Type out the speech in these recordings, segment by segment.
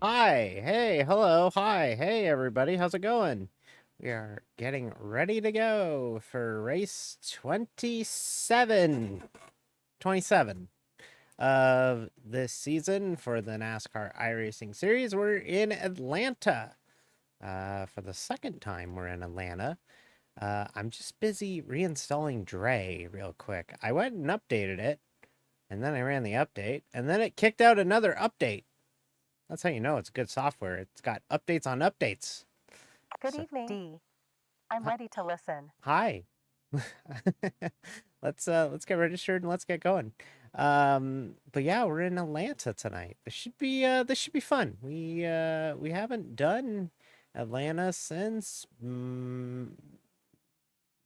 Hi, hey, hello, hi, hey, everybody, how's it going? We are getting ready to go for race 27 of this season for the NASCAR iRacing series. We're in Atlanta. For the second time, we're in Atlanta. I'm just busy reinstalling Dre real quick. I went and updated it, and then I ran the update, and then it kicked out another update. That's how you know it's good software. It's got updates on updates. Good evening, D. I'm ready to listen. Hi. Let's get registered and let's get going. But yeah, we're in Atlanta tonight. This should be fun. We haven't done Atlanta since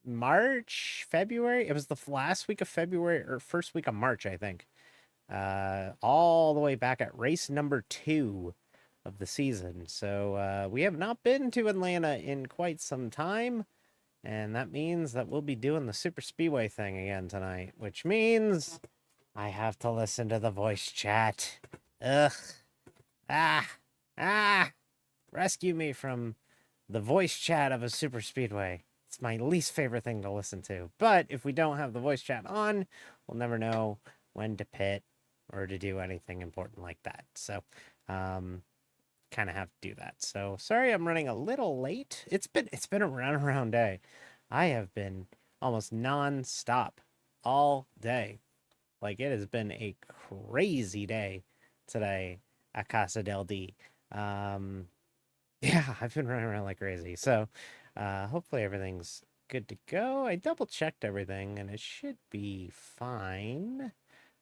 March, February. It was the last week of February or first week of March, I think. All the way back at race number 2 of the season. So we have not been to Atlanta in quite some time, and that means that we'll be doing the super speedway thing again tonight, which means I have to listen to the voice chat. Ugh. Rescue me from the voice chat of a super speedway. It's my least favorite thing to listen to. But if we don't have the voice chat on, we'll never know when to pit or to do anything important like that. So, kind of have to do that. So, sorry I'm running a little late. It's been a round day. I have been almost non-stop all day. Like, it has been a crazy day today at Casa del D. Yeah, I've been running around like crazy. So, hopefully everything's good to go. I double checked everything and it should be fine.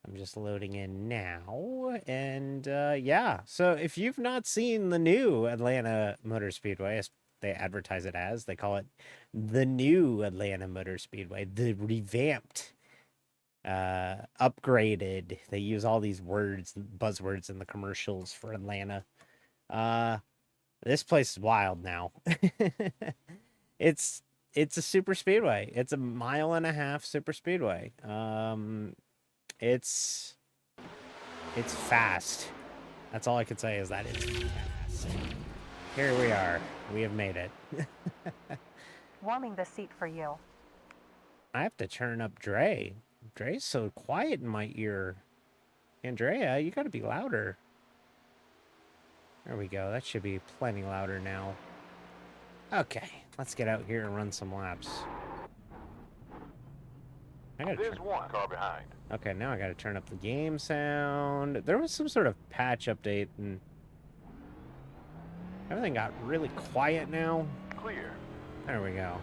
I'm just loading in now. And yeah, so if you've not seen the new Atlanta Motor Speedway, as they advertise it as, they call it the new Atlanta Motor Speedway, the revamped, upgraded. They use all these words, buzzwords in the commercials for Atlanta. This place is wild now. It's a super speedway. It's a 1.5-mile super speedway. It's fast. That's all I can say is that it's fast. Here we are. We have made it. Warming the seat for you. I have to turn up Dre. Dre's so quiet in my ear. Andrea, you gotta be louder. There we go. That should be plenty louder now. Okay, let's get out here and run some laps. There's one car behind. Okay, now I gotta turn up the game sound. There was some sort of patch update and everything got really quiet now. Clear. There we go.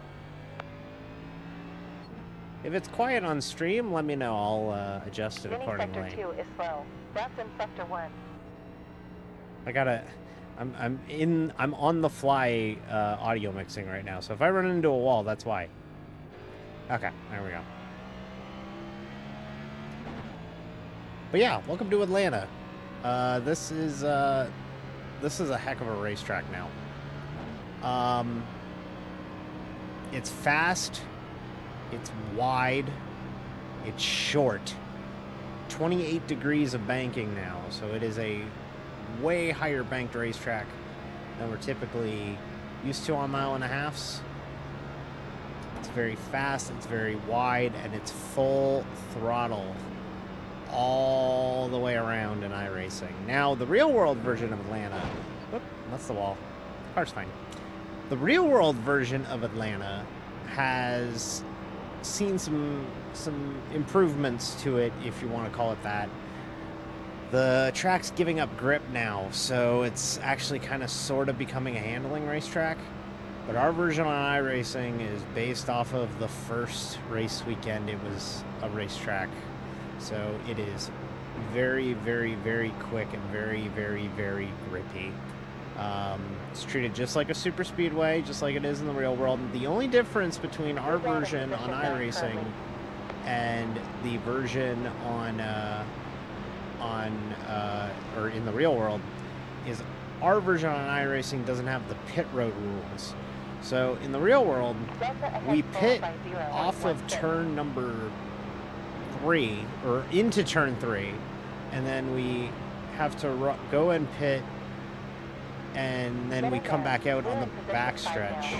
If it's quiet on stream, let me know. I'll adjust it Mini accordingly. Sector 2 is slow. That's in Sector 1. I'm on the fly audio mixing right now. So if I run into a wall, that's why. Okay, there we go. But yeah, welcome to Atlanta. This is a heck of a racetrack now. It's fast, it's wide, it's short. 28 degrees of banking now, so it is a way higher banked racetrack than we're typically used to on 1.5 miles. It's very fast, it's very wide, and it's full throttle all the way around in iRacing. Now, the real-world version of Atlanta... Whoop, that's the wall. Car's fine. The real-world version of Atlanta has seen some improvements to it, if you want to call it that. The track's giving up grip now, so it's actually kind of sort of becoming a handling racetrack. But our version on iRacing is based off of the first race weekend. It was a racetrack. So it is very, very, very quick and very, very, very grippy. It's treated just like a super speedway, just like it is in the real world. The only difference between our version on iRacing and the version or in the real world is our version on iRacing doesn't have the pit road rules. So in the real world, we pit off of turn number 3 or into turn 3, and then we have to go and pit, and then we come back out on the back stretch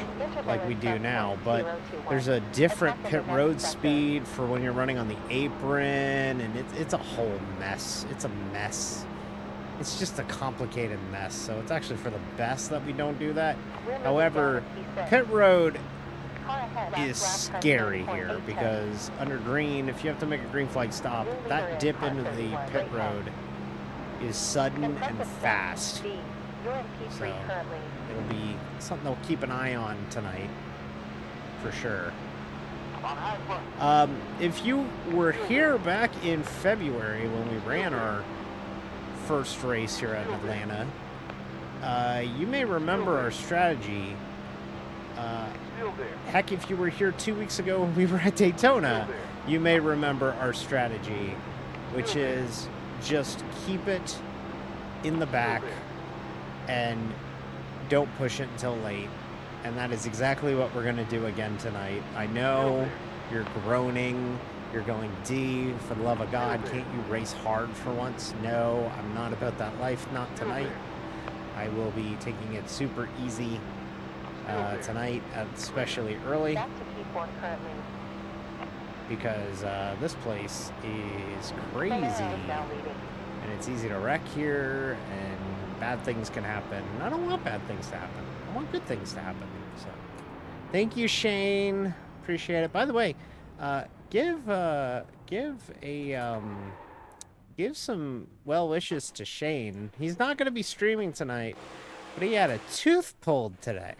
like we do now. But there's a different pit road speed for when you're running on the apron, and it's a whole mess. It's a mess. It's just a complicated mess. So it's actually for the best that we don't do that. However, pit road is scary here because under green, if you have to make a green flag stop, that dip into the pit road is sudden and fast. So it'll be something we'll keep an eye on tonight for sure. If you were here back in February when we ran our first race here at Atlanta, you may remember our strategy. Heck, if you were here 2 weeks ago when we were at Daytona, you may remember our strategy, which is just keep it in the back and don't push it until late. And that is exactly what we're going to do again tonight. I know you're groaning. You're going, D, for the love of God, can't you race hard for once? No, I'm not about that life. Not tonight. I will be taking it super easy tonight, especially early, because this place is crazy, and it's easy to wreck here, and bad things can happen. And I don't want bad things to happen. I want good things to happen. So, thank you, Shane. Appreciate it. By the way, give some well wishes to Shane. He's not going to be streaming tonight, but he had a tooth pulled today.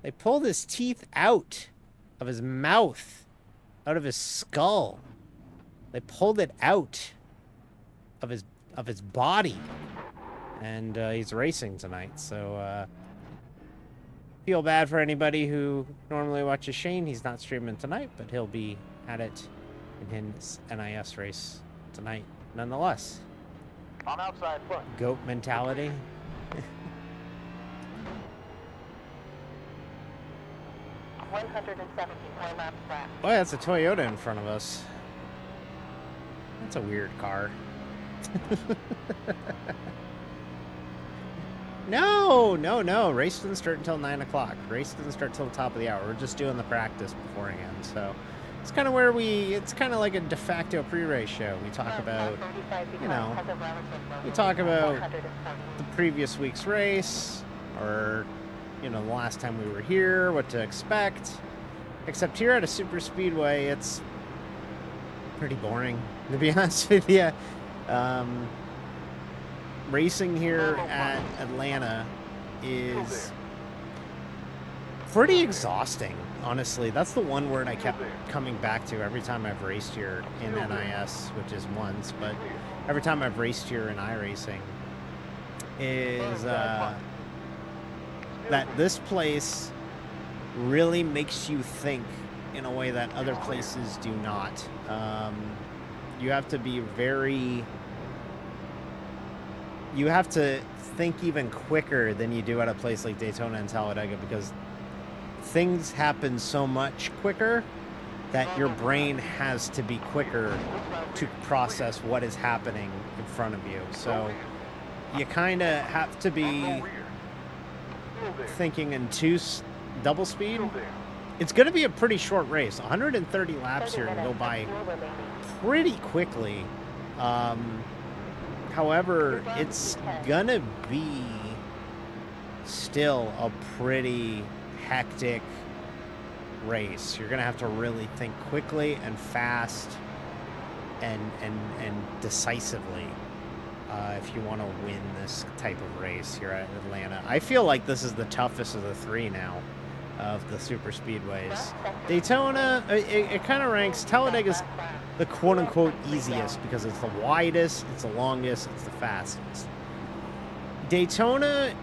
They pulled his teeth out of his mouth, out of his skull. They pulled it out of his body, and he's racing tonight. So feel bad for anybody who normally watches Shane. He's not streaming tonight, but he'll be at it in his NIS race tonight, nonetheless. On outside front. Goat mentality. 174 laps left. Boy, that's a Toyota in front of us. That's a weird car. No. Race doesn't start until 9 o'clock. Race doesn't start till the top of the hour. We're just doing the practice beforehand. So it's kind of where it's kind of like a de facto pre-race show. We talk about, we talk about the previous week's race, or, the last time we were here, what to expect. Except here at a super speedway, it's pretty boring, to be honest with you. Racing here at Atlanta is pretty exhausting, honestly. That's the one word I kept coming back to every time I've raced here in NIS, which is once, but every time I've raced here in iRacing, is that this place really makes you think in a way that other places do not. You have to be very... You have to think even quicker than you do at a place like Daytona and Talladega, because things happen so much quicker that your brain has to be quicker to process what is happening in front of you. So you kind of have to be thinking in double speed. It's going to be a pretty short race. 130 laps here can go by pretty quickly. However, it's going to be still a pretty hectic race. You're going to have to really think quickly and fast and decisively if you want to win this type of race here at Atlanta. I feel like this is the toughest of the three now of the super speedways. Daytona, it kind of ranks. Talladega's the quote-unquote easiest because it's the widest, it's the longest, it's the fastest. Daytona,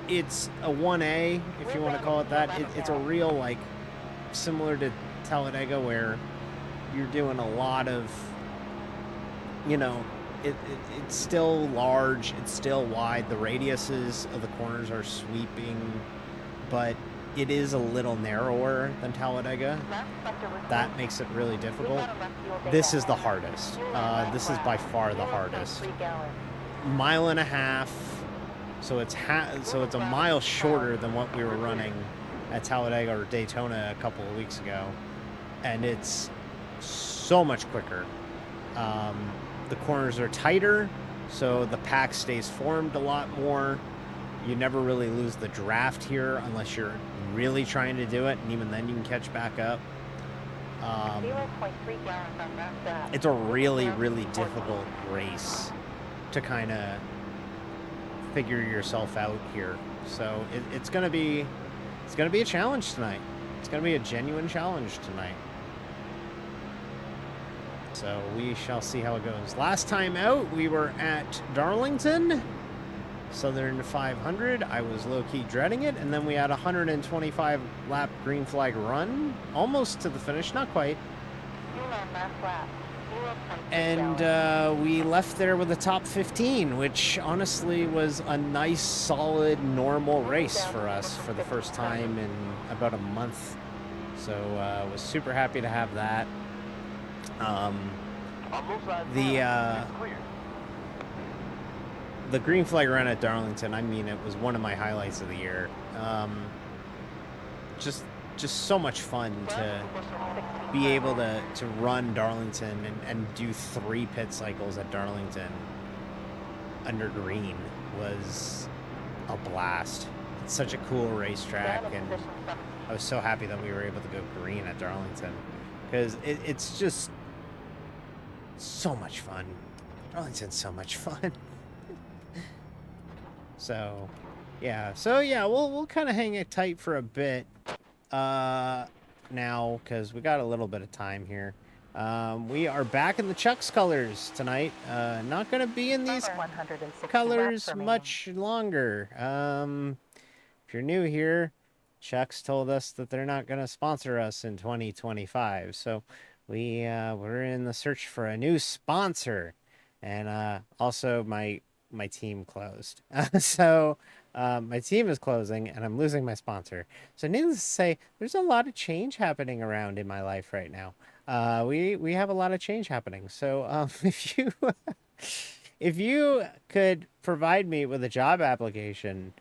it's a 1A, if you want to call it that. It's a real, like, similar to Talladega, where you're doing a lot of, you know, it's still large, it's still wide. The radiuses of the corners are sweeping, but it is a little narrower than Talladega. That makes it really difficult. This is the hardest. This is by far the hardest. Mile and a half, so it's a mile shorter than what we were running at Talladega or Daytona a couple of weeks ago, and it's so much quicker. The corners are tighter, so the pack stays formed a lot more. You never really lose the draft here unless you're really trying to do it, and even then you can catch back up. It's a really, really difficult race to kind of figure yourself out here. So it's gonna be a challenge tonight. It's gonna be a genuine challenge tonight. So we shall see how it goes. Last time out, we were at Darlington, Southern 500. I was low-key dreading it, and then we had a 125 lap green flag run, almost to the finish, not quite. And we left there with a top 15, which honestly was a nice, solid, normal race for us for the first time in about a month. So was super happy to have that. The green flag run at Darlington, I mean, it was one of my highlights of the year. Just so much fun to be able to run Darlington and do 3 pit cycles at Darlington under green was a blast. It's such a cool racetrack, and I was so happy that we were able to go green at Darlington, because it's just so much fun. Darlington's so much fun. So yeah, we'll kind of hang it tight for a bit now, because we got a little bit of time here. We are back in the Chuck's colors tonight. Not going to be in these colors much longer. If you're new here, Chuck's told us that they're not going to sponsor us in 2025. So we're in the search for a new sponsor. And also my team closed. So my team is closing, and I'm losing my sponsor. So needless to say, there's a lot of change happening around in my life right now. We have a lot of change happening. So if you could provide me with a job application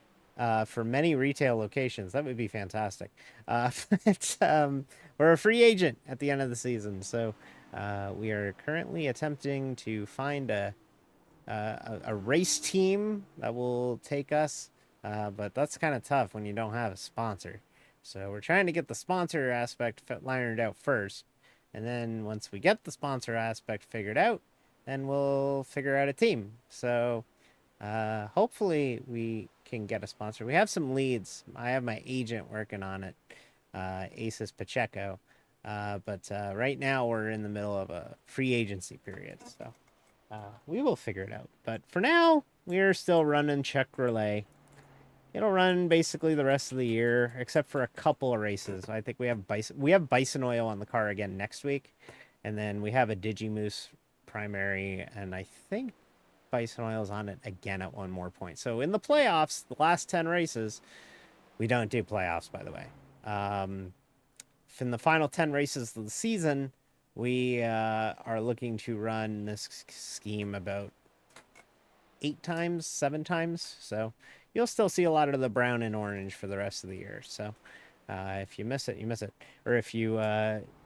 for many retail locations, that would be fantastic. We're a free agent at the end of the season, so we are currently attempting to find a race team that will take us, but that's kind of tough when you don't have a sponsor. So we're trying to get the sponsor aspect ironed out first, and then once we get the sponsor aspect figured out, then we'll figure out a team. So hopefully we can get a sponsor. We have some leads. I have my agent working on it, Aces Pacheco, but right now we're in the middle of a free agency period, so we will figure it out. But for now, we're still running Czech Relay. It'll run basically the rest of the year, except for a couple of races. I think we have bison oil on the car again next week, and then we have a Digimoose primary, and I think bison oil is on it again at one more point. So in the playoffs, the last 10 races, we don't do playoffs, by the way. In the final 10 races of the season, we are looking to run this scheme about 7 times. So you'll still see a lot of the brown and orange for the rest of the year. So if you miss it, you miss it. Or if you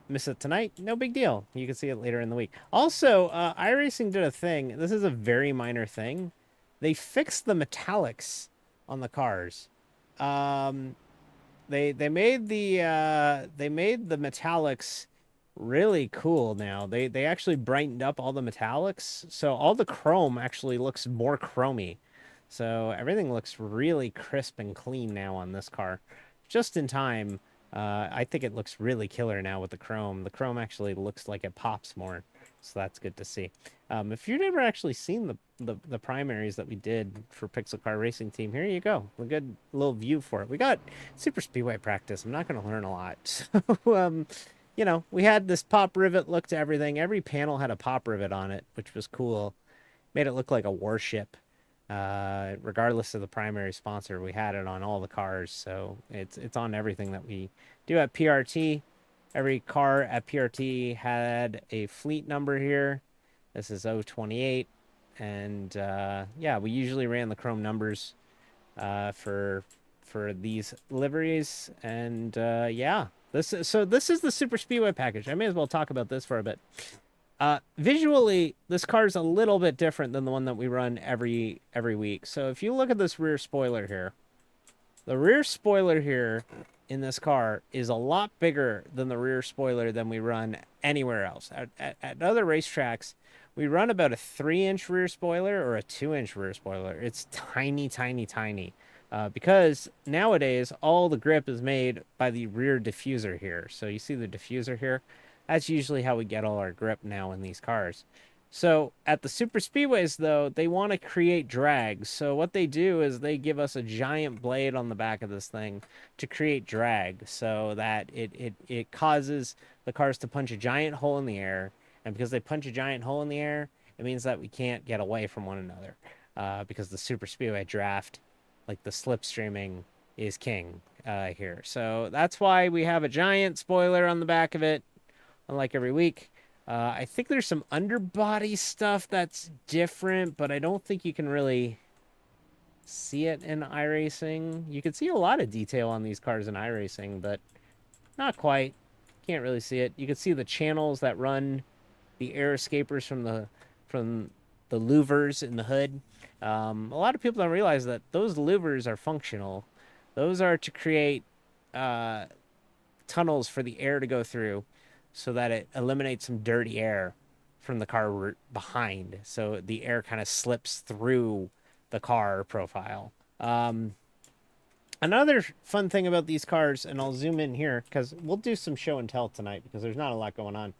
miss it tonight, no big deal. You can see it later in the week. Also, iRacing did a thing. This is a very minor thing. They fixed the metallics on the cars. They made the metallics really cool now. They actually brightened up all the metallics, so all the chrome actually looks more chromy. So everything looks really crisp and clean now on this car. Just in time. I think it looks really killer now with the chrome. The chrome actually looks like it pops more, so that's good to see. If you've never actually seen the primaries that we did for Pixel Car Racing Team, here you go. A good little view for it. We got super speedway practice. I'm not going to learn a lot. So, you know, we had this pop rivet look to everything. Every panel had a pop rivet on it, which was cool. Made it look like a warship. Regardless of the primary sponsor, we had it on all the cars, so it's on everything that we do at PRT. Every car at PRT had a fleet number here. This is 028, and yeah, we usually ran the chrome numbers for these liveries, and yeah, this is the Super Speedway package. I may as well talk about this for a bit. Visually, this car is a little bit different than the one that we run every week. So if you look at this rear spoiler here, the rear spoiler here in this car is a lot bigger than the rear spoiler than we run anywhere else. At other racetracks, we run about a 3-inch rear spoiler or a 2-inch rear spoiler. It's tiny, tiny, tiny. Because nowadays, all the grip is made by the rear diffuser here. So you see the diffuser here? That's usually how we get all our grip now in these cars. So at the super speedways, though, they want to create drag. So what they do is they give us a giant blade on the back of this thing to create drag, so that it causes the cars to punch a giant hole in the air. And because they punch a giant hole in the air, it means that we can't get away from one another. Because the super speedway draft, like the slipstreaming, is king here. So that's why we have a giant spoiler on the back of it. Unlike every week. I think there's some underbody stuff that's different, but I don't think you can really see it in iRacing. You can see a lot of detail on these cars in iRacing, but not quite. Can't really see it. You can see the channels that run the air escapers from the louvers in the hood. A lot of people don't realize that those louvers are functional. Those are to create tunnels for the air to go through, so that it eliminates some dirty air from the car behind. So the air kind of slips through the car profile. Another fun thing about these cars, and I'll zoom in here because we'll do some show and tell tonight because there's not a lot going on.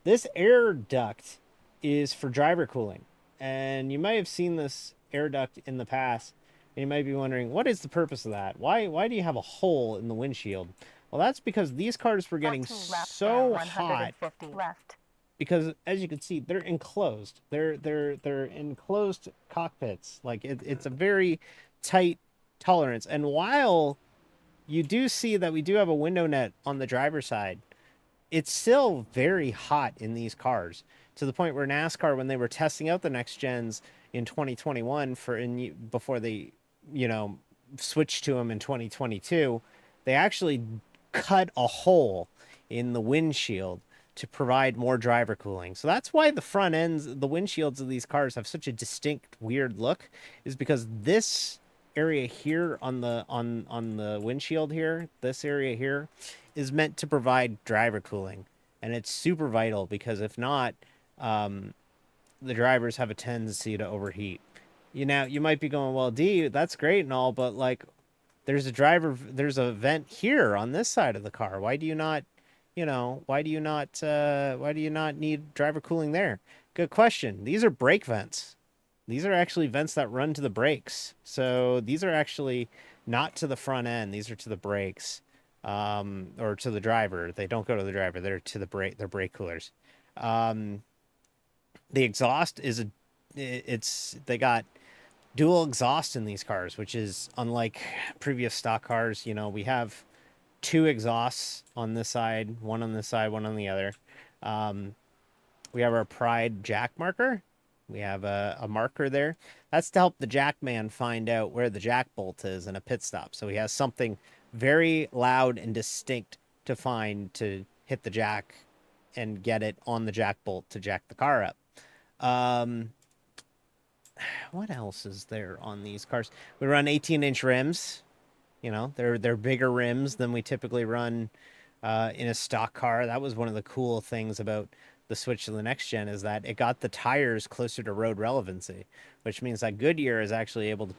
This air duct is for driver cooling. And you might have seen this air duct in the past. And you might be wondering, what is the purpose of that? Why do you have a hole in the windshield? Well, that's because these cars were getting 14 left, so and hot 150 left. because, as you can see, they're enclosed. They're enclosed cockpits. Like it's a very tight tolerance. And while you do see that we do have a window net on the driver's side, it's still very hot in these cars, to the point where NASCAR, when they were testing out the next gens in 2021 before they, switched to them in 2022, they actually cut a hole in the windshield to provide more driver cooling. So that's why the front ends, the windshields of these cars have such a distinct, weird look, is because this area here on the windshield here, this area here, is meant to provide driver cooling. And it's super vital because if not, the drivers have a tendency to overheat. You might be going, well, D, that's great and all, but like, there's a vent here on this side of the car. Why do you not need driver cooling there? Good question. These are brake vents. These are actually vents that run to the brakes. So these are actually not to the front end. These are to the brakes, or to the driver. They don't go to the driver. They're to the brake. They're brake coolers. Um, the exhaust is they got dual exhaust in these cars, which is unlike previous stock cars. We have two exhausts on this side, one on this side, one on the other. Um, we have our Pride jack marker. We have a marker there. That's to help the jack man find out where the jack bolt is in a pit stop. So he has something very loud and distinct to find to hit the jack and get it on the jack bolt to jack the car up. Um, what else is there on these cars? We run 18-inch rims. They're bigger rims than we typically run in a stock car. That was one of the cool things about the switch to the next gen, is that it got the tires closer to road relevancy, which means that Goodyear is actually able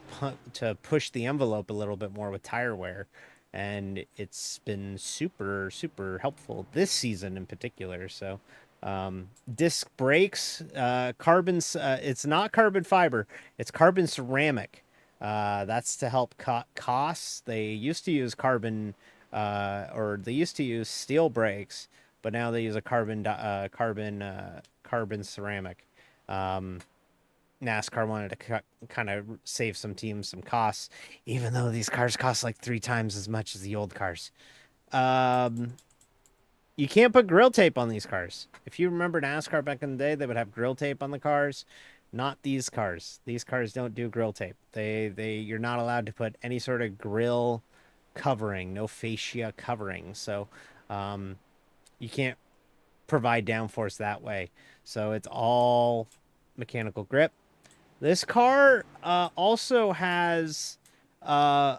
to push the envelope a little bit more with tire wear, and it's been super super helpful this season in particular. So disc brakes, it's not carbon fiber, it's carbon ceramic. That's to help cut costs. They used to use or they used to use steel brakes, but now they use a carbon ceramic. NASCAR wanted to kind of save some teams some costs, even though these cars cost like 3 times as much as the old cars. You can't put grill tape on these cars. If you remember NASCAR back in the day, they would have grill tape on the cars. Not these cars. These cars don't do grill tape. You're not allowed to put any sort of grill covering, no fascia covering. So, you can't provide downforce that way. So it's all mechanical grip. This car also has a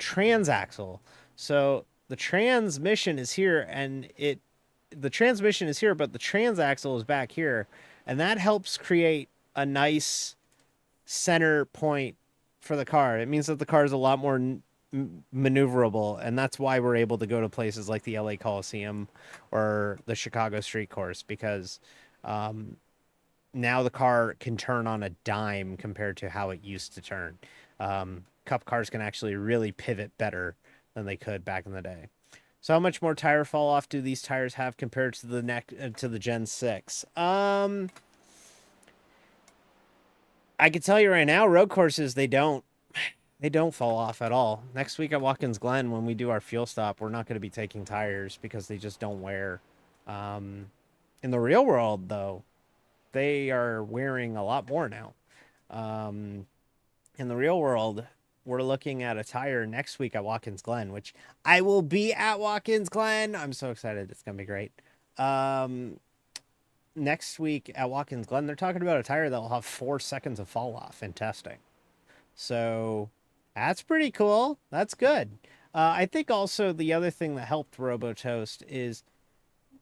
transaxle. So the transmission is here, the transmission is here, but the transaxle is back here, and that helps create a nice center point for the car. It means that the car is a lot more maneuverable, and that's why we're able to go to places like the LA Coliseum or the Chicago Street Course, because now the car can turn on a dime compared to how it used to turn. Cup cars can actually really pivot better than they could back in the day. So how much more tire fall off do these tires have compared to the Gen 6? I can tell you right now, road courses, they don't fall off at all. Next week at Watkins Glen, when we do our fuel stop, we're not going to be taking tires because they just don't wear. In the real world, though, they are wearing a lot more now. In the real world, we're looking at a tire next week at Watkins Glen, which I will be at Watkins Glen. I'm so excited. It's going to be great. Next week at Watkins Glen, they're talking about a tire that will have 4 seconds of fall off in testing. So that's pretty cool. That's good. I think also the other thing that helped RoboToast is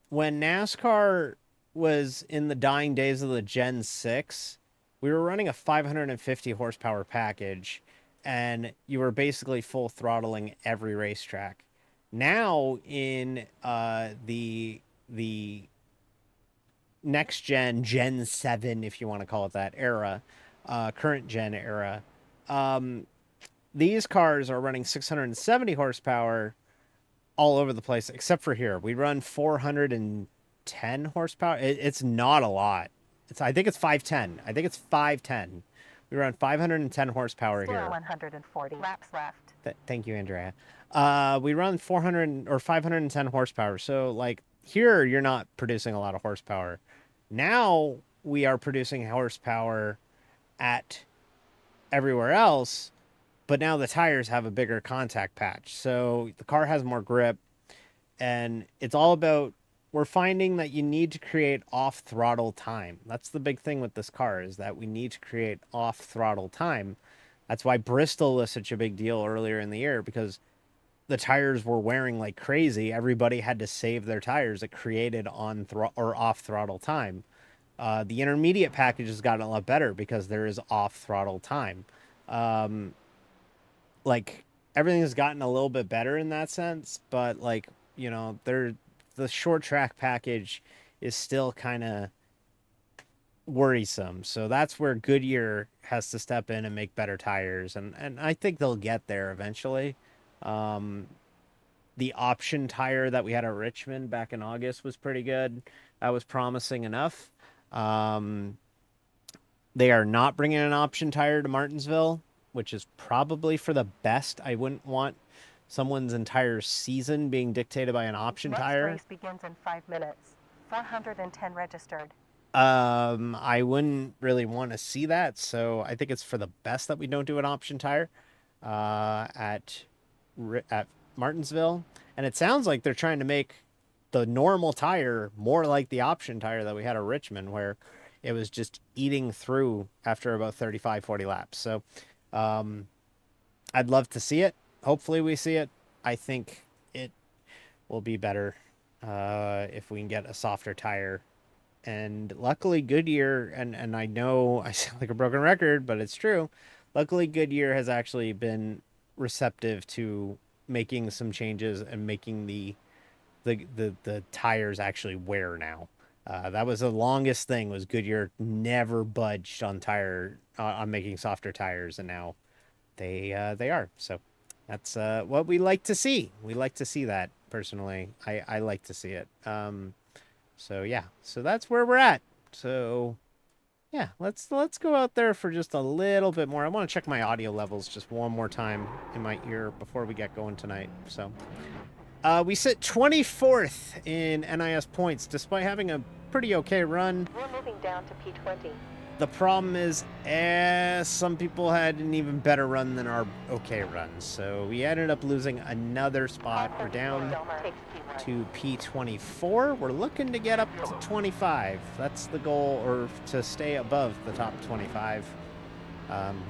when NASCAR was in the dying days of the Gen 6, we were running a 550 horsepower package, and you were basically full throttling every racetrack. Now in the next Gen 7, if you want to call it that era, current gen era, these cars are running 670 horsepower all over the place, except for here. We run 410 horsepower. It's not a lot. I think it's 510. I think it's 510. We run 510 horsepower Still here. 140 laps left. Thank you, Andrea. We run 400 or 510 horsepower. So like here, you're not producing a lot of horsepower. Now we are producing horsepower at everywhere else, but now the tires have a bigger contact patch. So the car has more grip, and it's all about, we're finding that you need to create off throttle time. That's the big thing with this car, is that we need to create off throttle time. That's why Bristol was such a big deal earlier in the year, because the tires were wearing like crazy. Everybody had to save their tires. It created or off throttle time. The intermediate package has gotten a lot better because there is off throttle time. Like everything's gotten a little bit better in that sense, but like, the short track package is still kind of worrisome. So that's where Goodyear has to step in and make better tires, and I think they'll get there eventually. Um, the option tire that we had at Richmond back in August was pretty good. That was promising enough. Um, they are not bringing an option tire to Martinsville, which is probably for the best. I wouldn't want someone's entire season being dictated by an option Next tire. race begins in 5 minutes. 410 registered. I wouldn't really want to see that, so I think it's for the best that we don't do an option tire at Martinsville. And it sounds like they're trying to make the normal tire more like the option tire that we had at Richmond, where it was just eating through after about 35, 40 laps. So I'd love to see it. Hopefully we see it. I think it will be better if we can get a softer tire. And luckily Goodyear, and I know I sound like a broken record, but it's true. Luckily Goodyear has actually been receptive to making some changes and making the tires actually wear now. That was the longest thing, was Goodyear never budged on making softer tires, and now they are. So that's what we like to see. We like to see that personally. I like to see it. So yeah, so that's where we're at. So yeah, let's go out there for just a little bit more. I want to check my audio levels just one more time in my ear before we get going tonight. So we sit 24th in NIS points, despite having a pretty okay run. We're moving down to P20. The problem is, some people had an even better run than our okay run. So we ended up losing another spot. We're down to P24. We're looking to get up to 25. That's the goal, or to stay above the top 25.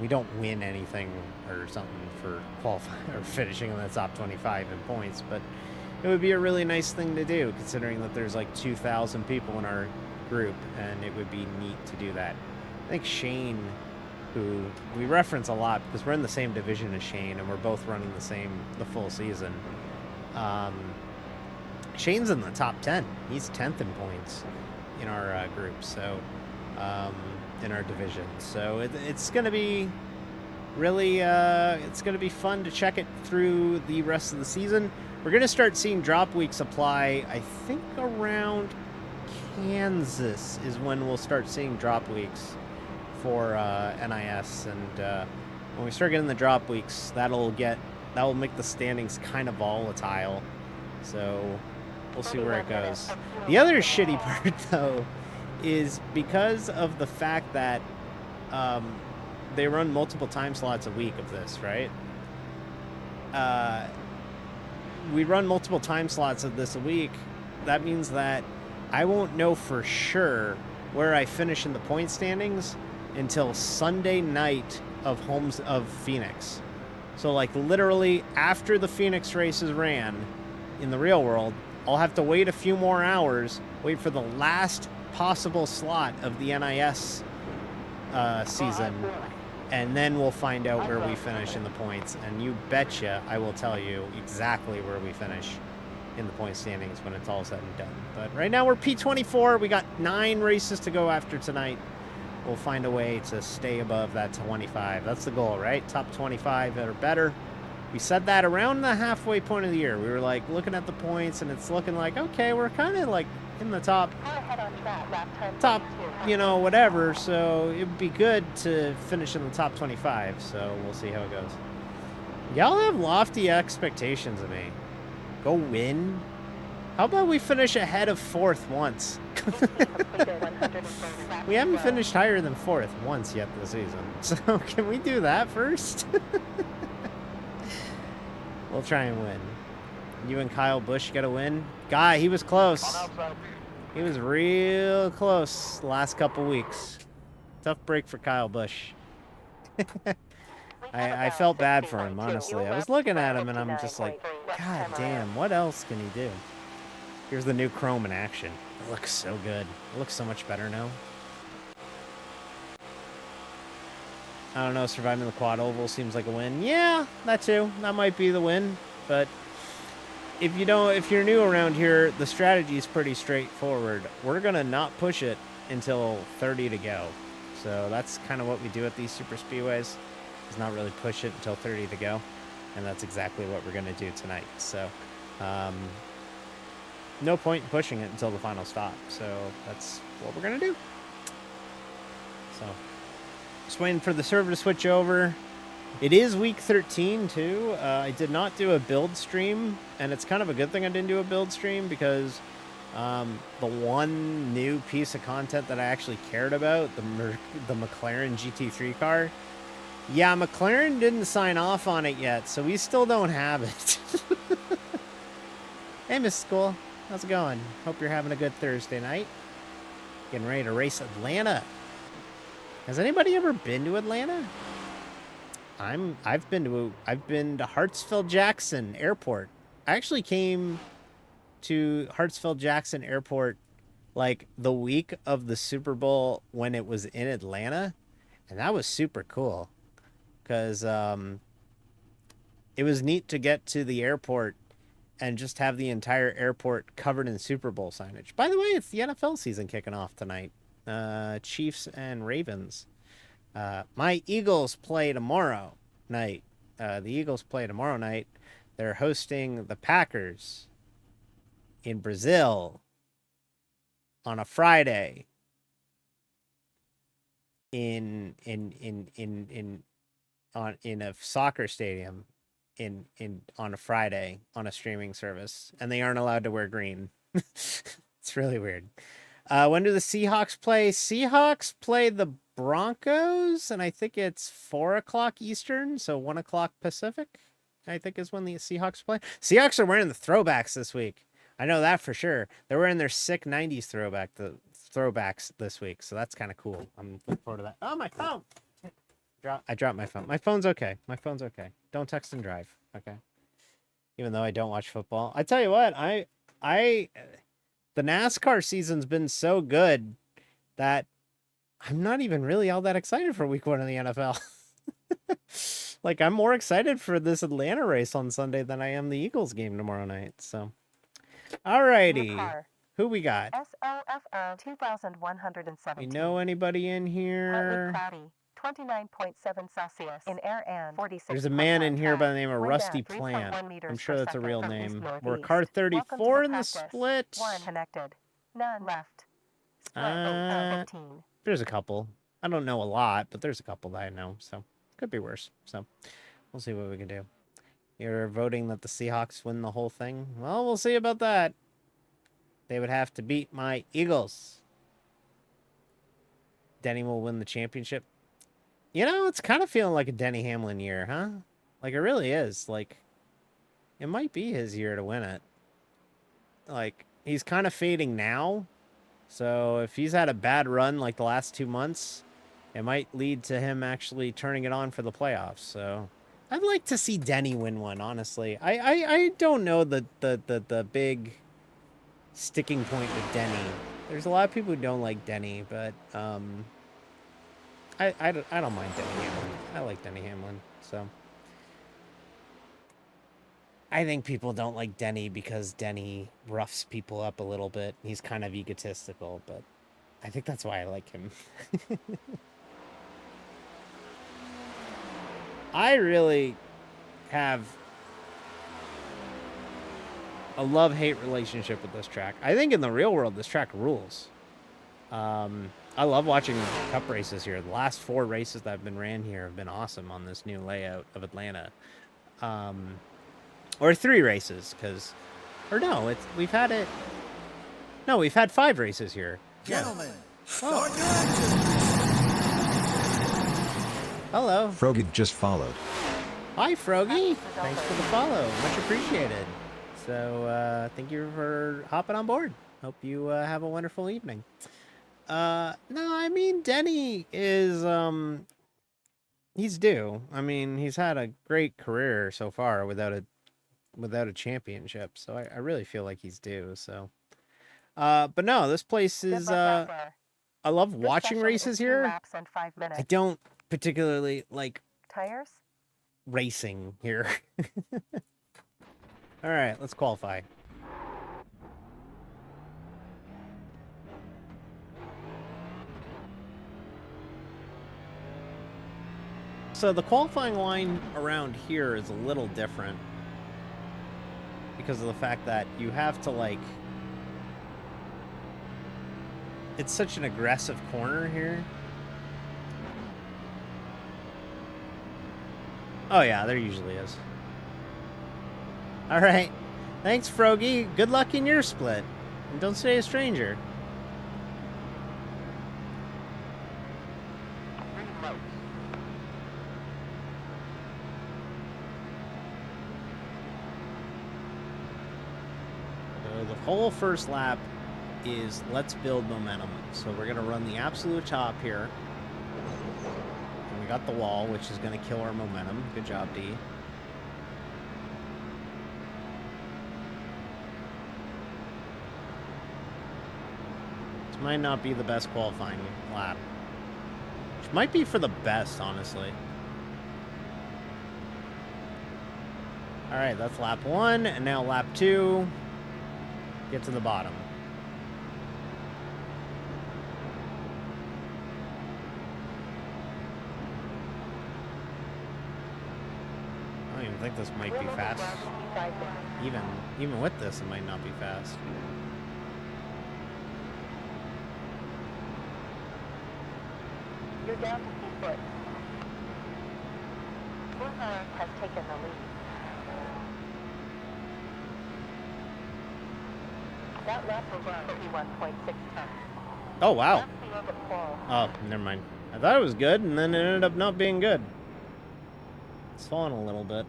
We don't win anything or something for qualifying or finishing in the top 25 in points, but it would be a really nice thing to do, considering that there's like 2,000 people in our group, and it would be neat to do that. I think Shane, who we reference a lot because we're in the same division as Shane and we're both running the full season. Shane's in the top 10. He's 10th in points in our group, so in our division. So it's going to be really, it's going to be fun to check it through the rest of the season. We're going to start seeing drop weeks apply, I think around Kansas is when we'll start seeing drop weeks for NIS, and when we start getting the drop weeks, that will make the standings kind of volatile. So we'll see where it goes. The other shitty part, though, is because of the fact that they run multiple time slots a week of this, right? We run multiple time slots of this a week. That means that I won't know for sure where I finish in the point standings until Sunday night of Phoenix. So like literally after the Phoenix races ran in the real world, I'll have to wait a few more hours, wait for the last possible slot of the NIS season, and then we'll find out where we finish in the points. And you betcha I will tell you exactly where we finish in the point standings when it's all said and done. But right now we're P24. We got 9 races to go after tonight. We'll find a way to stay above that 25. That's the goal, right? Top 25 or better. We said that around the halfway point of the year. We were like looking at the points, and it's looking like, okay, we're kind of like in the top, whatever. So it'd be good to finish in the top 25. So we'll see how it goes. Y'all have lofty expectations of me. Go win. How about we finish ahead of 4th once? We haven't finished higher than 4th once yet this season. So can we do that first? We'll try and win. You and Kyle Busch got to win. Guy, he was close. He was real close the last couple weeks. Tough break for Kyle Busch. I felt bad for him, honestly. I was looking at him and I'm just like, God damn, what else can he do? Here's the new Chrome in action. It looks so good. It looks so much better now. I don't know, surviving the quad oval seems like a win. Yeah, that too. That might be the win. But if you're new around here, the strategy is pretty straightforward. We're gonna not push it until 30 to go. So that's kind of what we do at these super speedways, is not really push it until 30 to go. And that's exactly what we're going to do tonight. So no point in pushing it until the final stop. So that's what we're going to do. So just waiting for the server to switch over. It is week 13 too. I did not do a build stream, and it's kind of a good thing I didn't do a build stream, because the one new piece of content that I actually cared about, the McLaren GT3 car, yeah, McLaren didn't sign off on it yet, so we still don't have it. Hey, Miss School, how's it going? Hope you're having a good Thursday night. Getting ready to race Atlanta. Has anybody ever been to Atlanta? I've been to Hartsfield-Jackson Airport. I actually came to Hartsfield-Jackson Airport like the week of the Super Bowl when it was in Atlanta, and that was super cool, because it was neat to get to the airport and just have the entire airport covered in Super Bowl signage. By the way, it's the NFL season kicking off tonight. Chiefs and Ravens. My Eagles play tomorrow night. The Eagles play tomorrow night. They're hosting the Packers in Brazil on a Friday in a soccer stadium on a Friday on a streaming service, and they aren't allowed to wear green. It's really weird. When do the Seahawks play? Seahawks play the Broncos, and I think it's 4 o'clock Eastern, so 1 o'clock Pacific, I think is when the Seahawks play. Seahawks are wearing the throwbacks this week. I know that for sure. They're wearing their sick 90s throwbacks this week, so that's kind of cool. I'm looking forward to that. Oh, my phone! I dropped my phone. My phone's okay. My phone's okay. Don't text and drive, okay? Even though I don't watch football. I tell you what, the NASCAR season's been so good that I'm not even really all that excited for week 1 of the NFL. Like, I'm more excited for this Atlanta race on Sunday than I am the Eagles game tomorrow night. So, alrighty. Who we got? SOFO 2117. We know anybody in here? Partly cloudy, 29.7 Celsius. In air and 46. There's a man in here by the name of Rusty Plant. I'm sure that's a real name. We're car 34 in the split. 1 connected. None left. Split 15. There's a couple. I don't know a lot, but there's a couple that I know, so could be worse. So we'll see what we can do. You're voting that the Seahawks win the whole thing? Well, we'll see about that. They would have to beat my Eagles. Denny will win the championship. You know, it's kind of feeling like a Denny Hamlin year, huh? Like, it really is. Like, it might be his year to win it. Like, he's kind of fading now. So if he's had a bad run like the last 2 months, it might lead to him actually turning it on for the playoffs. So I'd like to see Denny win one, honestly. I don't know the big sticking point with Denny. There's a lot of people who don't like Denny, but I don't mind Denny Hamlin. I like Denny Hamlin, so I think people don't like Denny because Denny roughs people up a little bit. He's kind of egotistical, but I think that's why I like him. I really have a love-hate relationship with this track. I think in the real world, this track rules. I love watching cup races here. The last 4 races that have been ran here have been awesome on this new layout of Atlanta. Or 3 races, because... Or no, we've had 5 races here. Gentlemen, start your engines. Hello. Froggy just followed. Hi, Froggy. Thanks for the follow. Much appreciated. So, thank you for hopping on board. Hope you have a wonderful evening. No, I mean, Denny is, he's due. I mean, he's had a great career so far without a championship. So I really feel like he's due. So, but no, this place is, I love watching races here. I don't particularly like Tires? racing here. All right, let's qualify. So the qualifying line around here is a little different because of the fact that you have to, like... It's such an aggressive corner here. Oh yeah, there usually is. Alright. Thanks, Frogie. Good luck in your split. And don't stay a stranger. So the whole first lap is let's build momentum. So we're going to run the absolute top here. And we got the wall, which is going to kill our momentum. Good job, D. This might not be the best qualifying lap. Which might be for the best, honestly. Alright, that's lap 1, and now lap 2. Get to the bottom. I don't even think this might be fast. Even with this, it might not be fast. You're down to 2 foot. Quaker has taken the lead. That lap was 51.6 tons. Oh, wow. That's the end of qual. Oh, never mind. I thought it was good, and then it ended up not being good. It's falling a little bit.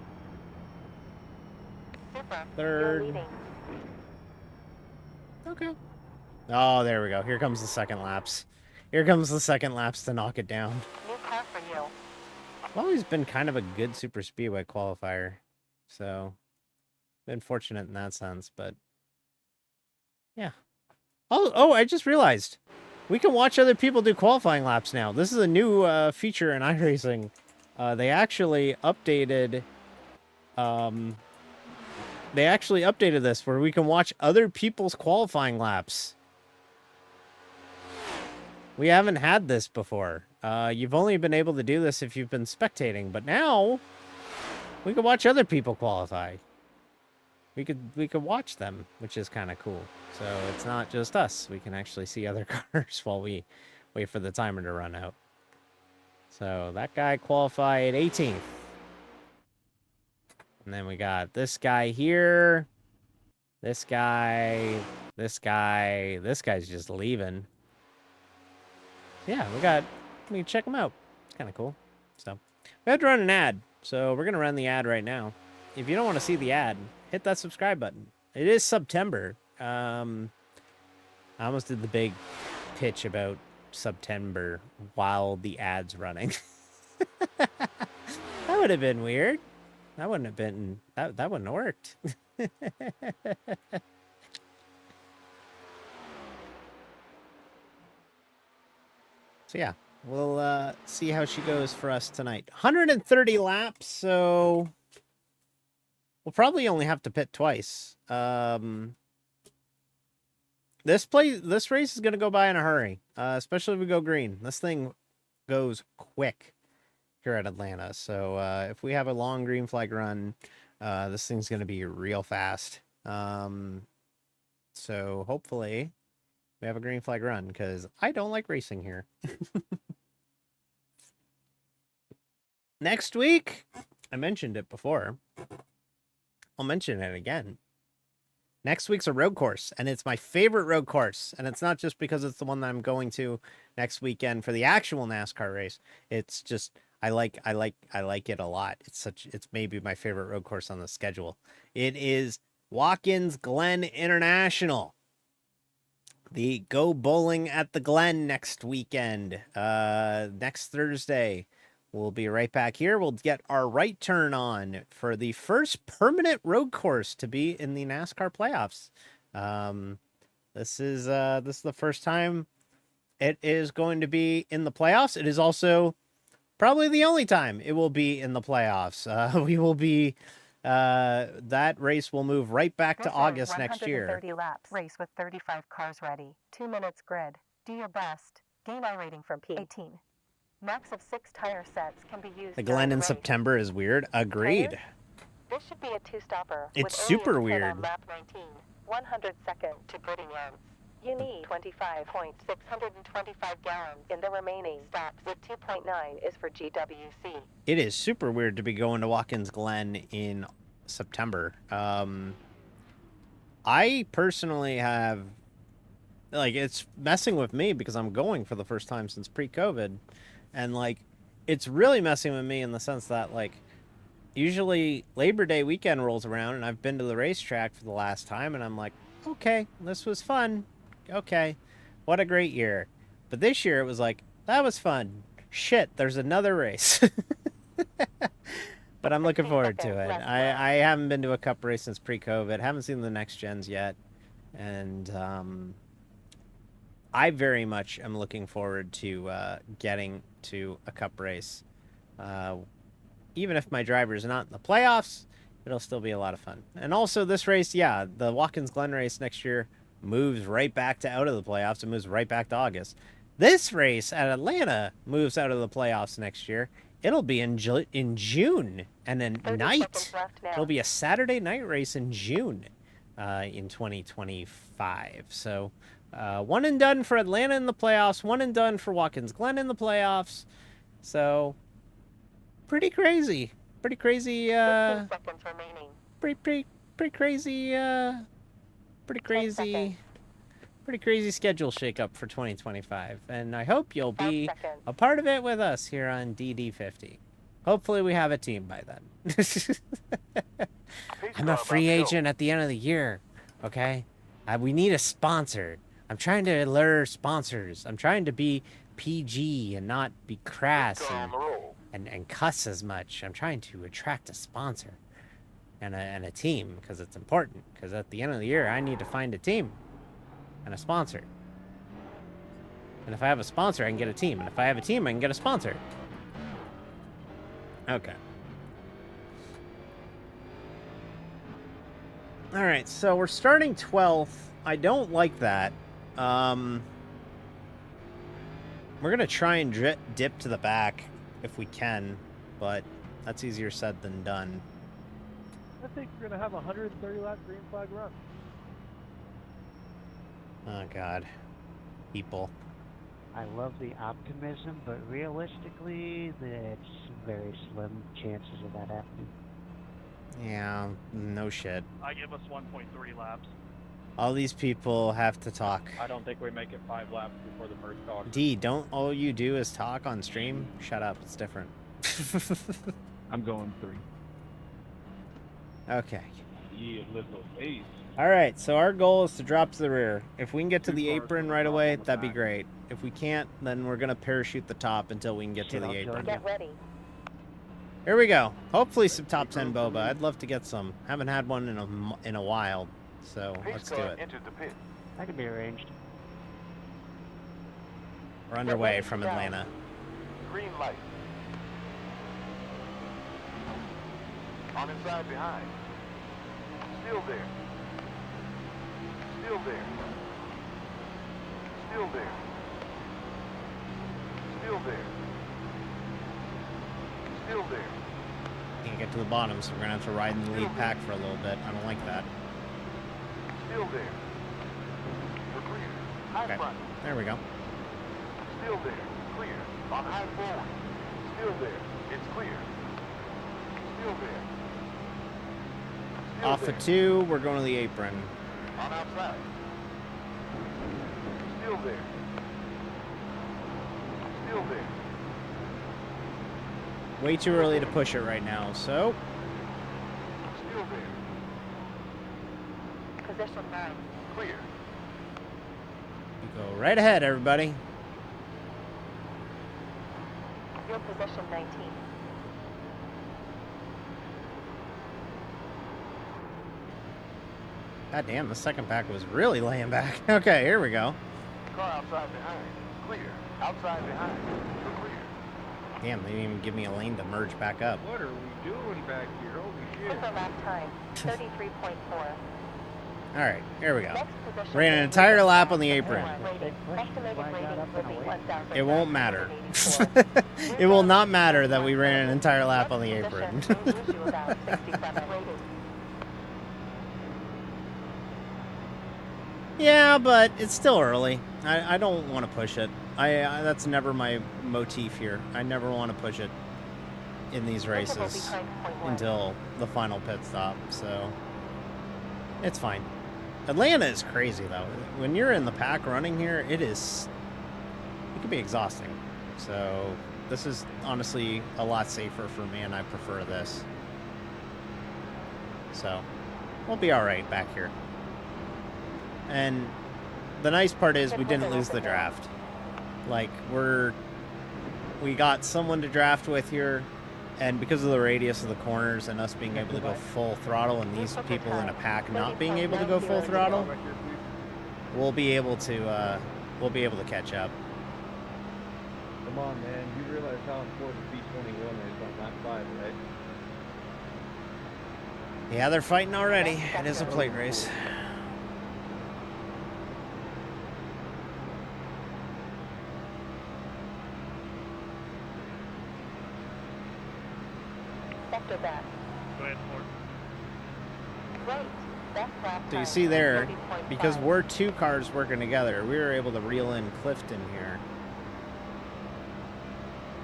Super. Third. You're leading. Okay. Oh, there we go. Here comes the second laps. Here comes the second laps to knock it down. New car for you. I've always been kind of a good super speedway qualifier, so been fortunate in that sense. But yeah. Oh! I just realized we can watch other people do qualifying laps now. This is a new feature in iRacing. They actually updated. They actually updated this where we can watch other people's qualifying laps. We haven't had this before. You've only been able to do this if you've been spectating, but now we can watch other people qualify. We could watch them, which is kind of cool. So it's not just us. We can actually see other cars while we wait for the timer to run out. So that guy qualified 18th. And then we got this guy here. This guy. This guy. This guy's just leaving. Yeah, we can check them out. It's kind of cool. So we have to run an ad. So we're going to run the ad right now. If you don't want to see the ad, hit that subscribe button. It is September. I almost did the big pitch about September while the ad's running. That would have been weird. That wouldn't have been... That wouldn't have worked. So yeah, we'll see how she goes for us tonight. 130 laps, so we'll probably only have to pit twice. This race is gonna go by in a hurry, especially if we go green. This thing goes quick here at Atlanta. So if we have a long green flag run, this thing's gonna be real fast. So hopefully we have a green flag run, because I don't like racing here. Next week, I mentioned it before. I'll mention it again. Next week's a road course, and it's my favorite road course. And it's not just because it's the one that I'm going to next weekend for the actual NASCAR race. It's just I like it a lot. It's maybe my favorite road course on the schedule. It is Watkins Glen International. The Go Bowling at the Glen next weekend. Next Thursday. We'll be right back here. We'll get our right turn on for the first permanent road course to be in the NASCAR playoffs. This is the first time it is going to be in the playoffs. It is also probably the only time it will be in the playoffs. We will be that race will move right back to August next year. 130 laps. Race with 35 cars ready. 2 minutes grid. Do your best. Gain I rating from P18. Max of 6 tire sets can be used The during Glen in race. September is weird. Agreed. This should be a two-stopper. It's with only a super pit weird. On lap 19, 102nd to gritting ends. You need 25.625 gallons in the remaining stops, with 2.9 is for GWC. It is super weird to be going to Watkins Glen in September. I personally have, like, it's messing with me because I'm going for the first time since pre-COVID. And, like, it's really messing with me in the sense that, like, usually Labor Day weekend rolls around and I've been to the racetrack for the last time and I'm like, okay, this was fun. Okay, what a great year. But this year it was like, that was fun. Shit, there's another race. But I'm looking forward to it. I haven't been to a cup race since pre-COVID. Haven't seen the next gens yet. And I very much am looking forward to getting to a cup race. Even if my driver is not in the playoffs, it'll still be a lot of fun. And also this race, yeah, the Watkins Glen race next year moves right back to out of the playoffs. It moves right back to August. This race at Atlanta moves out of the playoffs next year. It'll be in June, and then night. It'll be a Saturday night race in June in 2025. So one and done for Atlanta in the playoffs, one and done for Watkins Glen in the playoffs. So pretty crazy. Pretty crazy. 15 seconds remaining. Pretty crazy. Pretty crazy schedule shakeup for 2025, and I hope you'll be a part of it with us here on DD50. Hopefully we have a team by then. I'm a free agent at the end of the year, okay? We need a sponsor. I'm trying to lure sponsors. I'm trying to be PG and not be crass and cuss as much. I'm trying to attract a sponsor and a team because it's important, because at the end of the year I need to find a team and a sponsor. And if I have a sponsor, I can get a team. And if I have a team, I can get a sponsor. Okay. All right, so we're starting 12th. I don't like that. We're going to try and dip to the back if we can, but that's easier said than done. I think we're going to have a 130-lap green flag run. Oh, God. People. I love the optimism, but realistically, it's very slim chances of that happening. Yeah, no shit. I give us 1.3 laps. All these people have to talk. I don't think we make it 5 laps before the first talk. D, don't all you do is talk on stream? Shut up, it's different. I'm going 3. Okay. Yeah, little ace. All right, so our goal is to drop to the rear. If we can get to the apron right away, that'd be great. If we can't, then we're going to parachute the top until we can get to the apron. Get ready. Here we go. Hopefully some top 10 boba. I'd love to get some. Haven't had one in a while, so let's do it. That can be arranged. We're underway from Atlanta. Green light. On inside behind. Still there. Still there. Still there. Still there. Still there. Can't get to the bottom, so we're going to have to ride in the lead pack for a little bit. I don't like that. Still there. We're clear. High Okay. front. There we go. Still there. Clear. On high forward. Still there. It's clear. Still there. Still Off there. of 2, we're going to the apron. On outside. Still there. Still there. Way too early to push it right now, so Still there. Position 9. Clear. you go right ahead, everybody. Your position 19. God damn, the second pack was really laying back. Okay, here we go. Car outside behind. Clear. Outside behind. You're clear. Damn, they didn't even give me a lane to merge back up. What are we doing back here? Holy shit. Upper lap time, 33.4. All right, here we go. Next position Ran an is entire legal lap on the fast apron. rating. Estimated Why I got rating up will and be away. 1,000. It won't matter. 184. It will not matter that we ran an entire lap on the Next apron. position will lose you about 67 rating. Yeah, but it's still early. I don't want to push it. I that's never my motif here. I never want to push it in these Interval races behind point one. until the final pit stop. So it's fine. Atlanta is crazy though. When you're in the pack running here, it can be exhausting. So this is honestly a lot safer for me, and I prefer this. So we'll be all right back here. And the nice part is we didn't lose the draft. Like, we got someone to draft with here, and because of the radius of the corners and us being able to go full throttle and these people in a pack not being able to go full throttle, we'll be able to catch up. Come on, man. You realize how important B21 is on lap 5, right? Yeah, they're fighting already. It is a plate race. Sector back. Go ahead, Ford. Great. Best lap So you time, see there, 30.5. because we're two cars working together, we were able to reel in Clifton here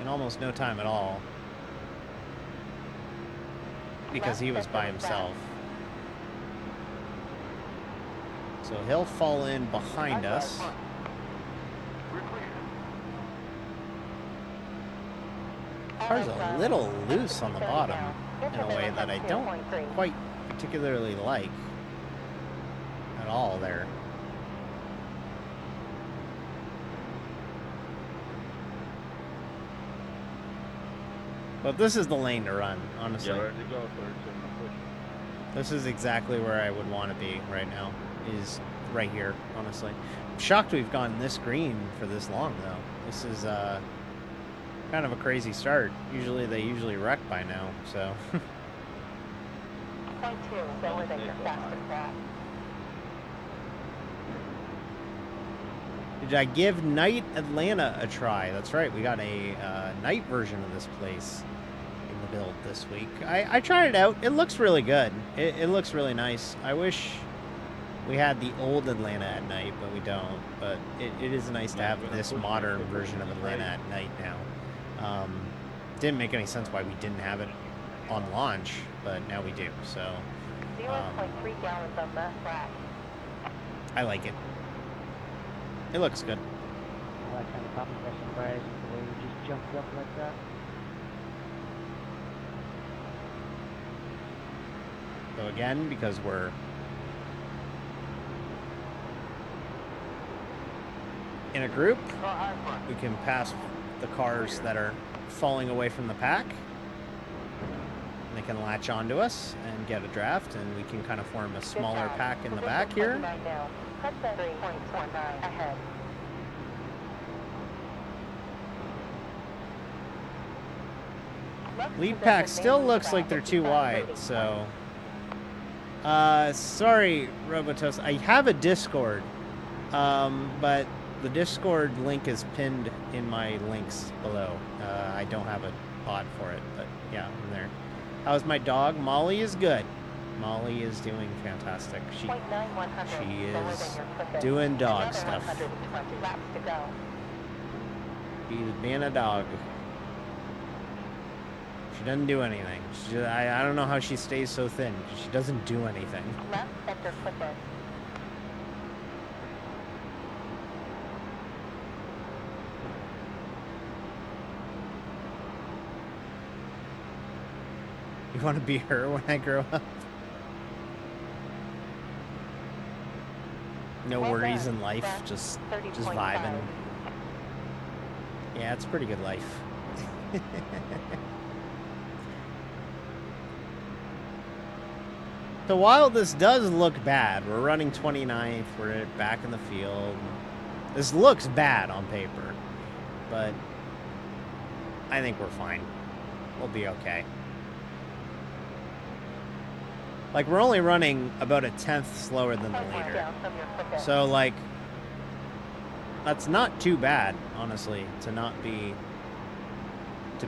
in almost no time at all, because he was by himself. So he'll fall in behind us. We're clear. Car's a little loose on the bottom in a way that I don't quite particularly like at all there. But this is the lane to run, honestly. Yeah, ready to go, third, so push. This is exactly where I would want to be right now, is right here, honestly. I'm shocked we've gone this green for this long, though. This is kind of a crazy start. They usually wreck by now, so. Point 2 is lower than your fastest lap. Did I give Night Atlanta a try? That's right, we got a night version of this place in the build this week. I tried it out. It looks really good. It looks really nice. I wish we had the old Atlanta at night, but we don't. But it is nice to have this modern version of Atlanta at night now. Didn't make any sense why we didn't have it on launch, but now we do. So 0.3 gallons on last lap. I like it. It looks good. Well, that kind of caught me by surprise the way we just jumped up like that. So again, because we're in a group, we can pass the cars that are falling away from the pack. And they can latch onto us and get a draft, and we can kind of form a smaller pack in the back here. Now. Cut that 3.19 ahead. Lead pack still looks like they're too wide, so sorry, Robotos. I have a Discord, but the Discord link is pinned in my links below. I don't have a pod for it, but yeah, I'm there. How's my dog? Molly is good. Molly is doing fantastic. She is doing dog stuff. 120 laps to go. She's being a dog. She doesn't do anything. I don't know how she stays so thin. She doesn't do anything. Left sector quicker. You want to be her when I grow up? No worries in life, just vibing. Yeah, it's a pretty good life. So while this does look bad, we're running 29th, we're back in the field. This looks bad on paper, but I think we're fine. We'll be okay. Like, we're only running about a 1/10 slower than the Point one leader. down from your quickest. So, like, that's not too bad, honestly, to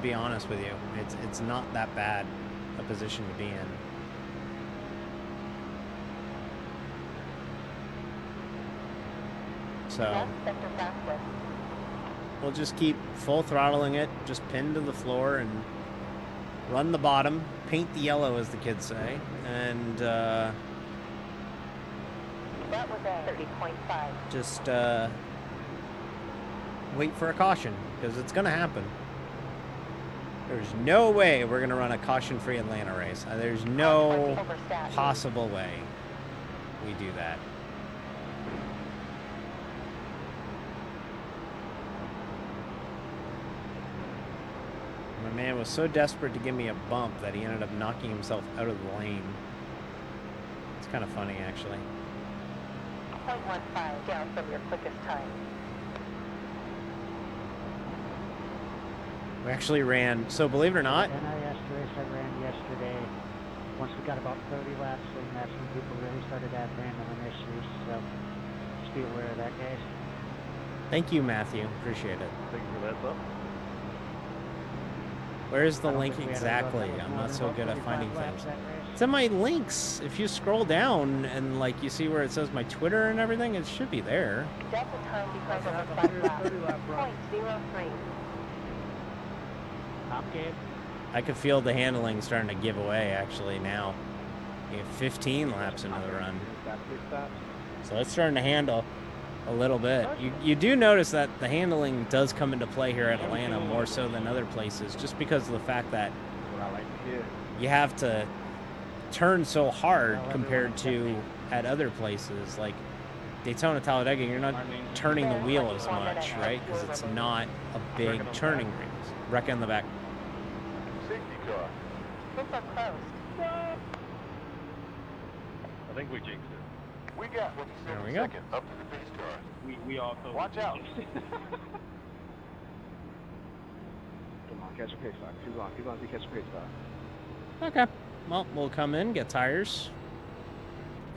be honest with you. It's not that bad a position to be in. So, Left sector fastest. we'll just keep full throttling it, just pinned to the floor and run the bottom, paint the yellow, as the kids say, and That was a 30.5. just wait for a caution, because it's going to happen. There's no way we're going to run a caution-free Atlanta race. There's no Overstat. possible way we do that. My man was so desperate to give me a bump that he ended up knocking himself out of the lane. It's kind of funny, actually. 0.15 down from your quickest time. We actually ran, so believe it or not, NIS race I ran yesterday, once we got about 30 laps in, that's when people really started having handling issues, so just be aware of that, guys. thank you, Matthew. Appreciate it. Thank you for that, though. Where's the I don't link think we had a exactly? road that was I'm more not than so about good at 35 finding laps things. that race. It's in my links. If you scroll down and like you see where it says my Twitter and everything, it should be there. Delta time behind That's over a 5 laps. 30 lap run. 0.03. Top game. I could feel the handling starting to give away actually now. You have 15 laps into the run. So it's starting to handle a little bit. You do notice that the handling does come into play here at Atlanta more so than other places, just because of the fact that What I like to hear. you have to turn so hard Well, compared everyone to at other places like Daytona, Talladega. You're not turning the wheel as much, right? Because it's not a big turning radius. Wreck in the back. Safety car. Pits are closed. I think we jinxed it. We got 27 There we go. seconds up to the pace car. We also. Watch out. Come on, catch a pace car. Keep on, catch a pace car. Okay. Well, we'll come in, get tires,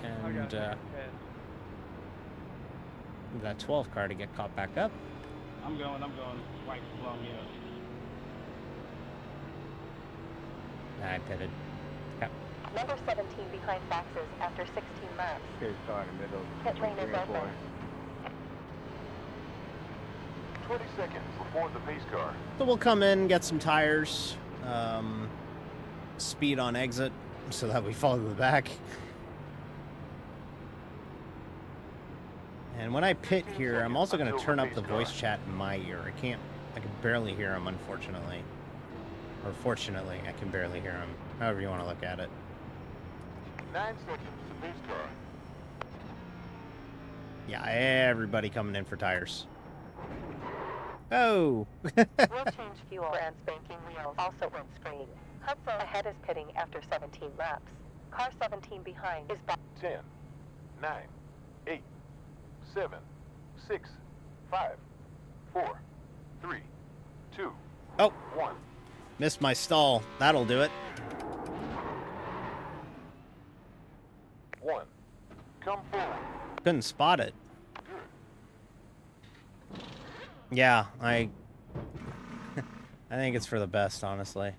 and that 12 car to get caught back up. I'm going. White blowing me up. Nah, I pitted. Okay. Number 17 behind boxes after 16 laps. Pace car in the middle. Pit lane is 3 and 4. open. 20 seconds before the pace car. So we'll come in, get some tires, speed on exit, so that we fall to the back. And when I pit here, I'm also going to turn up the voice chat in my ear. I can barely hear him, unfortunately. Or fortunately, I can barely hear him. However you want to look at it. 9 seconds to pace car. Yeah, everybody coming in for tires. Oh! We'll change fuel. Brand spanking wheels also went screen. Hudson ahead is pitting after 17 laps. Car 17 behind is back. 10, 9, 8, 7, 6, 5, 4, 3, 2, Oh! 1. Missed my stall. That'll do it. 1. Come forward. Couldn't spot it. Yeah, I think it's for the best, honestly.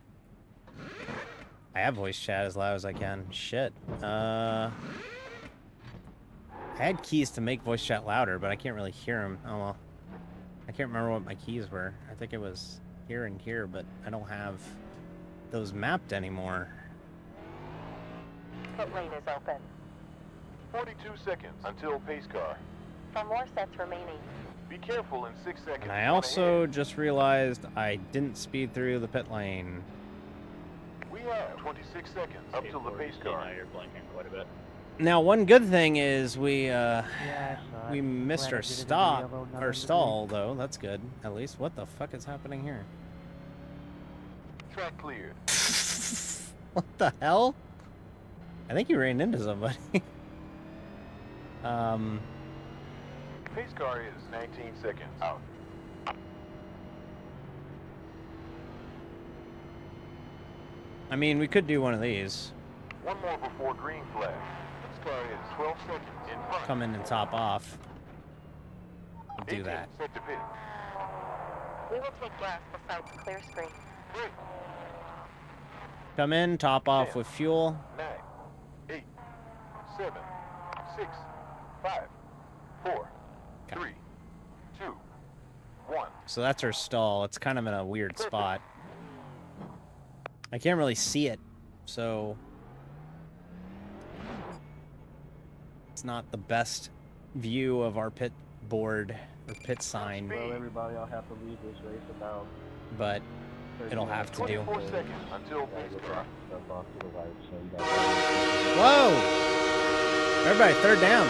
I have voice chat as loud as I can. Shit. I had keys to make voice chat louder, but I can't really hear them. Oh well. I can't remember what my keys were. I think it was here and here, but I don't have those mapped anymore. Pit lane is open. 42 seconds until pace car. For more sets remaining. Be careful in 6 seconds. And I also just realized I didn't speed through the pit lane. We have 26 seconds up till the pace car. Now you're blanking quite a bit. Now, one good thing is we Yeah, I saw we it. missed Glad I our did it in the stop, yellow, not our in the stall, though. That's good, at least. What the fuck is happening here? Track cleared. What the hell? I think you ran into somebody. Pace car is 19 seconds out. I mean, we could do one of these. One more before green flag. NASCAR is 12 seconds in front. Come in and top off. We'll do 18 that. set to pit. We will take gas besides clear screen. 3, Come in, top off with fuel. 9, 8, 7, 6, 5, 4, 3, 2, 1. So that's our stall. It's kind of in a weird spot. I can't really see it, so it's not the best view of our pit board or pit sign, Well, everybody, I'll have to leave this race about but it'll have to do. 24 seconds until pit stop. stuff off to the right, so you guys. Whoa! Everybody, third down.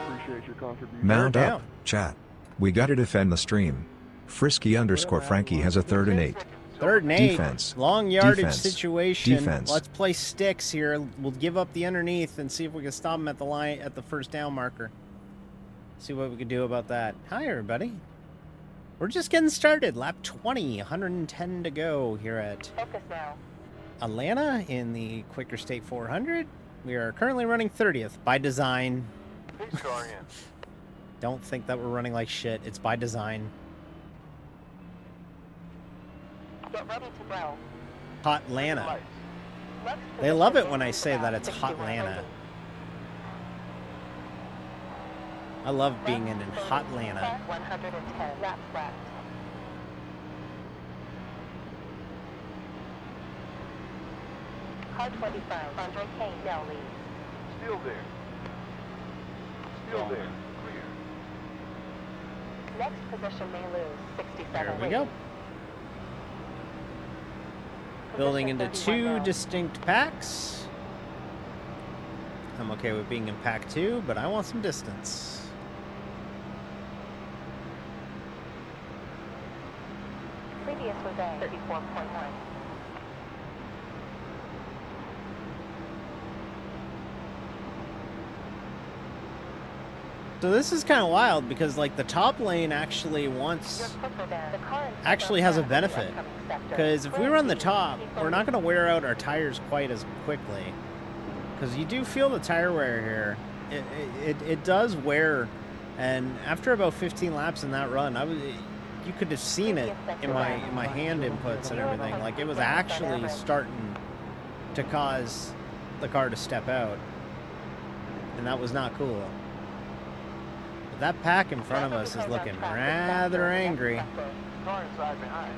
Appreciate your contribution. Mount Third up, chat. We gotta defend the stream. Frisky_Frankie has a 3rd and 8. Third and 8. Defense. Long yardage Defense. situation. Defense. Let's play sticks here. We'll give up the underneath and see if we can stop them at the line at the first down marker. See what we can do about that. Hi, everybody. We're just getting started. Lap 20, 110 to go here at Focus now. Atlanta in the Quaker State 400. We are currently running 30th by design. Pace car in. Don't think that we're running like shit. It's by design. Get ready to go. Hot Atlanta. Lights. Next They love it position when I is say that about it's 61 Hot Atlanta. rating. I love being in Left Hot 30, Atlanta. 110 laps left. Car 25, Andre Kane now leads. Still there. Still there. Clear. Next position may lose 67 There we rating. go. Building Position into 31 two now. distinct packs. I'm okay with being in pack 2, but I want some distance. Previous was a 34.1. So this is kind of wild because like the top lane actually wants You're quicker than the car in actually front has a of the benefit. upcoming sector. Because if we Green run the team, top, keep we're not moving. going to wear out our tires quite as quickly. Because you do feel the tire wear here. It does wear, and after about 15 laps in that run, you could have seen it in my hand inputs and everything. Like it was actually starting to cause the car to step out, and that was not cool. But that pack in front of us is looking rather angry. Car inside behind.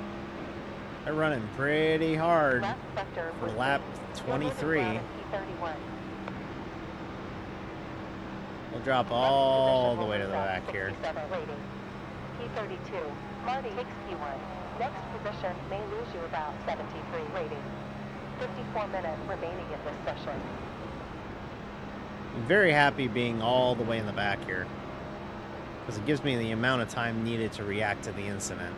They're running pretty hard Left sector for was lap lead. 23. You're moving down at P31. We'll drop all the way to the back here. 67 rating. P32. Marty takes P1. Next position may lose you about 73 rating. 54 minutes remaining in this session. I'm very happy being all the way in the back here. Because it gives me the amount of time needed to react to the incident.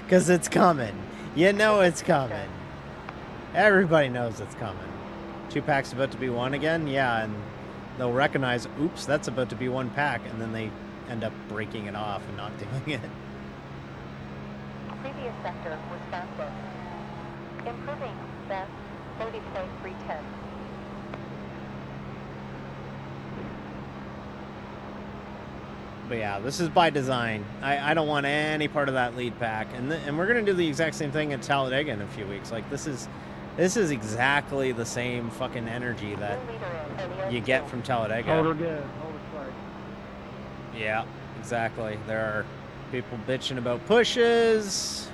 Because it's coming. You know it's coming. Everybody knows it's coming. 2 packs about to be 1 again? Yeah, and they'll recognize, oops, that's about to be 1 pack, and then they end up breaking it off and not doing it. Previous sector was fastest. Improving best 30.310. But yeah, this is by design. I don't want any part of that lead pack, and we're gonna do the exact same thing at Talladega in a few weeks. Like this is exactly the same fucking energy that New leader in you get from Talladega. Hold her good. Hold her tight. Yeah, exactly. There are people bitching about pushes.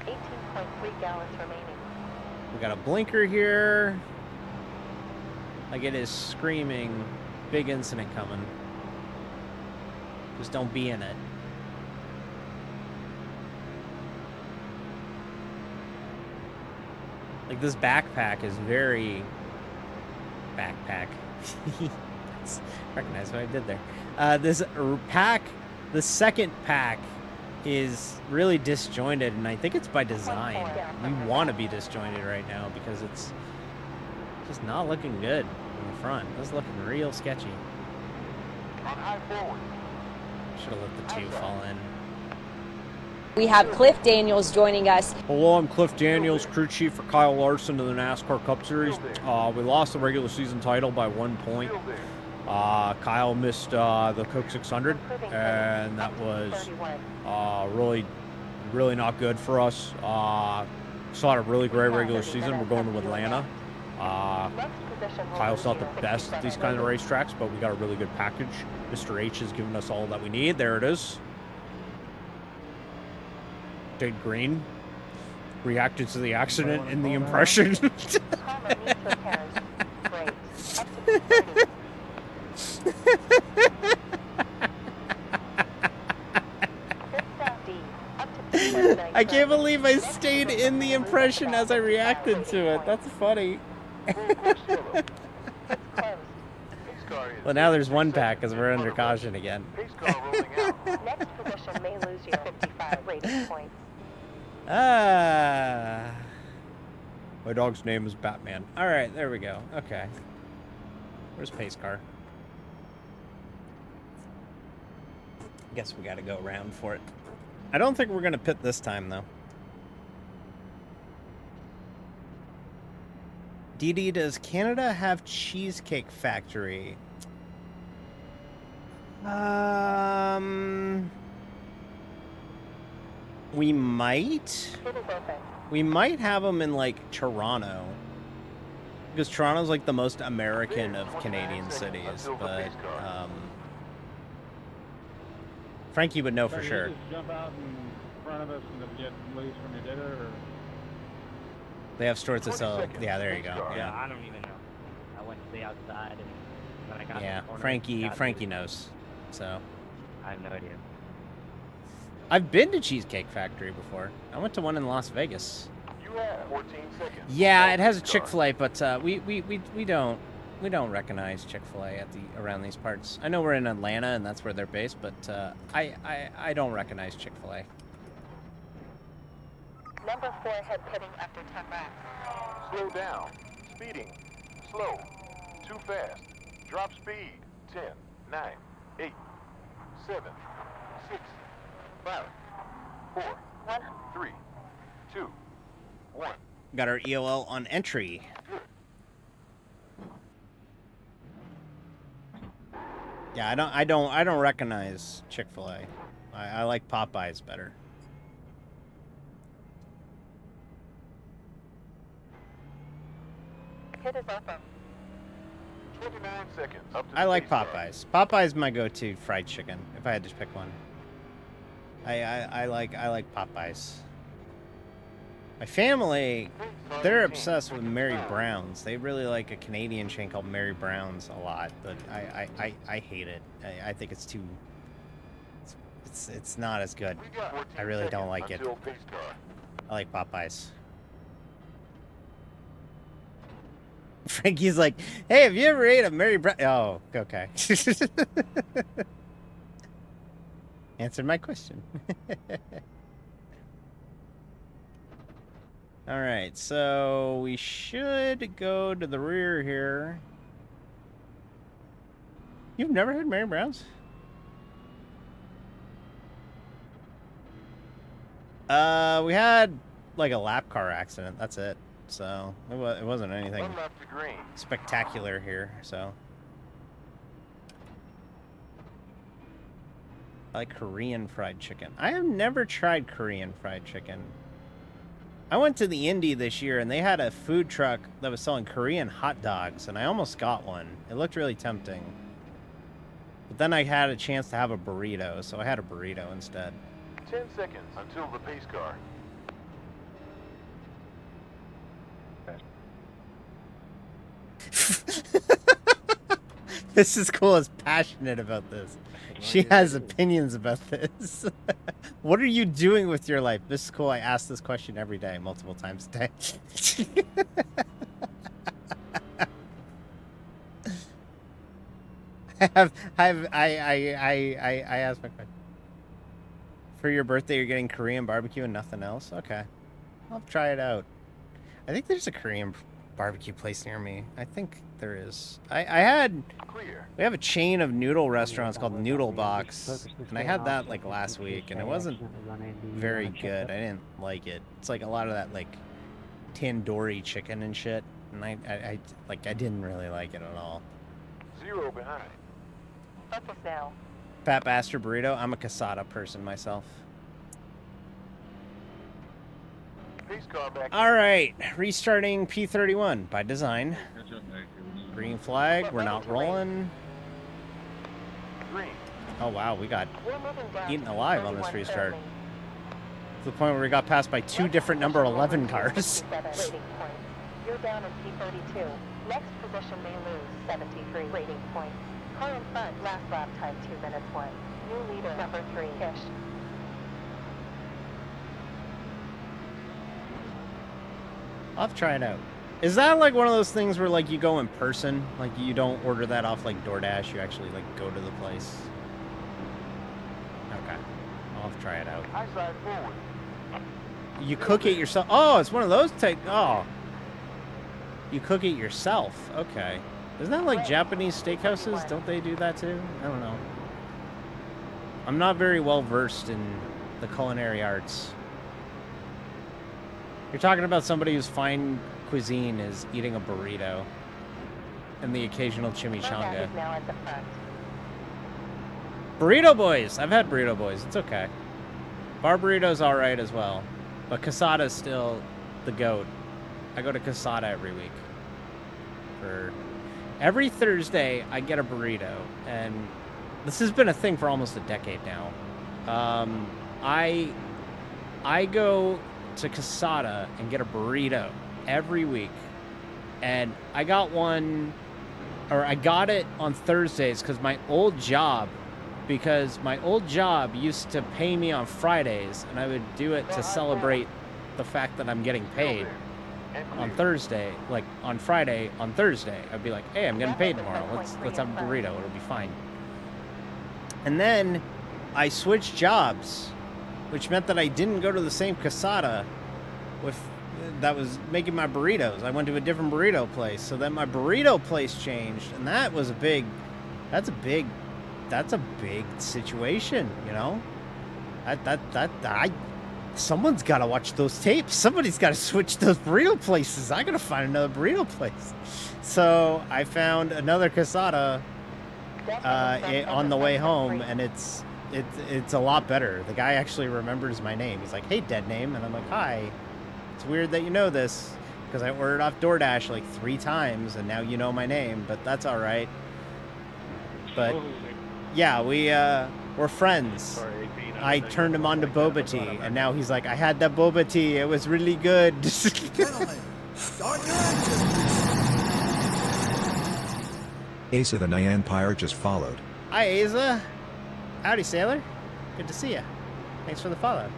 18.3 gallons remaining. We got a blinker here. Like it is screaming, big incident coming. Just don't be in it. Like this backpack is very backpack. Recognize what I did there. This pack, the second pack, is really disjointed, and I think it's by design. We want to be disjointed right now because it's just not looking good in the front. It's looking real sketchy. On high forward. Should have let the 2 fall in. We have Cliff Daniels joining us. Hello, I'm Cliff Daniels, crew chief for Kyle Larson of the NASCAR Cup Series. We lost the regular season title by 1 point. Kyle missed the Coke 600, and that was really not good for us. Still had a really great regular season. We're going to Atlanta. Kyle's not the best at these kind of racetracks, but we got a really good package. Mr. H has given us all that we need. There it is. Did Green reacted to the accident in the impression. I can't believe I stayed in the impression as I reacted to it. That's funny. Well, now there's 1 pack because we're under caution again. Next position may lose you 55 rating points. Ah. My dog's name is Batman. All right, there we go. Okay. Where's pace car? Guess we got to go around for it. I don't think we're going to pit this time, though. DD, does Canada have Cheesecake Factory? We might. We might have them in, like, Toronto. Because Toronto's, like, the most American of Canadian cities, but, Frankie would know for sure. You just jump out in front of us and get loose from your data, or? They have stores that sell. Yeah, there you go. Yeah, I don't even know. I went to the outside and when I got Yeah, to the corner, Frankie knows. So I have no idea. I've been to Cheesecake Factory before. I went to one in Las Vegas. You have 14 seconds. Yeah, it has a Chick-fil-A, but we don't recognize Chick-fil-A around these parts. I know we're in Atlanta and that's where they're based, but I don't recognize Chick-fil-A. Number 4 head pitting after 10 laps. Slow down. Speeding. Slow. Too fast. Drop speed. 10, 9, 8, 7, 6, 5, 4, 3, 2, 1. Got our EOL on entry. Yeah, I don't recognize Chick-fil-A. I like Popeyes better. Pit is open. 29 seconds. Up to I the like pace car. Popeyes. Popeyes my go-to fried chicken if I had to pick one. I like Popeyes. My family, they're obsessed with Mary Brown's. They really like a Canadian chain called Mary Brown's a lot, but I hate it. I think it's too. It's not as good. We got 14 I really don't like it. until pace car. I like Popeyes. Frankie's like, hey, have you ever ate a Mary Brown? Oh, okay. Answered my question. All right, so we should go to the rear here. You've never had Mary Brown's? We had like a lap car accident. That's it. So it wasn't anything One left to green. spectacular here. So I like Korean fried chicken. I have never tried Korean fried chicken. I went to the Indy this year and they had a food truck that was selling Korean hot dogs and I almost got one. It looked really tempting. But then I had a chance to have a burrito, so I had a burrito instead. 10 seconds until the pace car. Mrs. Cool is passionate about this. She has opinions about this. What are you doing with your life? Mrs. Cool, I ask this question every day, multiple times a day. I asked my question. For your birthday, you're getting Korean barbecue and nothing else? Okay. I'll try it out. I think there's a Korean barbecue place near me. I think there is. We have a chain of noodle restaurants called Noodle Box, and I had that like last week, and it wasn't very good. I didn't like it. It's like a lot of that like tandoori chicken and shit, and I didn't really like it at all. 0 behind. Focus now. Pat Baster Burrito. I'm a casada person myself. Pace car back. All right, restarting P31 by design. Green flag. We're not rolling. Green. Oh wow, we got We're moving down eaten to alive on 31 this restart. turning. To the point where we got passed by two different number 11 cars. 67 rating points. You're down in P32. Next position may lose 73 rating points. Car in front, last lap time 2 minutes 1. New leader number 3-ish. I'll have to try it out. Is that like one of those things where like you go in person? Like you don't order that off like DoorDash, you actually like go to the place? Okay. I'll have to try it out. High side forward. You cook it yourself. Oh, it's one of those type. Oh. You cook it yourself. Okay. Isn't that like Japanese steakhouses? Don't they do that too? I don't know. I'm not very well versed in the culinary arts. You're talking about somebody whose fine cuisine is eating a burrito and the occasional chimichanga. is now at the front. Burrito Boys! I've had Burrito Boys. It's okay. Bar Burrito's alright as well. But Casada's still the GOAT. I go to Casada every week. Every Thursday, I get a burrito. And this has been a thing for almost a decade now. I go to Casada and get a burrito every week. And I got it on Thursdays because my old job used to pay me on Fridays, and I would do it to celebrate the fact that I'm getting paid on Thursday, like on Friday, on Thursday. I'd be like, hey, I'm getting paid tomorrow. Let's have a burrito. It'll be fine. And then I switched jobs, which meant that I didn't go to the same Casada that was making my burritos. I went to a different burrito place. So then my burrito place changed, and that's a big situation, you know? Someone's got to watch those tapes. Somebody's got to switch those burrito places. I got to find another burrito place. So I found another Casada on the way home, and it's a lot better. The guy actually remembers my name. He's like, hey, dead name. And I'm like, hi. It's weird that you know this because I ordered off DoorDash like 3 times, and now you know my name, but that's all right. But yeah, we're friends. I turned him on to boba tea, and now he's like, I had that boba tea. It was really good. Gentlemen, start your engines. Asa the Nyan Pyre just followed. Hi, Asa. Howdy, sailor. Good to see you. Thanks for the follow.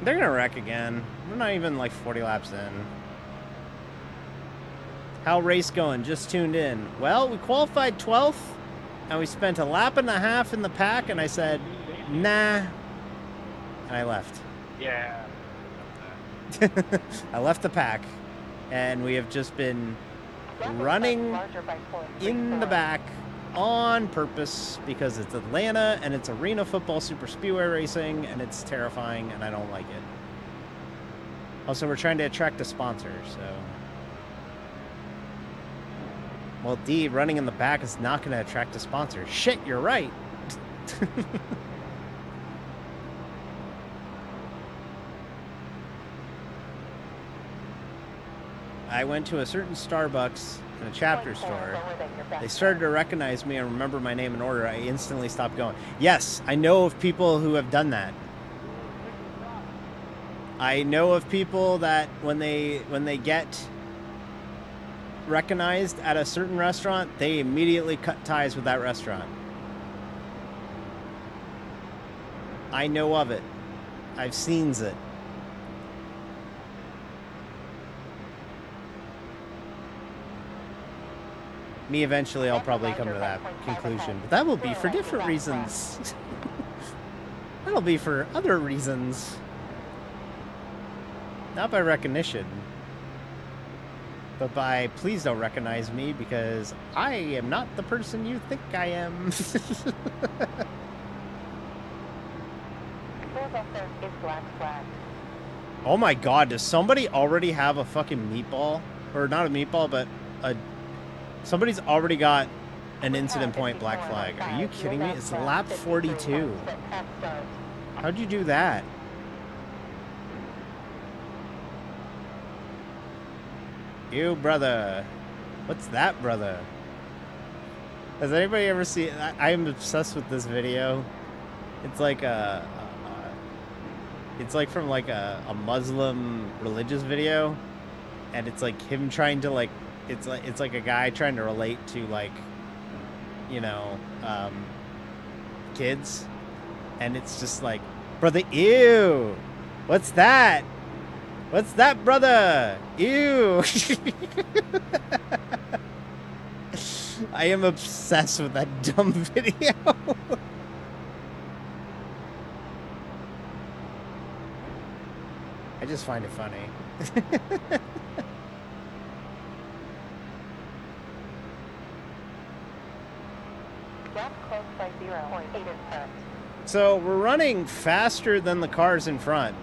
They're gonna wreck again. We're not even like 40 laps in. How race going? Just tuned in. Well, we qualified 12th, and we spent a lap and a half in the pack, and I said, nah, and I left. Yeah. I left the pack, and we have just been running in the back on purpose because it's Atlanta, and it's arena football super speedway racing, and it's terrifying, and I don't like it. Also, we're trying to attract a sponsor, so... Well, D, running in the back is not going to attract a sponsor. Shit, you're right. I went to a certain Starbucks in a chapter store. They started to recognize me and remember my name and order. I instantly stopped going. Yes, I know of people who have done that. I know of people that when they get recognized at a certain restaurant, they immediately cut ties with that restaurant. I know of it. I've seen it. Me eventually, I'll probably come to that conclusion, but that will be for different reasons. That'll be for other reasons. Not by recognition, but by please don't recognize me because I am not the person you think I am. Philadelphia is black flagged. Oh my god, does somebody already have a fucking meatball? Or not a meatball, but somebody's already got an incident point black flag. Are you kidding me? It's lap 42. How'd you do that? You, brother. What's that, brother? Has anybody ever seen... I am obsessed with this video. It's like it's like from like a Muslim religious video. And it's like him trying to like... It's like a guy trying to relate to like... You know... kids. And it's just like... Brother, ew! What's that? What's that, brother? Ew! I am obsessed with that dumb video. I just find it funny. Gap close by 0.8 in front. So we're running faster than the cars in front,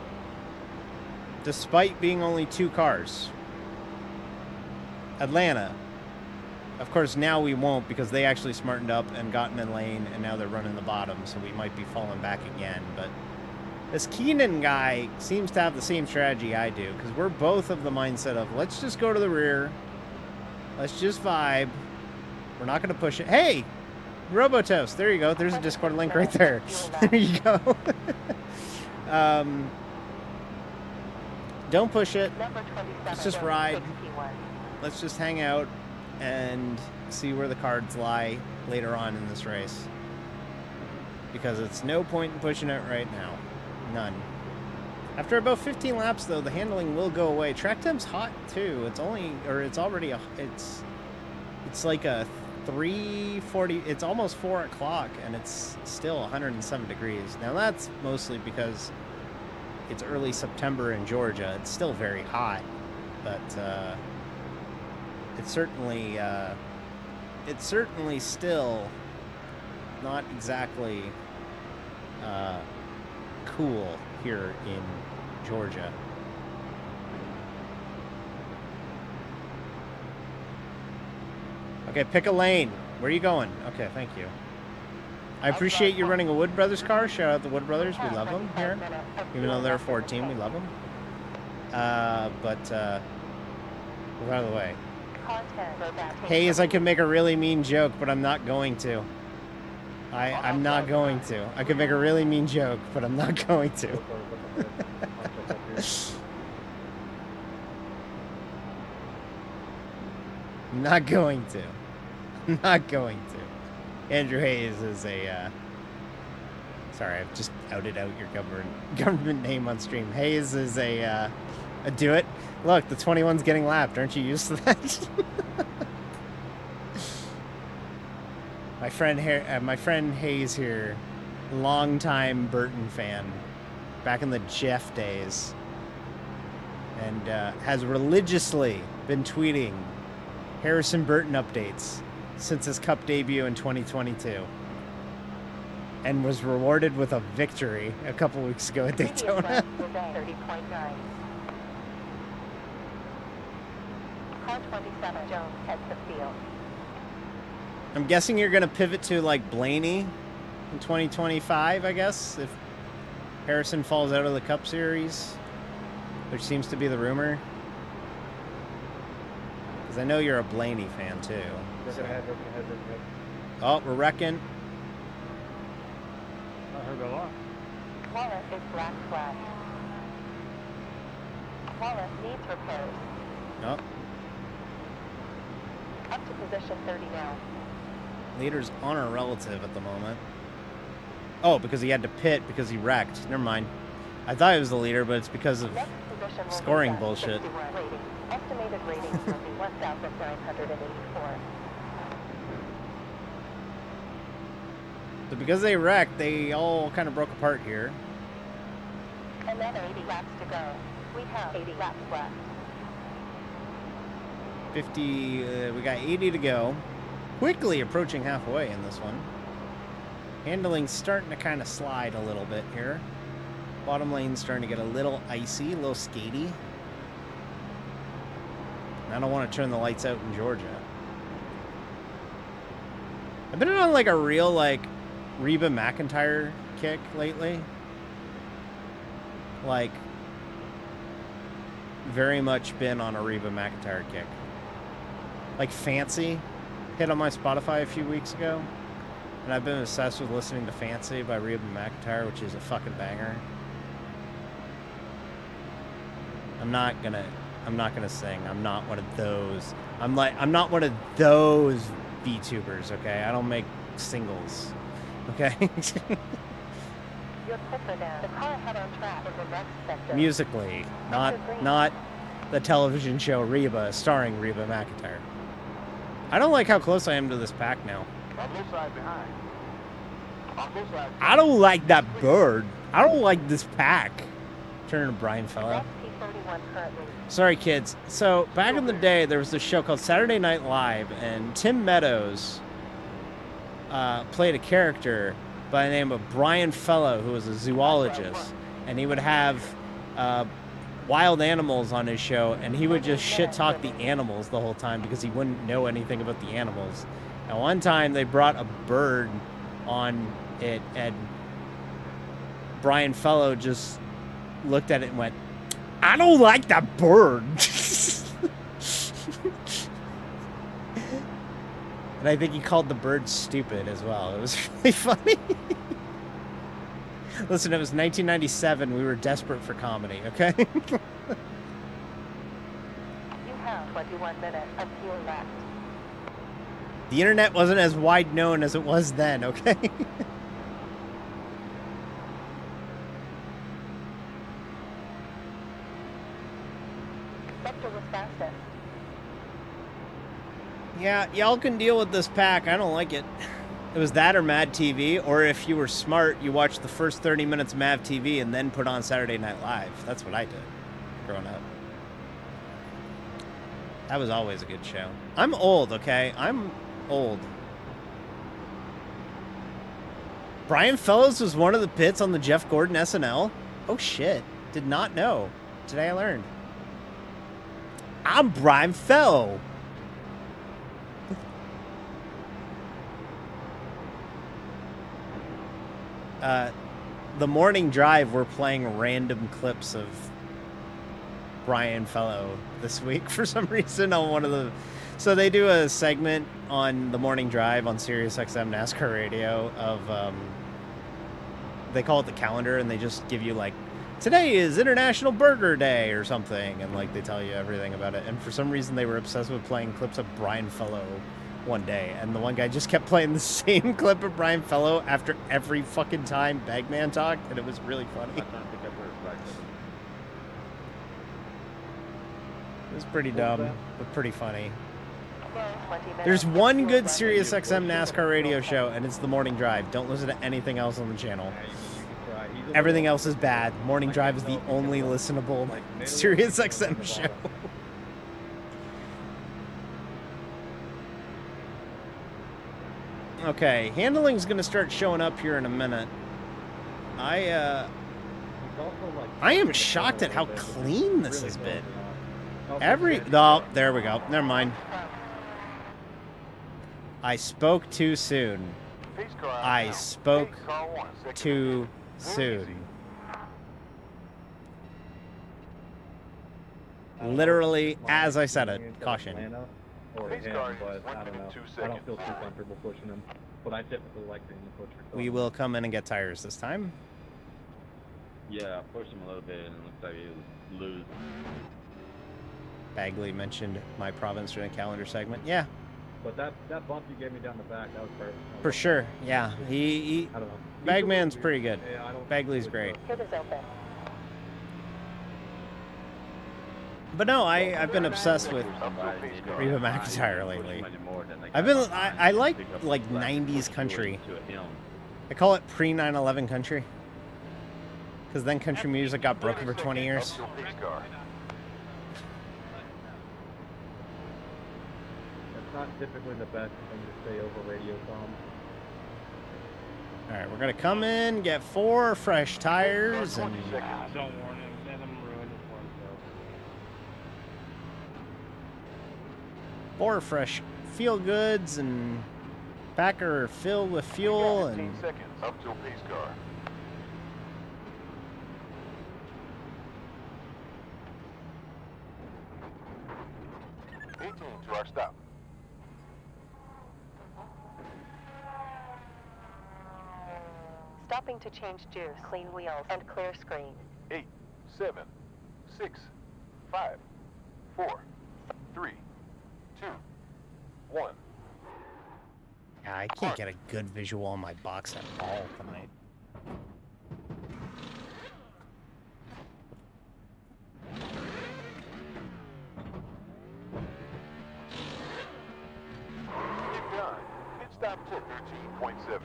despite being only 2 cars. Atlanta. Of course, now we won't because they actually smartened up and gotten in lane, and now they're running the bottom, so we might be falling back again. But this Keenan guy seems to have the same strategy I do, because we're both of the mindset of, let's just go to the rear. Let's just vibe. We're not going to push it. Hey! Robotoast. There you go. There's a Discord link right there. There you go. Don't push it. Let's just ride. Let's just hang out and see where the cards lie later on in this race. Because it's no point in pushing it right now. None. After about 15 laps, though, the handling will go away. Track time's hot, too. It's already it's like a 3:40, it's almost 4 o'clock, and it's still 107 degrees. Now, that's mostly because it's early September in Georgia. It's still very hot, but it's certainly still not exactly cool here in Georgia. Okay, pick a lane. Where are you going? Okay, thank you. I appreciate you running a Wood Brothers car. Shout out the Wood Brothers. We love them here. Even though they're a Ford team, we love them. But move out of the way. Hayes, I could make a really mean joke, but I'm not going to. I'm not going to. I could make a really mean joke, but I'm not going to. I'm not going to. I'm not going to. Andrew Hayes is a, sorry, I've just outed out your government name on stream. Hayes is a do it. Look, the 21's getting lapped. Aren't you used to that? My friend Hayes here, longtime Burton fan, back in the Jeff days, and has religiously been tweeting Harrison Burton updates since his Cup debut in 2022, and was rewarded with a victory a couple weeks ago at Daytona. 30.9. Car 27 Jones heads the field. I'm guessing you're going to pivot to like Blaney in 2025, I guess, if Harrison falls out of the Cup Series, which seems to be the rumor. Because I know you're a Blaney fan too. So. Oh, we're wrecking. I heard a lot. Wallace is black flag. Wallace needs repairs. Oh. Up to position 30 now. Leader's on a relative at the moment. Oh, because he had to pit because he wrecked. Never mind. I thought he was the leader, but it's because of scoring bullshit. Rating. Estimated rating will be 1,984. So because they wrecked, they all kind of broke apart here. Another 80 laps to go. We have 80 laps left. 50, we got 80 to go. Quickly approaching halfway in this one. Handling's starting to kind of slide a little bit here. Bottom lane's starting to get a little icy, a little skatey. I don't want to turn the lights out in Georgia. I've been on like a real like Reba McEntire kick lately. Like very much been on a Reba McEntire kick. Like Fancy hit on my Spotify a few weeks ago. And I've been obsessed with listening to Fancy by Reba McEntire, which is a fucking banger. I'm not gonna sing. I'm not one of those. I'm not one of those VTubers, okay? I don't make singles. Okay? Your clips are down. The car ahead on track in the next sector. Musically, not the television show Reba starring Reba McEntire. I don't like how close I am to this pack now. On both sides behind. On both sides. I don't like that bird. I don't like this pack. Turn to Brian Fellow. Sorry, kids. So, back in the day, there was this show called Saturday Night Live, and Tim Meadows played a character by the name of Brian Fellow, who was a zoologist, and he would have wild animals on his show, and he would just shit-talk the animals the whole time because he wouldn't know anything about the animals. And one time, they brought a bird on it, and Brian Fellow just looked at it and went, I don't like that bird. And I think he called the bird stupid as well. It was really funny. Listen, it was 1997. We were desperate for comedy, okay? You have 21 minutes of fuel left. The internet wasn't as wide known as it was then, okay? Sector was fastest. Yeah, y'all can deal with this pack. I don't like it. It was that or Mad TV, or if you were smart, you watched the first 30 minutes of Mad TV and then put on Saturday Night Live. That's what I did growing up. That was always a good show. I'm old, okay? I'm old. Brian Fellows was one of the pits on the Jeff Gordon SNL? Oh shit. Did not know. Today I learned. I'm Brian Fellow. The morning drive, we're playing random clips of Brian Fellow this week for some reason on one of the... So they do a segment on the morning drive on Sirius XM NASCAR radio of... they call it the calendar, and they just give you like, today is International Burger Day or something, and like they tell you everything about it. And for some reason they were obsessed with playing clips of Brian Fellow one day, and the one guy just kept playing the same clip of Brian Fellow after every fucking time Bagman talked, and it was really funny. It was pretty dumb, but pretty funny. There's one good Sirius XM NASCAR radio show, and it's the Morning Drive. Don't listen to anything else on the channel. Everything else is bad. Morning Drive is the only listenable Sirius XM show. Okay, handling's gonna start showing up here in a minute. I am shocked at how clean this has been. Oh, there we go. Never mind. I spoke too soon. I spoke too soon. Literally, as I said it. Caution. Or him, but I don't know. I don't feel too comfortable pushing him. But I typically like being the pusher. We will come in and get tires this time. Yeah, push him a little bit, and it looks like he'll lose. Bagley mentioned my province during the calendar segment. Yeah. But that bump you gave me down the back, that was perfect. For sure. Yeah. He I don't know. Bagman's pretty good. Yeah, Bagley's great. Pit is open. But no, I've been obsessed with Reba McEntire lately. I like 90s country. I call it pre 9/11 country. Because then country music got broken for 20 years. Up till pace car. That's not typically the best thing to say over radio comms. All right, we're gonna come in, get 4 fresh tires, and 20 seconds. Don't warn him. Let him ruin it for himself. 4 fresh fuel goods, and Packer filled with fuel, 15 and seconds up till pace car. To our stop. Stopping to change juice, clean wheels, and clear screen. 8, 7, 6, 5, 4, 3, 2, 1. yeah, I can't get a good visual on my box at all tonight. Keep going. Pit stop to 13.7.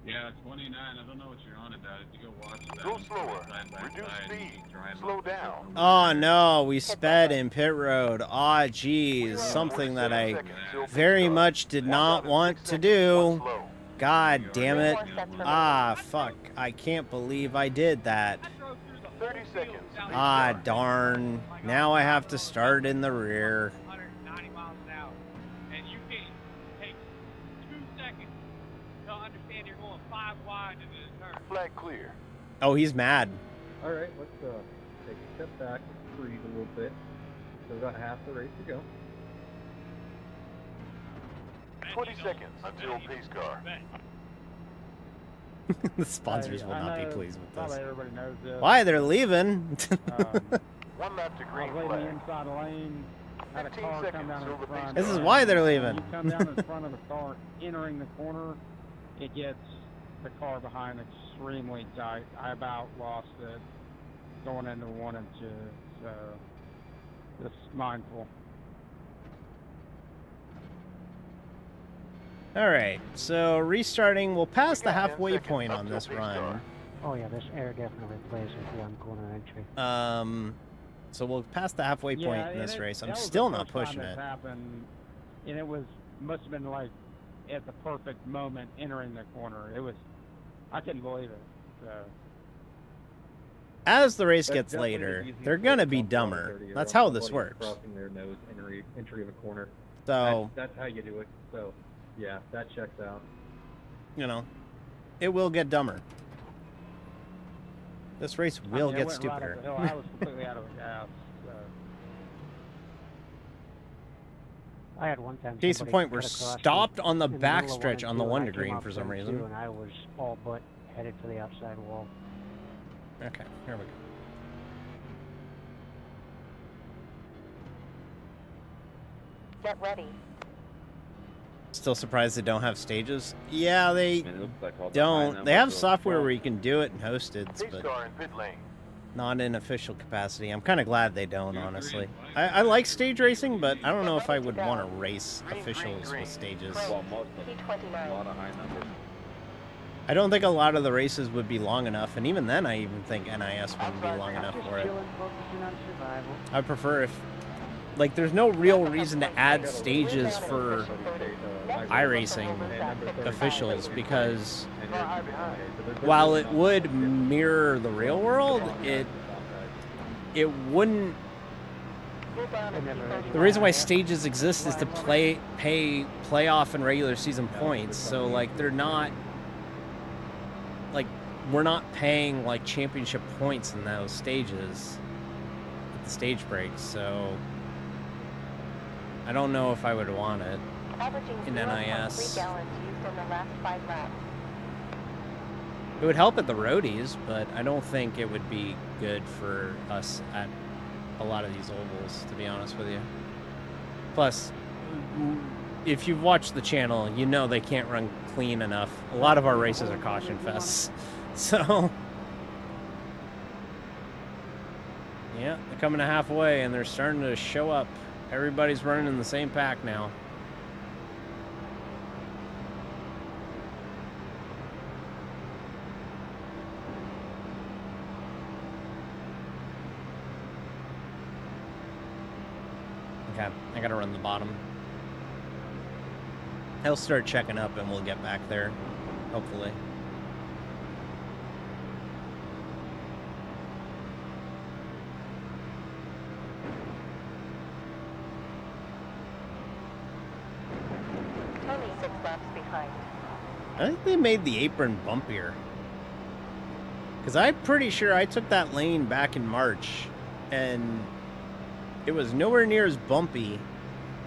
Yeah, 29. I don't know what you're on about. If you go watch that. Go slower. Side by Reduce side, you speed. can drive Slow up. down. Oh no, we sped in pit road. Aw, geez, something that I very much did not want to do. God damn it. Ah, fuck. I can't believe I did that. 30 seconds. Ah, darn. Now I have to start in the rear. 190 miles an hour. And you can take 2 seconds to understand you're going 5 wide into the turn. Flag clear. Oh, he's mad. All right, let's take a step back, breathe a little bit. Still got half the race to go. 20 seconds until pace car. The sponsors will not be pleased with Probably this. everybody knows this. Why? They're leaving. 1 lap to I green was waiting in the flag. inside lane. Had a 15 car come seconds down till in the front. pace This is car. why they're leaving. You come down in front of the car, entering the corner, it gets the car behind extremely tight. I about lost it going into 1 and 2, so just mindful. All right, so restarting. We'll pass We the got 10 halfway seconds point up on till this pace run. car. Oh yeah, this air definitely plays with the on-corner entry. So we'll pass the halfway point in and this race. that I'm was the still not first time pushing this it. happened, and it must have been like at the perfect moment entering the corner. It was, I couldn't believe it. So. As the race That's gets definitely later, the easiest they're way gonna to be bump down dumber. 30 That's around how this somebody works. Crossing their nose, entry of a corner. So, That's how you do it. So, yeah, that checks out. you know, it will get dumber. This race will I mean, get it went right up stupider. the hill. I was completely out of the gas. So. I had one time. Case in somebody point, we're cut across me stopped on the in middle of 1 backstretch and on the 2, and I Wonder came Green up for some turn reason. 2, and I was all but headed for the outside wall. Okay, here we go. Get ready. Still surprised they don't have stages. Yeah, they I mean, it looks like all the high don't. They numbers have are software strong. where you can do it and host it, Pace but car in pit lane. not in official capacity. I'm kind of glad they don't, honestly. I like stage racing, but I don't know if I would want to race officials with stages. Well, most of them. A P29. lot of high numbers. I don't think a lot of the races would be long enough, and even then, I even think NIS wouldn't be long enough Just for it. chilling, focusing on survival. I prefer if, like, there's no real reason to add stages for iRacing officials because while it would mirror the real world, it wouldn't. You're down at P39. The reason why stages exist is to pay playoff and regular season points. So like they're not like we're not paying like championship points in those stages at the stage breaks. So I don't know if I would want it. Averaging in 0.3 NIS. gallons used in the last 5 laps. It would help at the roadies, but I don't think it would be good for us at a lot of these ovals, to be honest with you. Plus, if you've watched the channel, you know they can't run clean enough. A lot of our races are caution fests. So, yeah, they're coming to halfway and they're starting to show up. Everybody's running in the same pack now. Okay, I gotta run the bottom. He'll start checking up and we'll get back there, hopefully. Only 6 laps behind. I think they made the apron bumpier. Because I'm pretty sure I took that lane back in March, and it was nowhere near as bumpy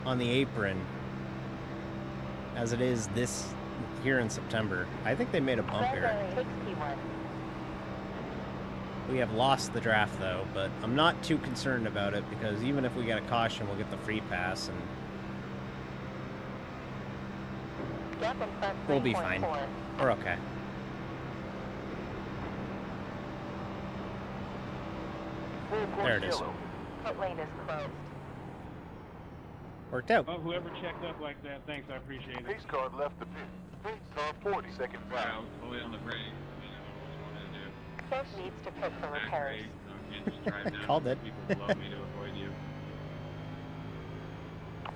on the apron as it is this here in September. I think they made a bump here. Bradbury takes P1. We have lost the draft though, but I'm not too concerned about it because even if we get a caution, we'll get the free pass and Gap in front we'll be fine. 3.4. We're okay. There it is. Pit lane is closed. Worked out. Well, whoever checked up like that, thanks, I appreciate it. Pace car left the pit. Pace car 40 seconds out. fully on the brake. Fifth needs to pit for repairs. Called it. People below me to avoid you.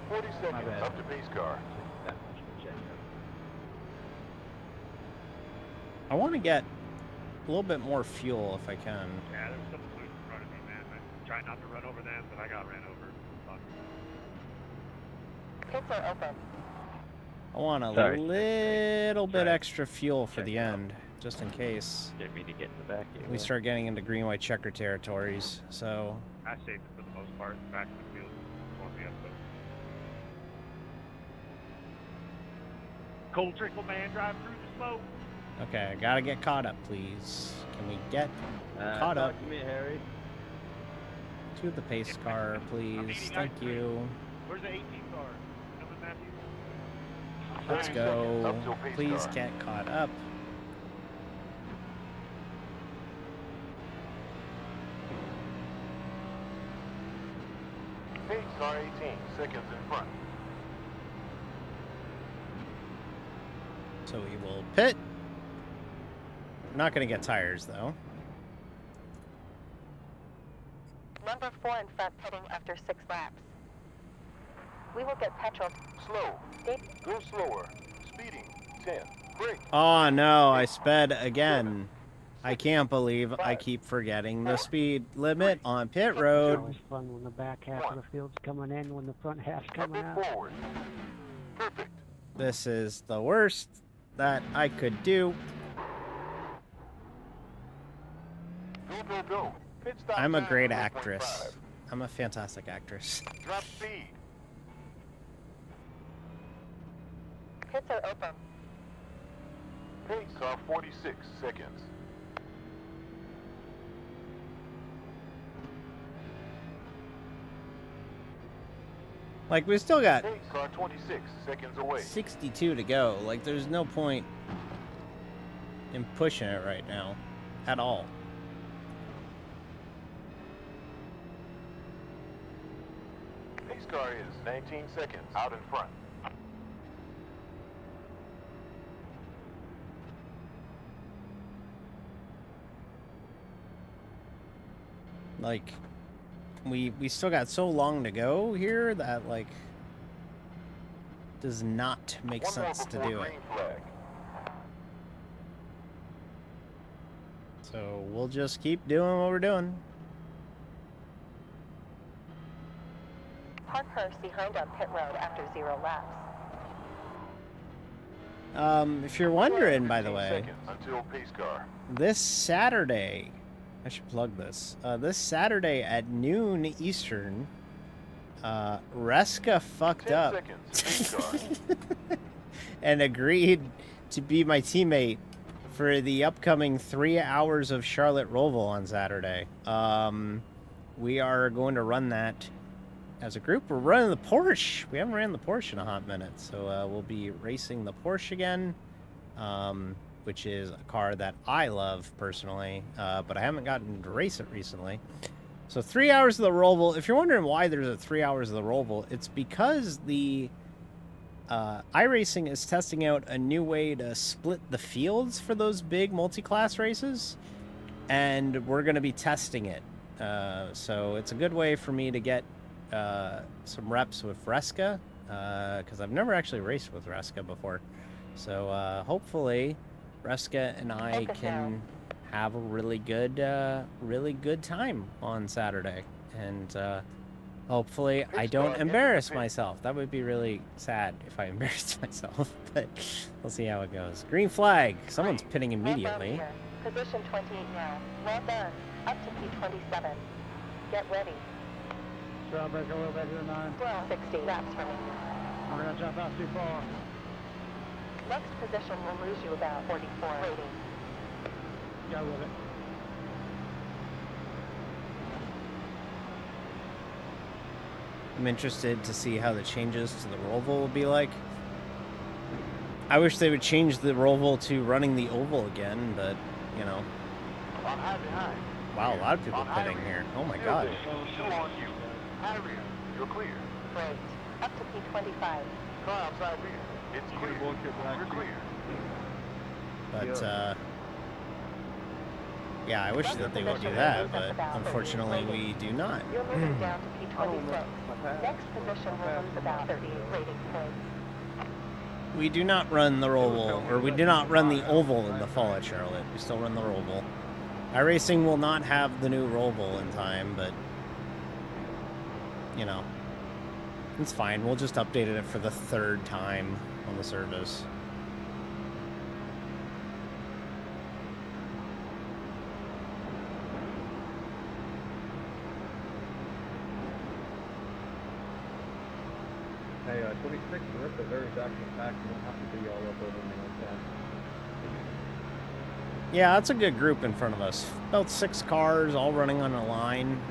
40 seconds up to pace car. I want to get a little bit more fuel if I can. Yeah, there was some police in front of me, man. I tried not to run over them, but I got ran over. Pits are open. I want a little bit extra fuel for the end, just in case Didn't mean to get in the back. we start getting into green, white, checker territories. So I saved it for the most part. Back in the field. Pulling me up, but... Cold trickle, man. Drive through the smoke. okay, I gotta get caught up, please. Can we get caught up Talk to me, Harry. to the pace car, please? Thank you. Where's the 18 car? Coming, Matthew? Let's 30 go. seconds up till pace Please car. get caught up. Pace car 18 seconds in front. So we will pit. We're not gonna get tires though. Number 4 in front pitting after 6 laps. We will get petrol. Slow. Go slower. Speeding. 10. Brake. Oh no, I sped again. I can't believe I keep forgetting the speed limit on pit It's road. always fun when the back half of the field's coming in, when the front half's coming Up and out. forward. Perfect. This is the worst that I could do. Go, go, go. Pit stop I'm a time, great 4.5. actress. I'm a fantastic actress. Drop speed. Pits are open. Pace car 46 seconds. Like, we still got Pace car 26 seconds away. 62 to go. Like, there's no point in pushing it right now at all. Pace car is 19 seconds out in front. Like, we still got so long to go here that, like, does not make One more sense to before do it. green flag. So we'll just keep doing what we're doing. Park cars behind on pit road after 0 laps. If you're wondering, by the 15 way, seconds until pace car. this Saturday, I should plug this. This Saturday at noon Eastern, Reska fucked 10 up seconds. Pace car. and agreed to be my teammate for the upcoming 3 hours of Charlotte Roval on Saturday. We are going to run that as a group. We're running the Porsche. We haven't ran the Porsche in a hot minute, so we'll be racing the Porsche again, which is a car that I love personally, but I haven't gotten to race it recently. So 3 hours of the Roval. If you're wondering why there's a 3 hours of the Roval, it's because the iRacing is testing out a new way to split the fields for those big multi-class races, and we're going to be testing it. So it's a good way for me to get some reps with Reska, because I've never actually raced with Reska before. So hopefully Reska and I can have a really good time on Saturday, and hopefully I don't embarrass myself. That would be really sad if I embarrassed myself, but we'll see how it goes. Green flag. Someone's pitting immediately. Position 28 now. Well done. Up to P27. Get ready. Ground break a little bit here, 9. 60 laps remaining. We're going to jump out too far. Next position will lose you about 44 rating. Go with it. I'm interested to see how the changes to the Roval will be like. I wish they would change the Roval to running the oval again, but, you know. Wow, a lot of people pitting here. Oh my god. Two on you. High rear. You're clear. Great. Up to P25. Car outside rear. It's clear. You're clear. But, yeah, I wish that they would do that, but unfortunately we do not. You're moving down to P26. Next position will lose about 38 rating points. We do not run the Roval, or we do not run the oval in the fall at Charlotte. We still run the Roval. iRacing will not have the new Roval in time, but, you know, it's fine. We'll just update it for the 3rd time on the service. Hey, 26, we're at the very back of the pack. You don't have to be all up over me like that. Yeah, that's a good group in front of us. About 6 cars, all running on a line.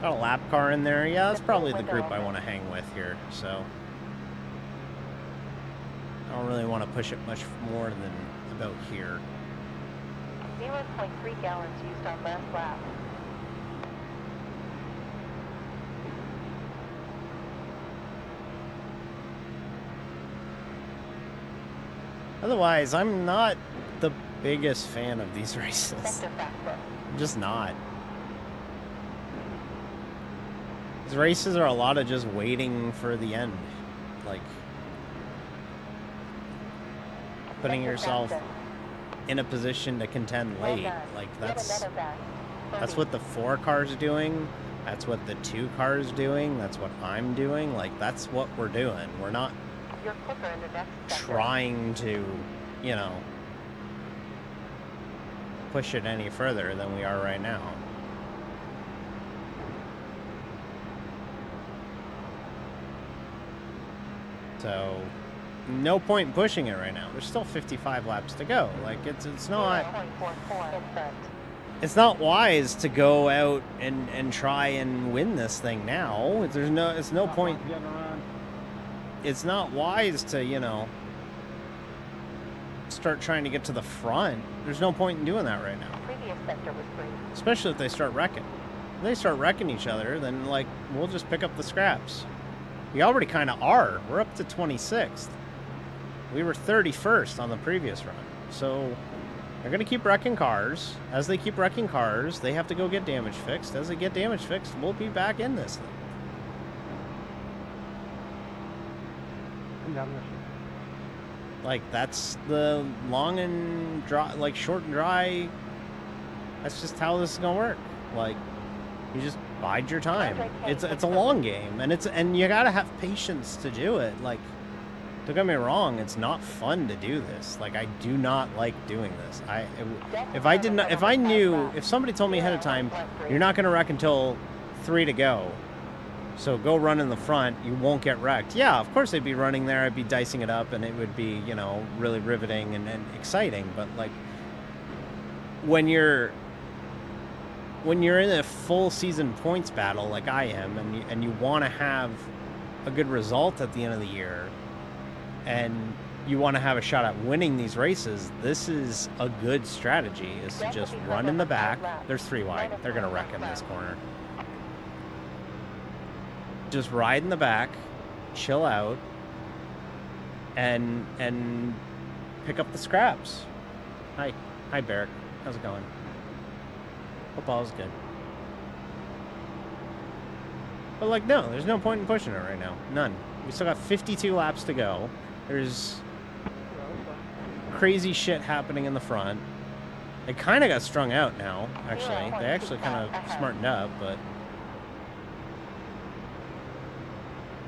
Got a lap car in there. Yeah, that's probably the group I want to hang with here, so. I don't really want to push it much more than about here. 0.3 gallons used on last lap. Otherwise, I'm not the biggest fan of these races. I'm just not. These races are a lot of just waiting for the end. Like, putting yourself in a position to contend late. Like, that's what the 4 cars doing. That's what the 2 cars doing. That's what I'm doing. Like, that's what we're doing. We're not You're quicker in the next trying to, you know, push it any further than we are right now. So, no point in pushing it right now. There's still 55 laps to go. Like, it's not wise to go out and try and win this thing now. It's no point. It's not wise to, you know, start trying to get to the front. There's no point in doing that right now. Previous sector was free. Especially if they start wrecking. If they start wrecking each other, then, like, we'll just pick up the scraps. We already kind of are. We're up to 26th. We were 31st on the previous run. So they're going to keep wrecking cars. As they keep wrecking cars, they have to go get damage fixed. As they get damage fixed, we'll be back in this thing. Like, that's the long and dry, like, short and dry. That's just how this is gonna work. Like, you just bide your time. It's a long game, and you gotta have patience to do it. Like, don't get me wrong, it's not fun to do this. Like, I do not like doing this. If somebody told me ahead of time, you're not gonna wreck until 3 to go, so go run in the front, you won't get wrecked. Yeah, of course I'd be running there, I'd be dicing it up, and it would be, you know, really riveting and exciting. But, like, when you're in a full season points battle like I am, and you want to have a good result at the end of the year, and you want to have a shot at winning these races, this is a good strategy, is to just run in the back. There's 3 wide. They're going to wreck in this corner. Just ride in the back, chill out, and pick up the scraps. Hi, Barrick. How's it going? Hope all is good. But, like, no, there's no point in pushing it right now. None. We still got 52 laps to go. There's crazy shit happening in the front. They kind of got strung out now, actually. They actually kind of smartened up, but...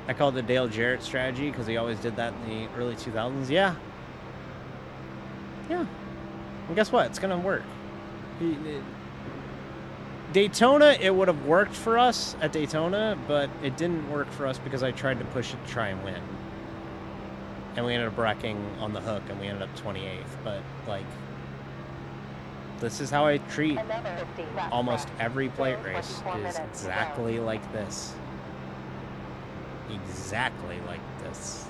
I call it the Dale Jarrett strategy because he always did that in the early 2000s. Yeah. Yeah. And guess what? It's going to work. Daytona, it would have worked for us at Daytona, but it didn't work for us because I tried to push it to try and win. And we ended up wrecking on the hook, and we ended up 28th. But, like, this is how I treat almost every plate race, is exactly like this. Exactly like this.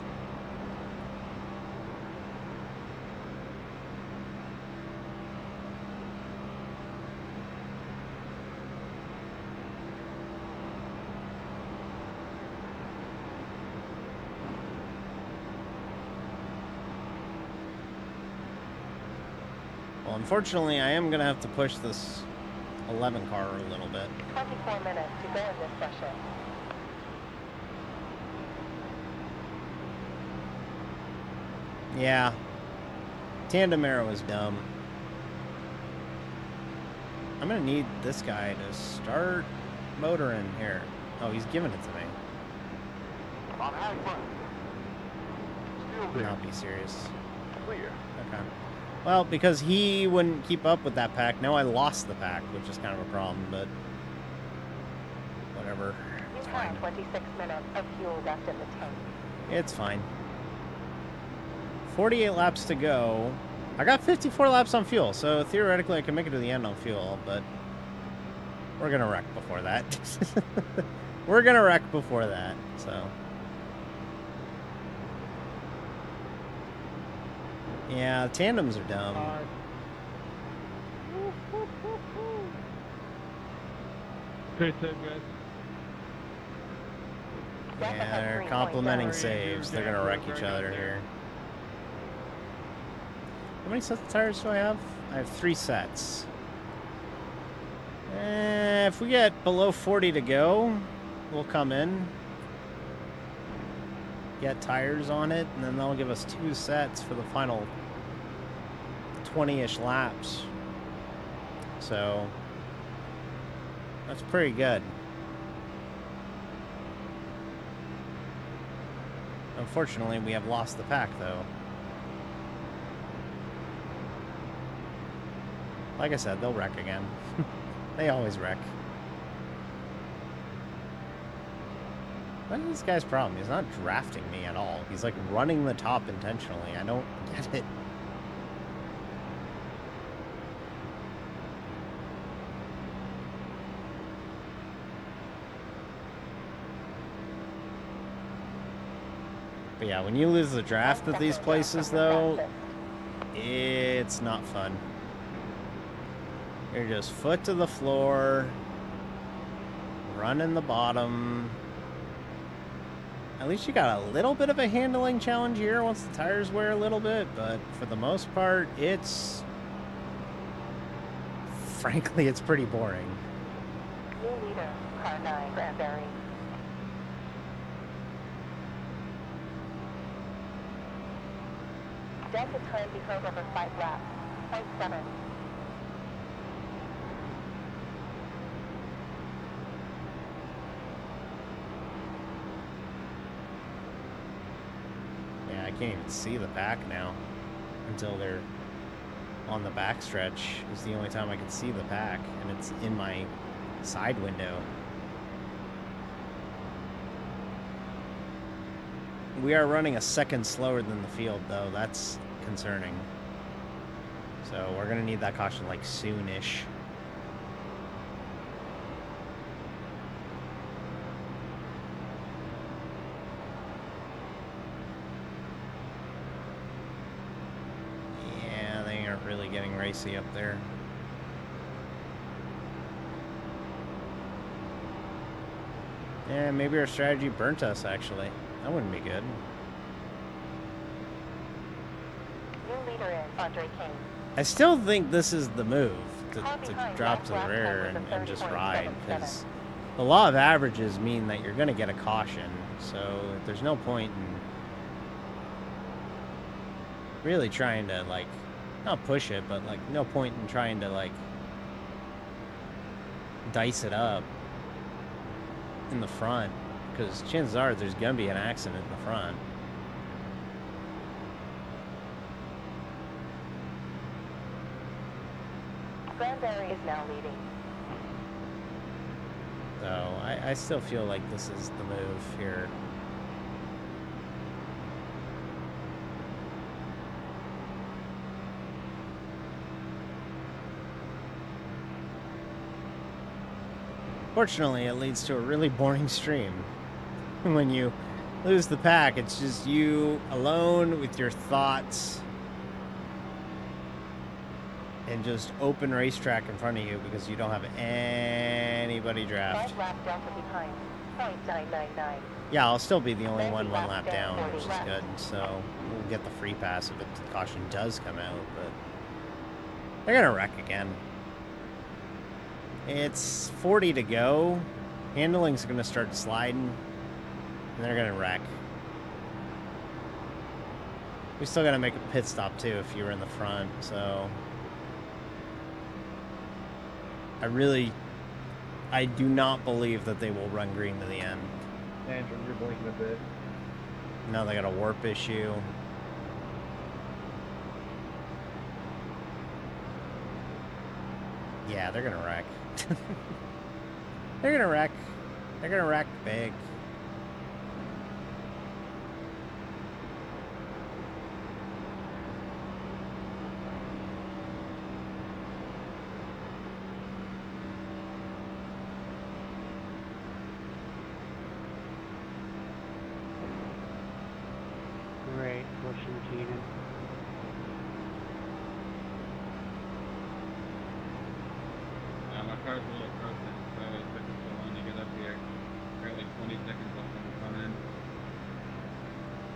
Well, unfortunately, I am going to have to push this 11 car a little bit. 24 minutes to go in this session. Yeah. Tandem arrow is dumb. I'm going to need this guy to start motoring here. Oh, he's giving it to me. On high front. Still there. Not be serious. Clear. Okay. Well, because he wouldn't keep up with that pack. Now I lost the pack, which is kind of a problem, but whatever. It's You fine. have 26 minutes of fuel left in the tank. It's fine. 48 laps to go. I got 54 laps on fuel, so theoretically I can make it to the end on fuel, but we're gonna wreck before that. We're gonna wreck before that, so. Yeah, tandems are dumb. Pretty so good. Yeah, they're complimenting saves. They're gonna wreck each other here. How many sets of tires do I have? I have 3 sets. If we get below 40 to go, we'll come in, get tires on it, and then they'll give us 2 sets for the final 20-ish laps. So that's pretty good. Unfortunately, we have lost the pack, though. Like I said, they'll wreck again. They always wreck. What is this guy's problem? He's not drafting me at all. He's like running the top intentionally. I don't get it. But yeah, when you lose the draft at these places, though, it's not fun. You're just foot to the floor, running the bottom. At least you got a little bit of a handling challenge here once the tires wear a little bit, but for the most part, it's... Frankly, it's pretty boring. New leader, car 9, Cranberry. Delta time behind over 5 laps. 0.7. Yeah, I can't even see the pack now until they're on the backstretch. Is the only time I can see the pack, and it's in my side window. We are running a second slower than the field, though. That's concerning. So we're going to need that caution, like, soonish. Yeah, they aren't really getting racy up there. Yeah, maybe our strategy burnt us, actually. That wouldn't be good. New leader is Andre King. I still think this is the move, to drop to the rear and just ride, because the law of averages mean that you're going to get a caution. So there's no point in really trying to, like, not push it, but, like, no point in trying to, like, dice it up in the front, because chances are there's going to be an accident in the front. Granberry is now leading. So I still feel like this is the move here. Fortunately, it leads to a really boring stream. When you lose the pack, it's just you alone with your thoughts and just open racetrack in front of you because you don't have anybody draft. 5 lap delta behind. 0.999. Yeah, I'll still be the only one lap down, which is good. So we'll get the free pass if the caution does come out, but they're gonna wreck again. It's 40 to go. Handling's gonna start sliding, and they're gonna wreck. We still gotta make a pit stop too if you were in the front, so I do not believe that they will run green to the end. Andrew, you're blinking a bit. Now they got a warp issue. Yeah, they're gonna wreck. They're gonna wreck. They're gonna wreck big. Great, pushing Keenan. My car's a little frozen, so it took me so long to get up here. Barely 20 seconds left on the front end.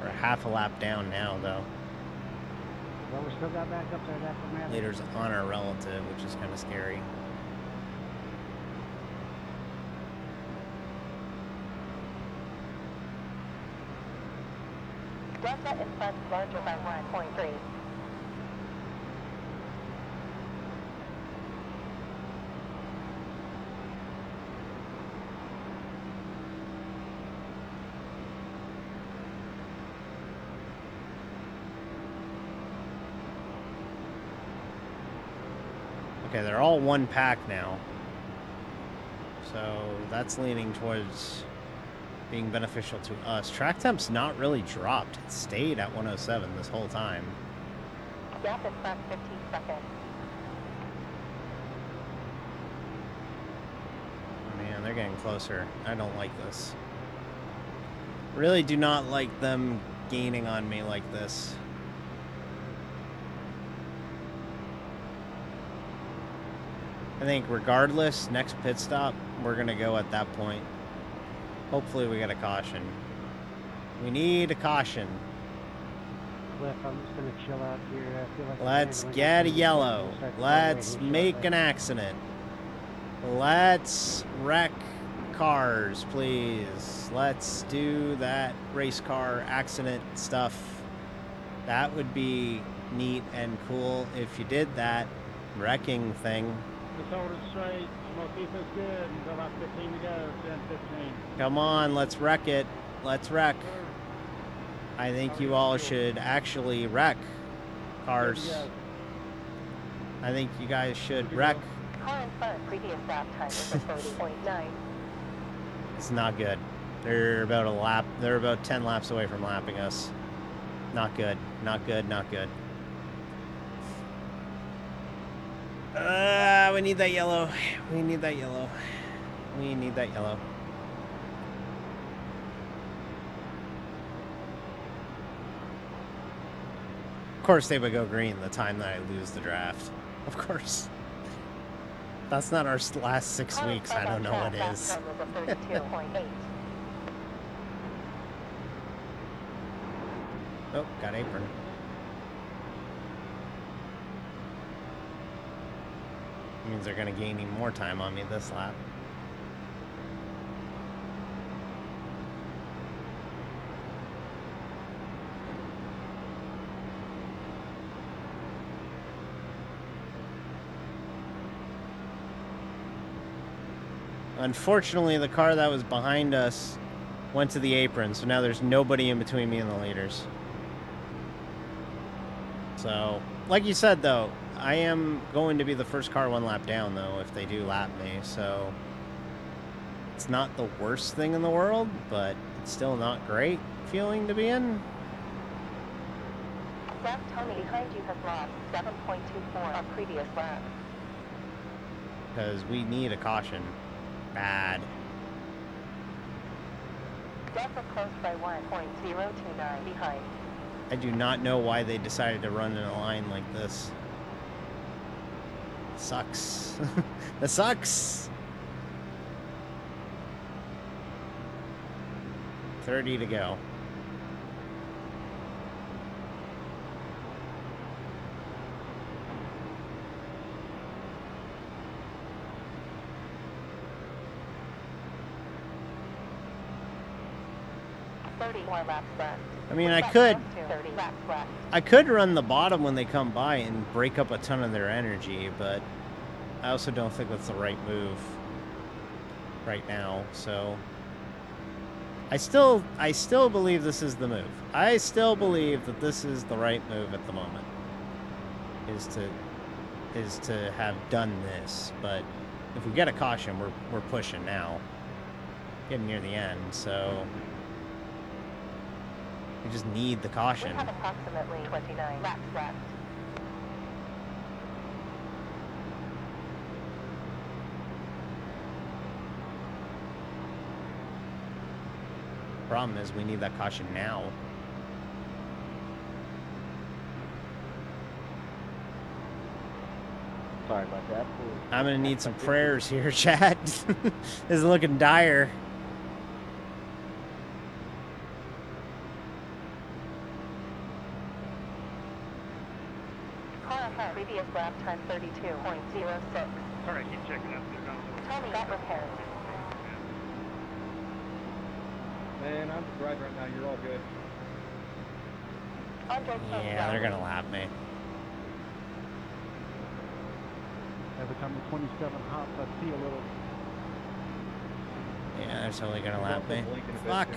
We're half a lap down now, though. Well, we still got back up there, that's what matters. Leader's on our relative, which is kind of scary. Delta in front larger by 1.3. Okay, they're all one pack now. So that's leaning towards being beneficial to us. Track temp's not really dropped. It stayed at 107 this whole time. Gap in front 15 seconds. Man, they're getting closer. I don't like this. Really do not like them gaining on me like this. I think regardless, next pit stop, we're going to go at that point. Hopefully we get a caution. We need a caution. Cliff, I'm just going to chill out here. I feel like Let's get a yellow. Let's make an accident. Let's wreck cars, please. Let's do that race car accident stuff. That would be neat and cool if you did that wrecking thing. Just hold it straight. I'm going to keep this good until about 15 to go. 10, 15. Come on, let's wreck it. Let's wreck. I think you all should actually wreck cars. I think you guys should wreck. Car in front, previous lap time is a 30.9. It's not good. They're about a lap. They're about 10 laps away from lapping us. Not good. Not good. Not good. We need that yellow. We need that yellow. We need that yellow. Of course they would go green the time that I lose the draft. Of course. That's not our last 6 weeks. I don't know what is. Oh, got apron. Means they're going to gain even more time on me this lap. Unfortunately, the car that was behind us went to the apron, so now there's nobody in between me and the leaders. So, like you said, though, I am going to be the first car one lap down, though, if they do lap me, so it's not the worst thing in the world, but it's still not great feeling to be in. Zach Tony behind you has lost 7.24 on previous lap. Because we need a caution. Bad. Death are close by 1.029 behind. I do not know why they decided to run in a line like this. Sucks. That sucks. 30 to go. More laps left. I mean, I could run the bottom when they come by and break up a ton of their energy, but I also don't think that's the right move right now. So I still believe this is the move. I still believe that this is the right move at the moment. Is to have done this, but if we get a caution, we're pushing now. Getting near the end, so we just need the caution. We have approximately 29 laps left. Problem is, we need that caution now. Sorry about that. I'm gonna need some prayers here, chat. This is looking dire. Car ahead. Previous lap time 32.06. Sorry, I keep checking out. Tony got repaired. Man, I'm just riding right now. You're all good. Yeah, they're gonna lap me. Every time the 27 hops, I see a little. Yeah, they're totally gonna lap me. Fuck.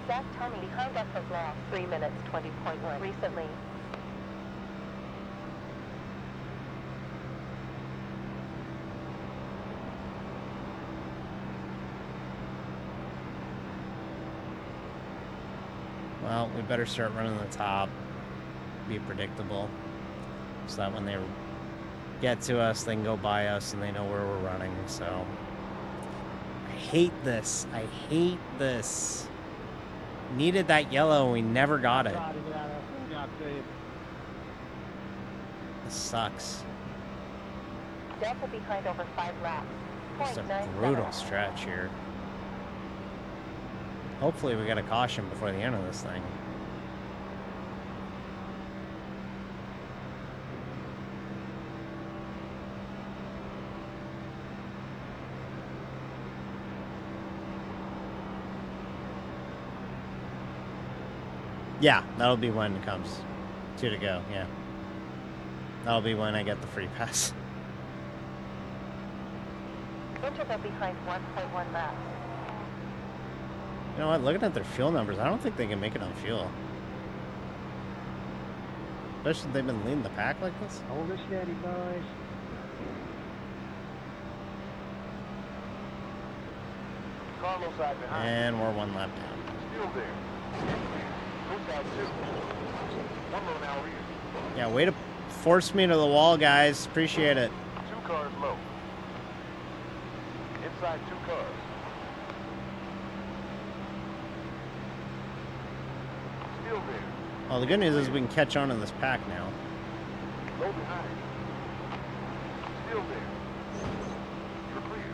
Zach Tony behind us has lost 3 minutes 20.1 recently. Well, we better start running the top. Be predictable. So that when they get to us, they can go by us and they know where we're running, so. I hate this. I hate this. Needed that yellow and we never got it. This sucks. Delta behind over 5 laps. Just a brutal stretch here. Hopefully we get a caution before the end of this thing. Yeah, that'll be when it comes. 2 to go, yeah. That'll be when I get the free pass. Interval behind 1.1 laps. You know what, looking at their fuel numbers, I don't think they can make it on fuel. Especially if they've been leading the pack like this. Hold it steady, boys. Carlos side behind. And we're 1 lap down. Still there. Side 2. 1 low now rear. Yeah, way to force me to the wall, guys. Appreciate it. 2 cars low. Inside 2 cars. Still there. Well, the good news is we can catch on in this pack now. Low behind. Still there. You're clear.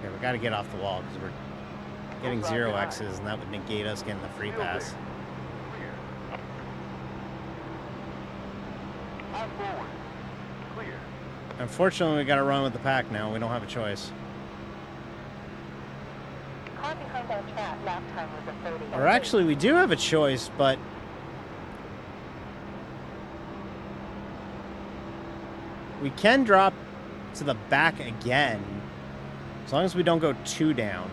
Yeah, we got to get off the wall because we're getting 0 X's, and that would negate us getting the free pass. Clear. High forward. Clear. Unfortunately, we got to run with the pack now. We don't have a choice. Car behind on track. Lap time was a 30. Or actually, we do have a choice, but we can drop to the back again. As long as we don't go 2 down.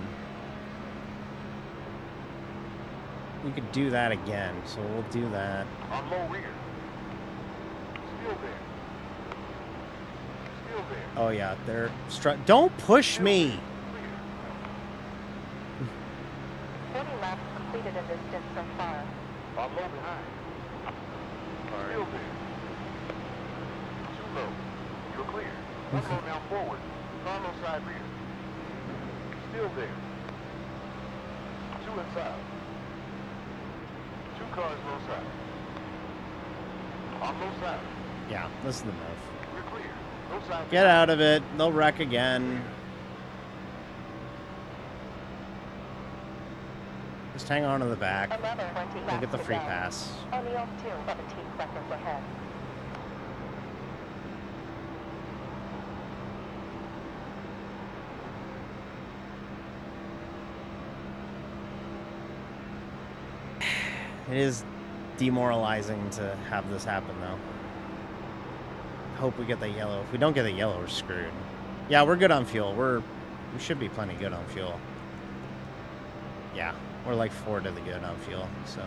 We could do that again, so we'll do that. On low rear. Still there. Still there. Oh yeah, they're don't push me! 40 laps completed in this distance so far. On low behind. Still there. Too low. You're clear. One low now forward. Car low side rear. Still there. 2 inside. 2 cars low side. On low side. Yeah, this is the move. We're clear. No side. Get out of it. They'll wreck again. Just hang on to the back. Another 20 We'll laps get the to free go. pass. O'Neill's 2, 17 seconds ahead. It is demoralizing to have this happen, though. Hope we get the yellow. If we don't get the yellow, we're screwed. Yeah, we're good on fuel. We should be plenty good on fuel. Yeah, we're like 4 to the good on fuel, so.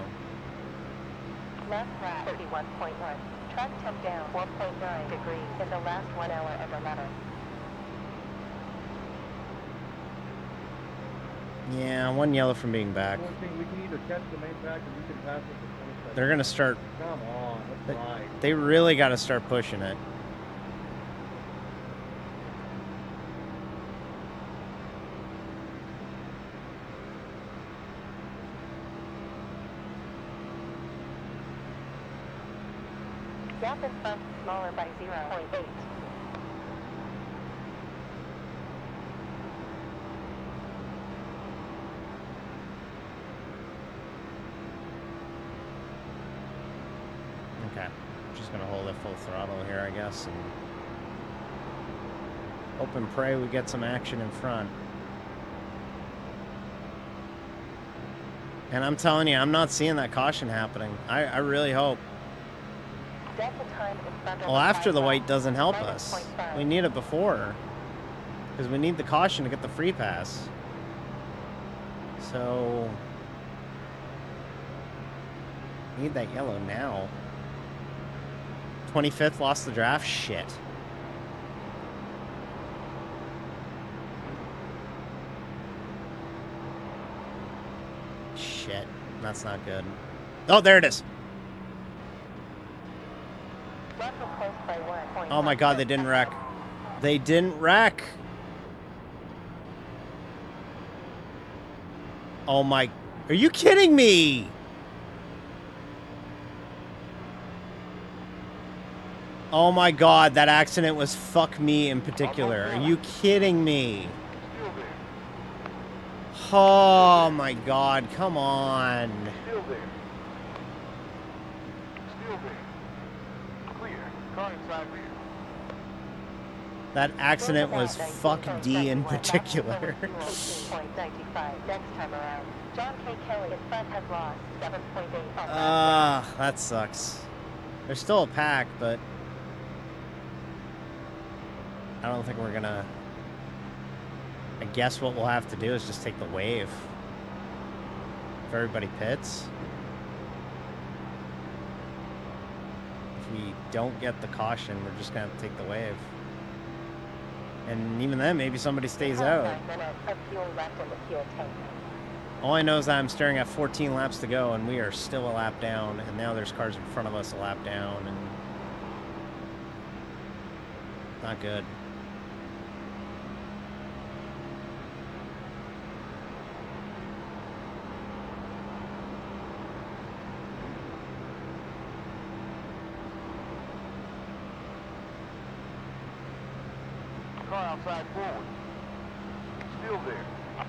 Left lap 31.1. Track temp down 4.9 degrees in the last 1 hour and 11. Yeah, 1 yellow from being back. One thing, we can either catch the main pack or we can pass it for 20 seconds. They're gonna start. Come on, let's ride. They really got to start pushing it. Gap in front smaller by 0.8. Okay, just gonna hold it full throttle here, I guess, and hope and pray we get some action in front. And I'm telling you, I'm not seeing that caution happening. I really hope. Delta time in front Well, after the white doesn't help us. We need it before. Because we need the caution to get the free pass. So... need that yellow now. 25th, lost the draft? Shit. Shit. That's not good. Oh, there it is. Oh my god, they didn't wreck. They didn't wreck. Oh my... Are you kidding me? Oh my god, that accident was fuck me in particular. Are you kidding me? Oh my god, come on. Still there. Still there. Clear. Car inside rear. That accident was fuck D in particular. 17.95 next time around. John K. Kelly in front has lost 7.8. That sucks. There's still a pack, but I don't think we're gonna... I guess what we'll have to do is just take the wave. If everybody pits. If we don't get the caution, we're just gonna have to take the wave. And even then, maybe somebody stays out. 9 minutes of fuel left in the fuel tank. All I know is that I'm staring at 14 laps to go, and we are still a lap down, and now there's cars in front of us a lap down, and... not good. Car outside forward. Still there.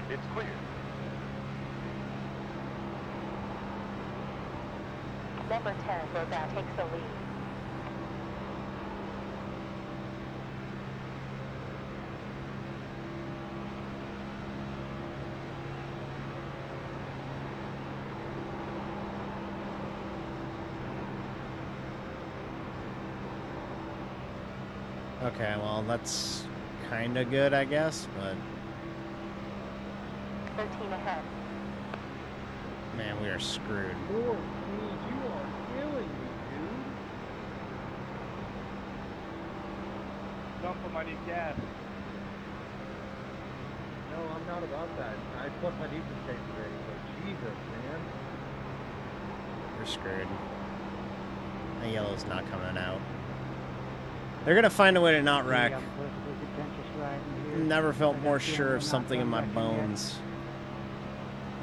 It's clear. Number 10, Rogat takes the lead. Okay, well, that's kind of good, I guess, but 13 ahead. man, we are screwed. Poor Steve, you are killing me, dude. Dump him, I need gas. No, I'm not about that. I put my diesel tank ready, but Jesus, man. We're screwed. The yellow's not coming out. They're gonna find a way to not wreck. Never felt more sure of something in my bones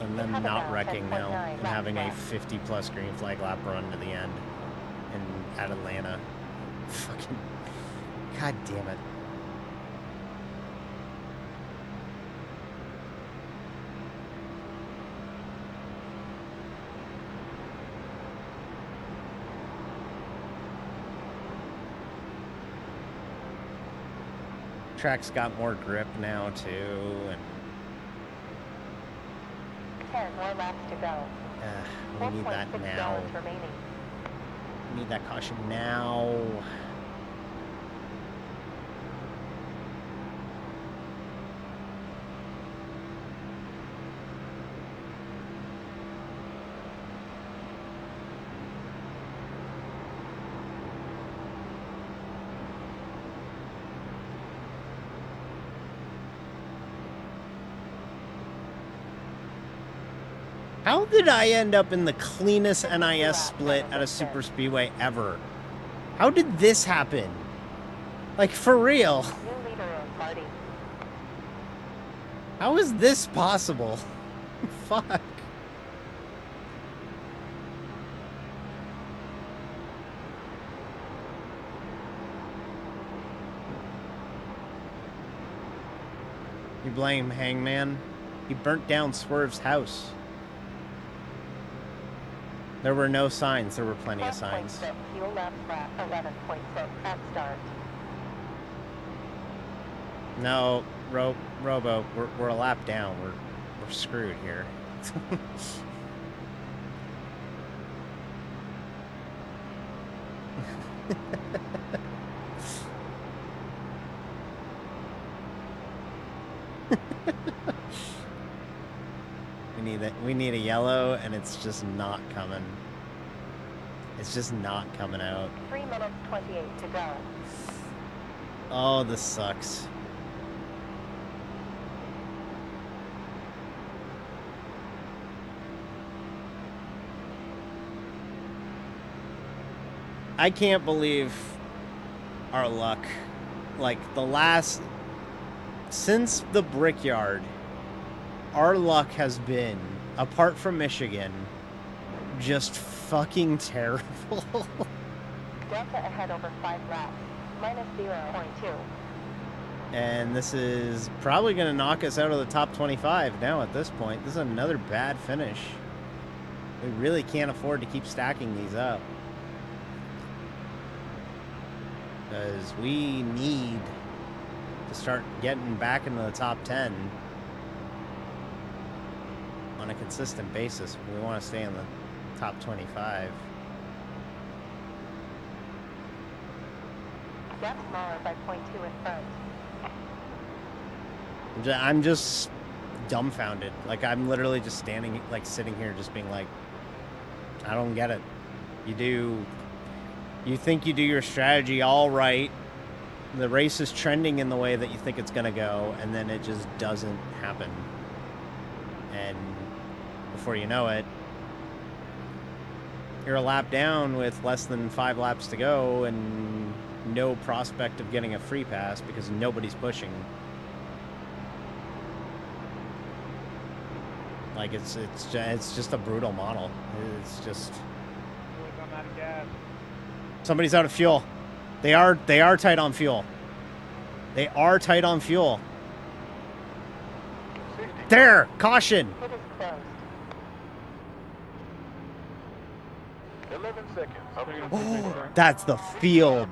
than them not wrecking now and having a 50-plus green flag lap run to the end at Atlanta. Fucking god damn it. Track's got more grip now too, and 10 more laps to go. we need that 4.6 now. gallons remaining. We need that caution now. How did I end up in the cleanest NIS split at a super speedway ever? How did this happen? Like, for real? New leader is Marty. How is this possible? Fuck. You blame Hangman? He burnt down Swerve's house. There were no signs. There were plenty of signs. 12.6 fuel left lap 11.6 at start. No, Robo, we're a lap down. We're screwed here. We need a yellow, and it's just not coming. It's just not coming out. 3 minutes 28 to go. Oh, this sucks. I can't believe our luck. Like, since the Brickyard, our luck has been, apart from Michigan, just fucking terrible. Delta ahead over 5 laps. Minus 0.2. And this is probably going to knock us out of the top 25 now at this point. This is another bad finish. We really can't afford to keep stacking these up. Because we need to start getting back into the top 10 on a consistent basis if we want to stay in the top 25. Gap smaller by 0.2 in front. I'm just dumbfounded. Like, I'm literally just standing, like, sitting here just being like, I don't get it. You think you do your strategy all right. The race is trending in the way that you think it's going to go, and then it just doesn't happen. And before you know it, you're a lap down with less than 5 laps to go and no prospect of getting a free pass because nobody's pushing. Like, it's just a brutal model. It's just... I'm out of gas. Somebody's out of fuel. They are tight on fuel. They are tight on fuel. There! Caution! It is closed. 11 seconds. Oh, that's the field.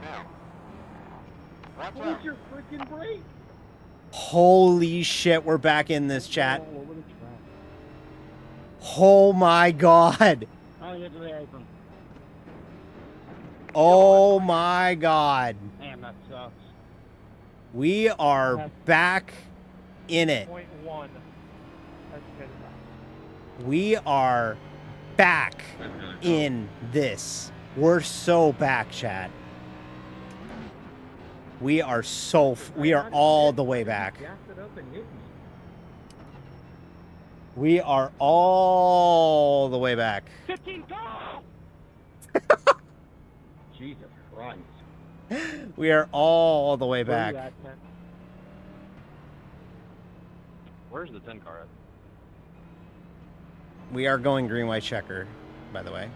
Where's your freaking brake? Holy shit, we're back in this chat. Oh my god. I'll get to the apron. Oh my god. Damn, that sucks. We are back in it. 0.1. That's good. We are back in this. We're so back, chat. We are all the way back. We are all the way back. 15, go! Jesus Christ. We are all the way back. Where's the 10 car at? We are going green, white, checker, by the way.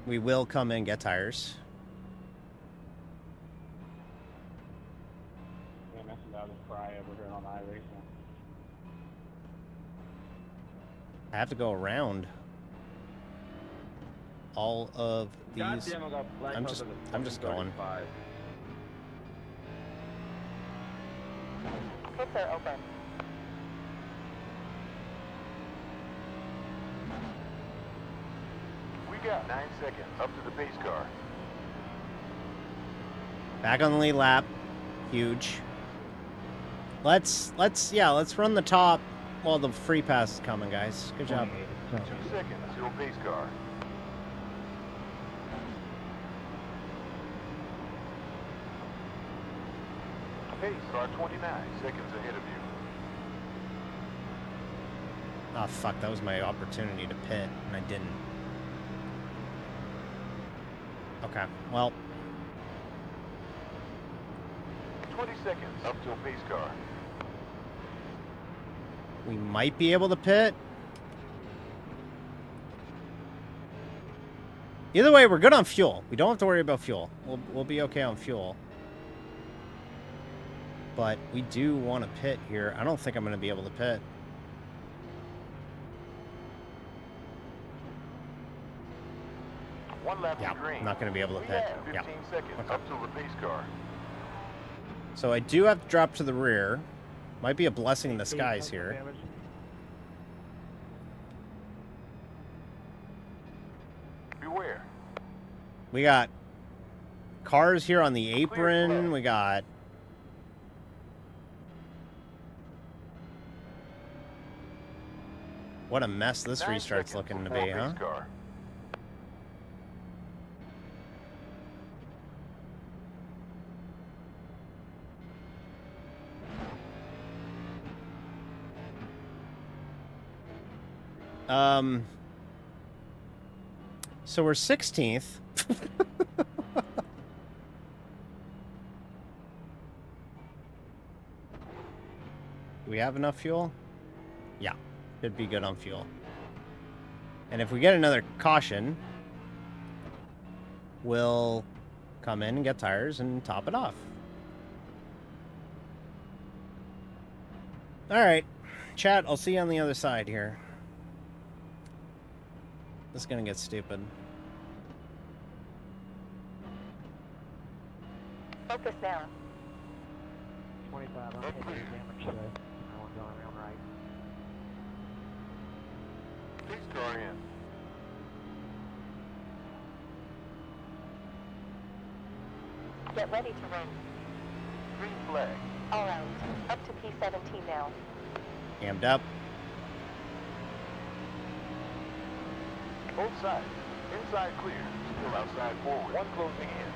We will come in and get tires. Yeah, that's about to fry over here on iRacing. I have to go around all of these. Goddamn, I got black I'm out just of the going. 35. Pits are open. We got 9 seconds up to the pace car. Back on the lead lap. Huge. Let's run the top while the free pass is coming, guys. Good job. 2 seconds till pace car. Pace car 29 seconds ahead of you. Oh, fuck. That was my opportunity to pit, and I didn't. Okay, well. 20 seconds up till pace car. We might be able to pit. Either way, we're good on fuel. We don't have to worry about fuel. We'll be okay on fuel. But we do want to pit here. I don't think I'm going to be able to pit. One lap Yeah, to green. I'm not going to be able to We pit. have Yeah. 15 seconds Okay. up till the pace car. So I do have to drop to the rear. Might be a blessing in disguise here. Beware. We got cars here on the apron. We got... What a mess this 9 restart's seconds looking to before be, pace huh? car. So we're 16th. Do we have enough fuel? Yeah, should be good on fuel. And if we get another caution, we'll come in and get tires and top it off. All right, chat, I'll see you on the other side here. This is gonna get stupid. Focus now. 25, I'm hitting damage today. I want going around right. Pace car in. Get ready to run. Green flag. All right. Up to P17 now. Amped up. Both sides. Inside clear. Still outside forward. One closing in.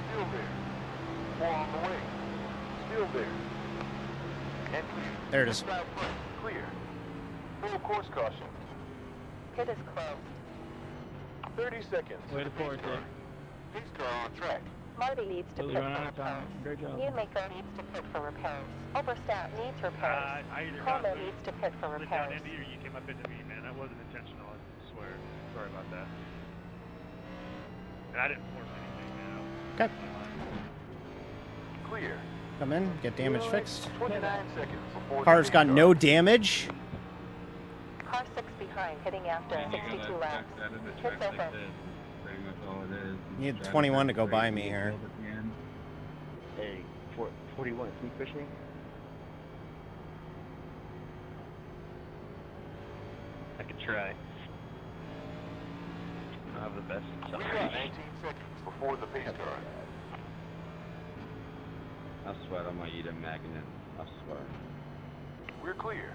Still there. 4 on the way. Still there. And clear. There it is. Inside front. Clear. Full course caution. Pit is closed. 30 seconds. Way to forward, car. Pace car on track. Marty needs to Really pit run for out of time. repairs. Great job. Newmaker needs to pit for repairs. Overstaff needs repairs. I either got Coleman needs to pit for slid down repairs. into you or you came up into me, man. That wasn't intentional, I swear. Sorry about that. And I didn't force anything, man. Okay. Clear. Come in, get damage fixed. 29 seconds before Car's the got pace no car. damage. Car 6 behind, hitting after Yeah, you 62 gotta laps. check that in the Pits track like open. this. Pretty much all it is. You need Try to 21 to check go the by brake me here. wheel at the end. Hey, 41, can you push me? I could try. have the best We got acceleration. 19 seconds before the pace car. I swear I'm gonna eat a magnet. I swear. We're clear.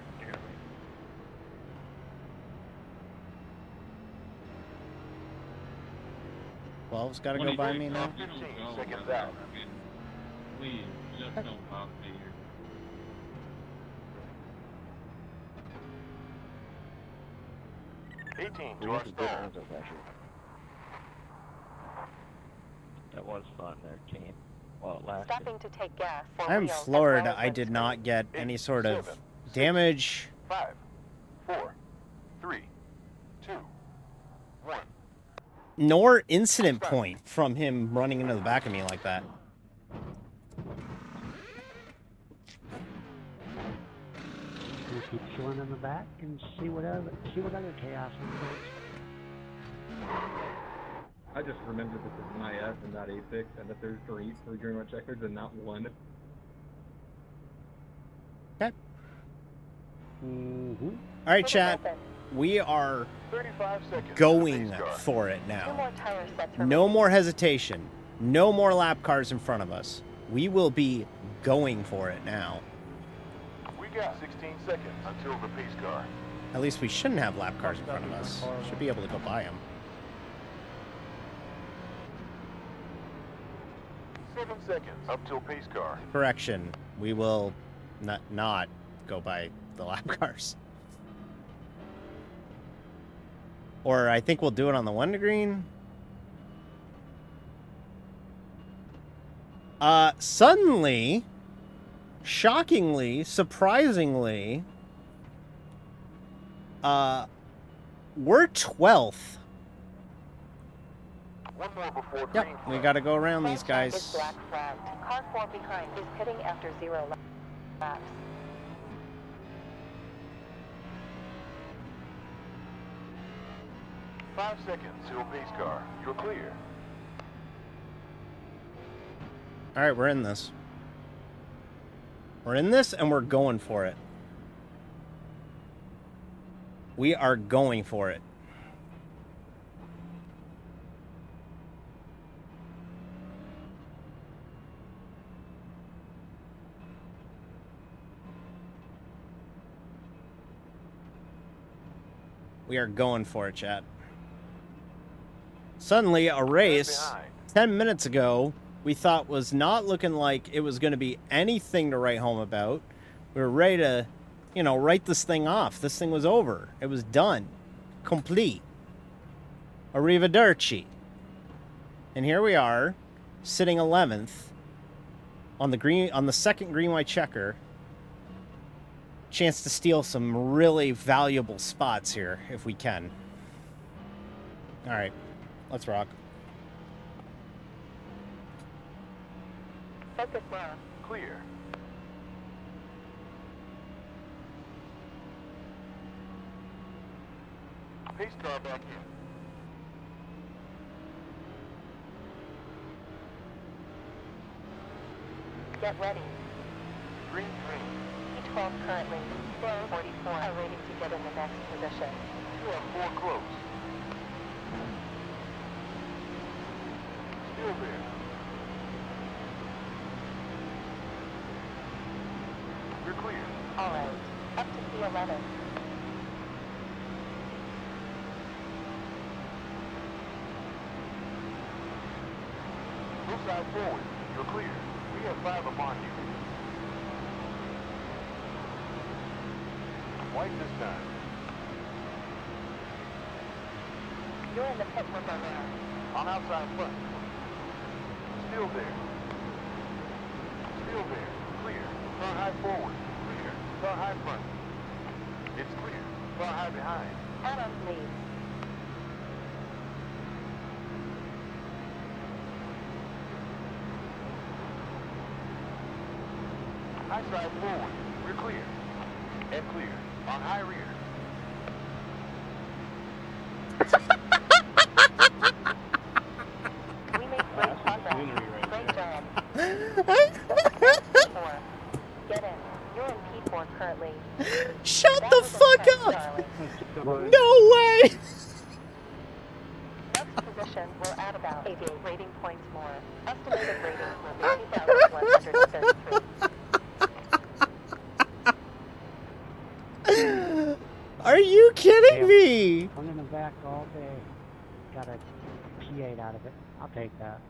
Twelve's got to go by me now. 15 seconds out. Please, just don't pop me here. Eighteen to We our had some good stall. rounds up, actually. That was fun there, team. While it lasted. Stopping to take gas. for I'm wheels as floored well as I did not get any sort of 7, 6, damage 5, 4, 3, 2, 1. nor incident point from him running into the back of me like that. We'll keep chilling in the back and see what other chaos unfolds. I just remembered this is an IF and not A6, and that there's three during my checkers and not one. Okay. Mm-hmm. All right, chat. We are 35 seconds. going Pace car. for it Two now. more tire sets No remaining. more hesitation. No more lap cars in front of us. We will be going for it now. We got 16 seconds until the pace car. At least we shouldn't have lap cars in front of us. Should be able to go by them. 7 seconds up till pace car. Correction. We will not go by the lap cars. Or I think we'll do it on the 1 to green. Suddenly, shockingly, surprisingly, we're 12th. One more before green. Yep, we gotta go around these Flag is guys. black flagged. Car 4 behind is pitting after 0 laps. Five seconds till pace car. You're clear. All right, we're in this. We're in this, and we're going for it. We are going for it. We are going for it, chat. Suddenly, a race Behind. 10 minutes ago we thought was not looking like it was going to be anything to write home about. We were ready to, you know, write this thing off. This thing was over. It was done. Complete. Arrivederci. And here we are, sitting 11th on the second green white checker. Chance to steal some really valuable spots here if we can. All right, let's rock. Focus now. Clear. Pace car back in. Get ready. Green. P12 currently. Slow 44 are waiting to get in the next position. You are 4 close. Still there. You're clear. All right. Up to C11. Move side forward. You're clear. We have 5 upon you. White this time. You're in the pit window now. On outside front. Still there. Still there. Clear. Car high forward. Clear. Car high front. It's clear. Car high behind. Out on lead. High side forward. We're clear. And clear. On high rear. We made great progress. Great job. 4. Get in. You're in P4 currently. Shut That the was a fuck test, up! darling. No way! Next position will add about 88 rating points more. Estimated ratings will be 2,133. Are you kidding me? I'm in the back all day. Got a P8 out of it. I'll take that.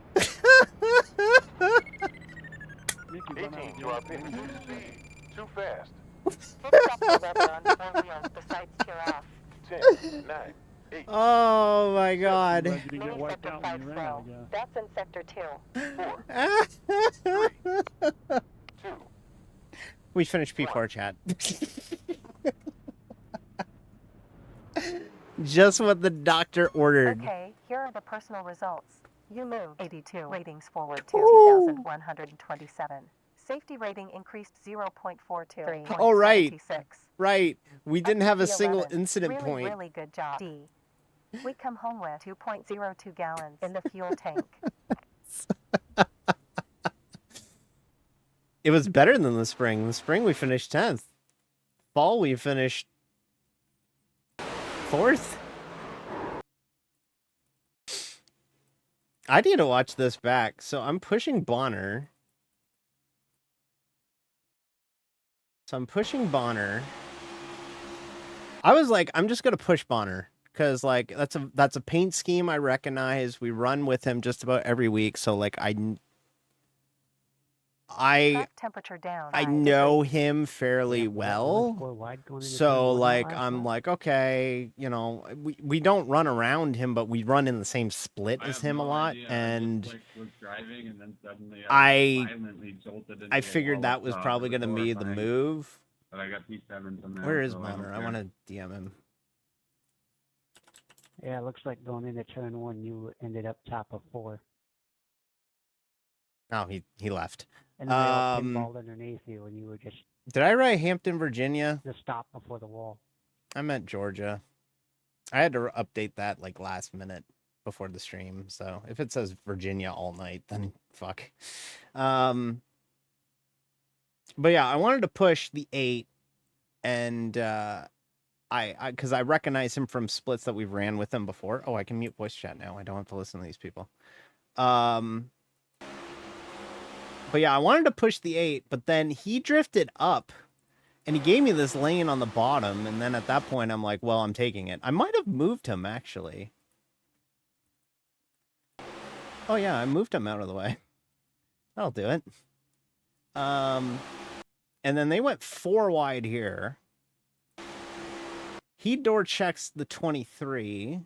18, you are pitting too speed. Too fast. Hit stop the lever on 4 wheels. The sights tear off. 10, 9, 8. Oh my god. Mini sector 5 slow. That's in sector 2. 4, 2. We finished P4 chat. Just what the doctor ordered. Okay, here are the personal results. You moved 82 ratings forward to 2,127. Safety rating increased 0.423. Oh, right. Right. We didn't have a single incident really, point. Really good job. D. We come home with 2.02 gallons in the fuel tank. It was better than the spring. The spring we finished 10th. Fall we finished 4th. I need to watch this back. So I'm pushing Bonner. I was like, I'm just gonna push Bonner because like that's a paint scheme I recognize. We run with him just about every week, so like I temperature down. I know him fairly well. So like I'm like, okay, you know, we don't run around him, but we run in the same split as him a lot, and was driving and then suddenly I violently jolted into I a figured wall that of was fog probably with gonna a be door the behind me. move. But I got P7 from there. Where is so Bonner? I don't want care. to DM him. Yeah, it looks like going into turn 1, you ended up top of 4. Oh, he left. And then they all pinballed underneath you, and you were just Did I write Hampton, Virginia? the stop before the wall. I meant Georgia. I had to update that like last minute before the stream. So if it says Virginia all night, then fuck. But yeah, I wanted to push the 8, and because I recognize him from splits that we've ran with him before. Oh, I can mute voice chat now. I don't have to listen to these people. But yeah, I wanted to push the 8, but then he drifted up and he gave me this lane on the bottom. And then at that point, I'm like, well, I'm taking it. I might have moved him, actually. Oh, yeah, I moved him out of the way. That'll do it. And then they went 4 wide here. He door checks the 23.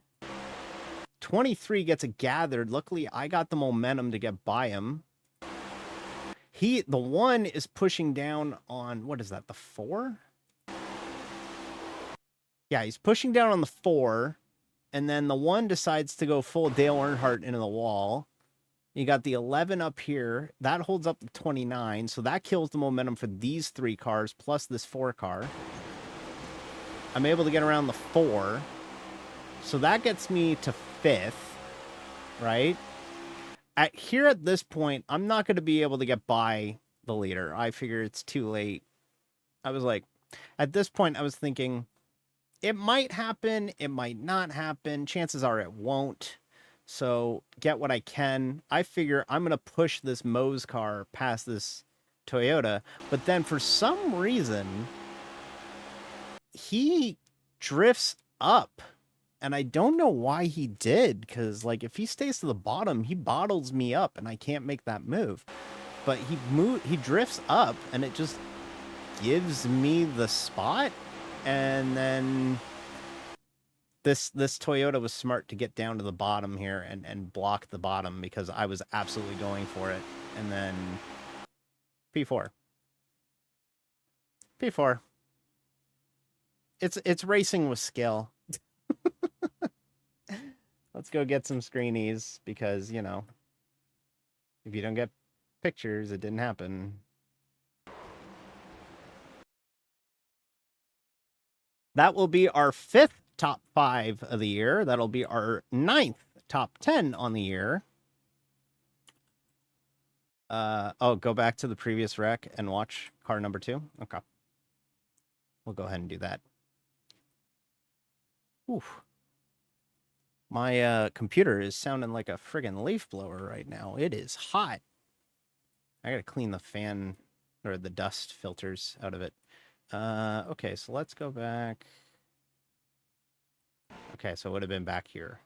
23 gets a gathered. Luckily, I got the momentum to get by him. The 1 is pushing down on, what is that, the 4? Yeah, he's pushing down on the 4, and then the 1 decides to go full Dale Earnhardt into the wall. You got the 11 up here. That holds up the 29, so that kills the momentum for these 3 cars, plus this 4 car. I'm able to get around the 4, so that gets me to 5th, right? Here at this point, I'm not going to be able to get by the leader. I figure it's too late. I was like, at this point, I was thinking, it might happen, it might not happen. Chances are it won't. So get what I can. I figure I'm going to push this Mose car past this Toyota. But then for some reason, he drifts up. And I don't know why he did, because like if he stays to the bottom, he bottles me up and I can't make that move. But he drifts up and it just gives me the spot. And then this Toyota was smart to get down to the bottom here and block the bottom because I was absolutely going for it. And then P4. P4. It's racing with skill. Let's go get some screenies because, you know, if you don't get pictures, it didn't happen. That will be our 5th top 5 of the year. That'll be our 9th top 10 on the year. Oh, go back to the previous rec and watch car number 2. Okay. We'll go ahead and do that. Oof. My computer is sounding like a friggin' leaf blower right now. It is hot. I gotta clean the fan or the dust filters out of it. Okay, so let's go back. Okay, so it would have been back here.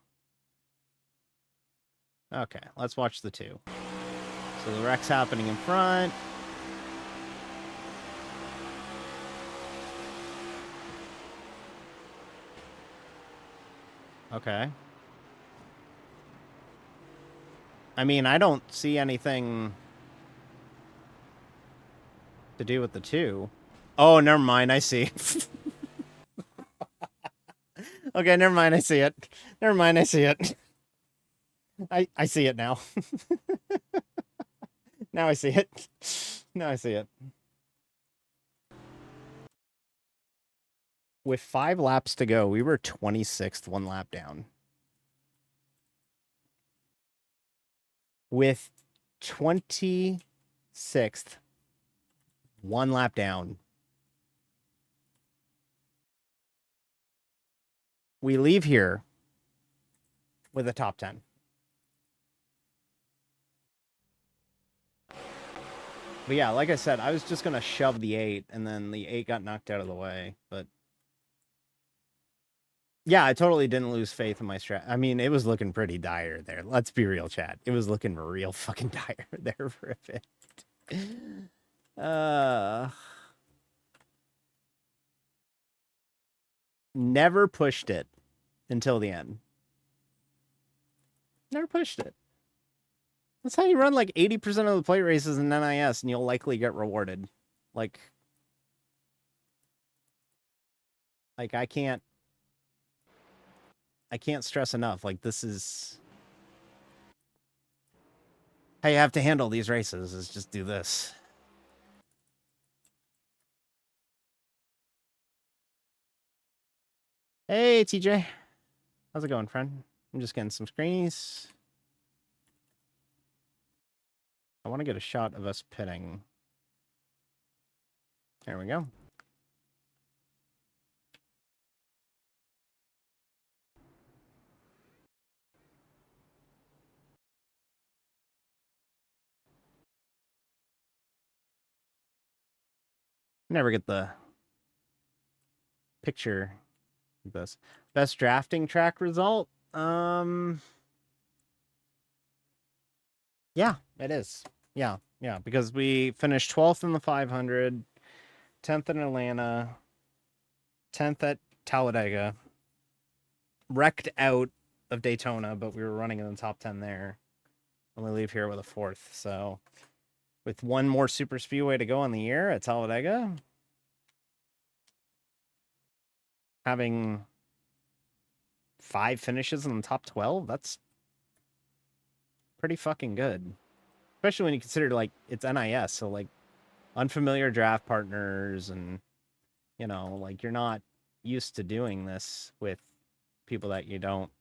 Okay, let's watch the two. So the wreck's happening in front. Okay. I mean, I don't see anything to do with the two. Oh, never mind. I see. Okay, never mind. I see it. Never mind. I see it. I see it now. Now I see it. Now I see it. With 5 laps to go, we were 26th, 1 lap down. With 26th, 1 lap down. We leave here with a top 10. But yeah, like I said, I was just going to shove the 8, and then the 8 got knocked out of the way. But yeah, I totally didn't lose faith in my strat. I mean, it was looking pretty dire there. Let's be real, chat. It was looking real fucking dire there for a bit. Never pushed it until the end. Never pushed it. That's how you run like 80% of the plate races in NIS, and you'll likely get rewarded. Like I can't stress enough. Like, this is how you have to handle these races, is just do this. Hey, TJ. How's it going, friend? I'm just getting some screenies. I want to get a shot of us pitting. There we go. Never get the picture of this. Best drafting track result? Yeah, it is. Yeah, because we finished 12th in the 500, 10th in Atlanta, 10th at Talladega, wrecked out of Daytona, but we were running in the top 10 there. And we leave here with a 4th. So with one more super speedway to go on the year at Talladega, having 5 finishes in the top 12, that's pretty fucking good. Especially when you consider, like, it's NIS, so, like, unfamiliar draft partners, and, you know, like, you're not used to doing this with people that you don't,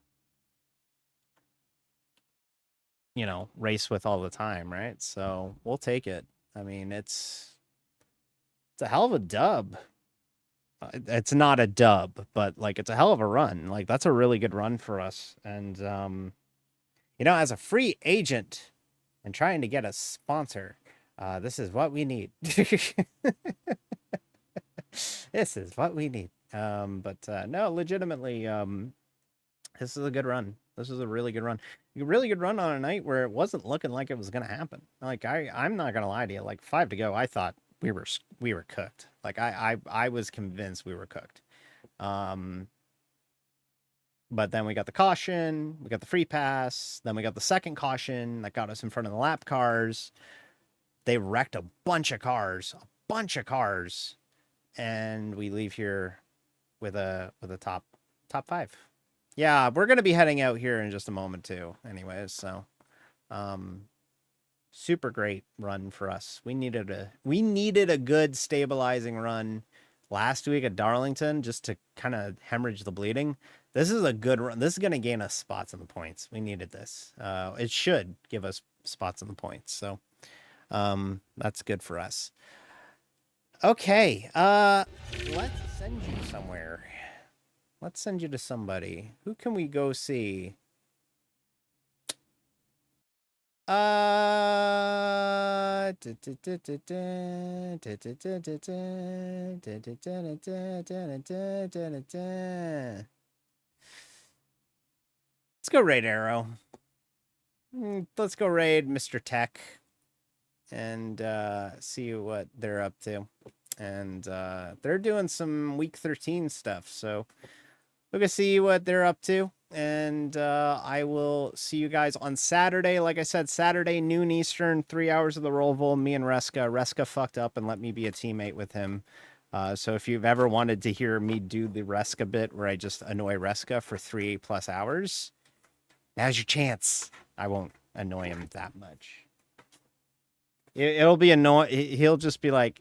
you know, race with all the time, right? So we'll take it. I mean, it's a hell of a dub. It's not a dub, but, like, it's a hell of a run. Like, that's a really good run for us. And, you know, as a free agent and trying to get a sponsor, this is what we need. This is what we need. But no, legitimately, this is a good run. This is a really good run. A really good run on a night where it wasn't looking like it was going to happen. Like, I'm not going to lie to you. Like, 5 to go, I thought we were cooked. Like, I was convinced we were cooked. But then we got the caution, we got the free pass, then we got the second caution that got us in front of the lap cars. They wrecked a bunch of cars, and we leave here with a top 5. Yeah, we're gonna be heading out here in just a moment too. Anyways, so super great run for us. We needed a good stabilizing run last week at Darlington just to kind of hemorrhage the bleeding. This is a good run. This is going to gain us spots in the points. We needed this. It should give us spots in the points. So that's good for us. Okay. Let's send you somewhere. Let's send you to somebody. Who can we go see? Let's go raid Arrow. Let's go raid Mr. Tech and see what they're up to. And they're doing some week 13 stuff, so we're gonna see what they're up to. And I will see you guys on Saturday. Like I said, Saturday, noon Eastern, 3 hours of the Rollville. Me and Reska fucked up and let me be a teammate with him. So if you've ever wanted to hear me do the Reska bit where I just annoy Reska for 3+ hours, now's your chance. I won't annoy him that much. It'll be annoying. He'll just be like,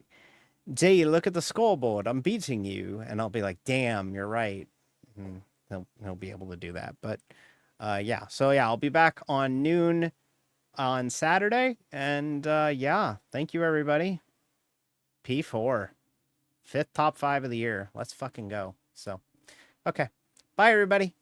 Jay, look at the scoreboard. I'm beating you. And I'll be like, damn, you're right. And he'll be able to do that. But yeah. So yeah, I'll be back on noon on Saturday. And yeah, thank you, everybody. P4. 5th top 5 of the year. Let's fucking go. So, okay. Bye, everybody.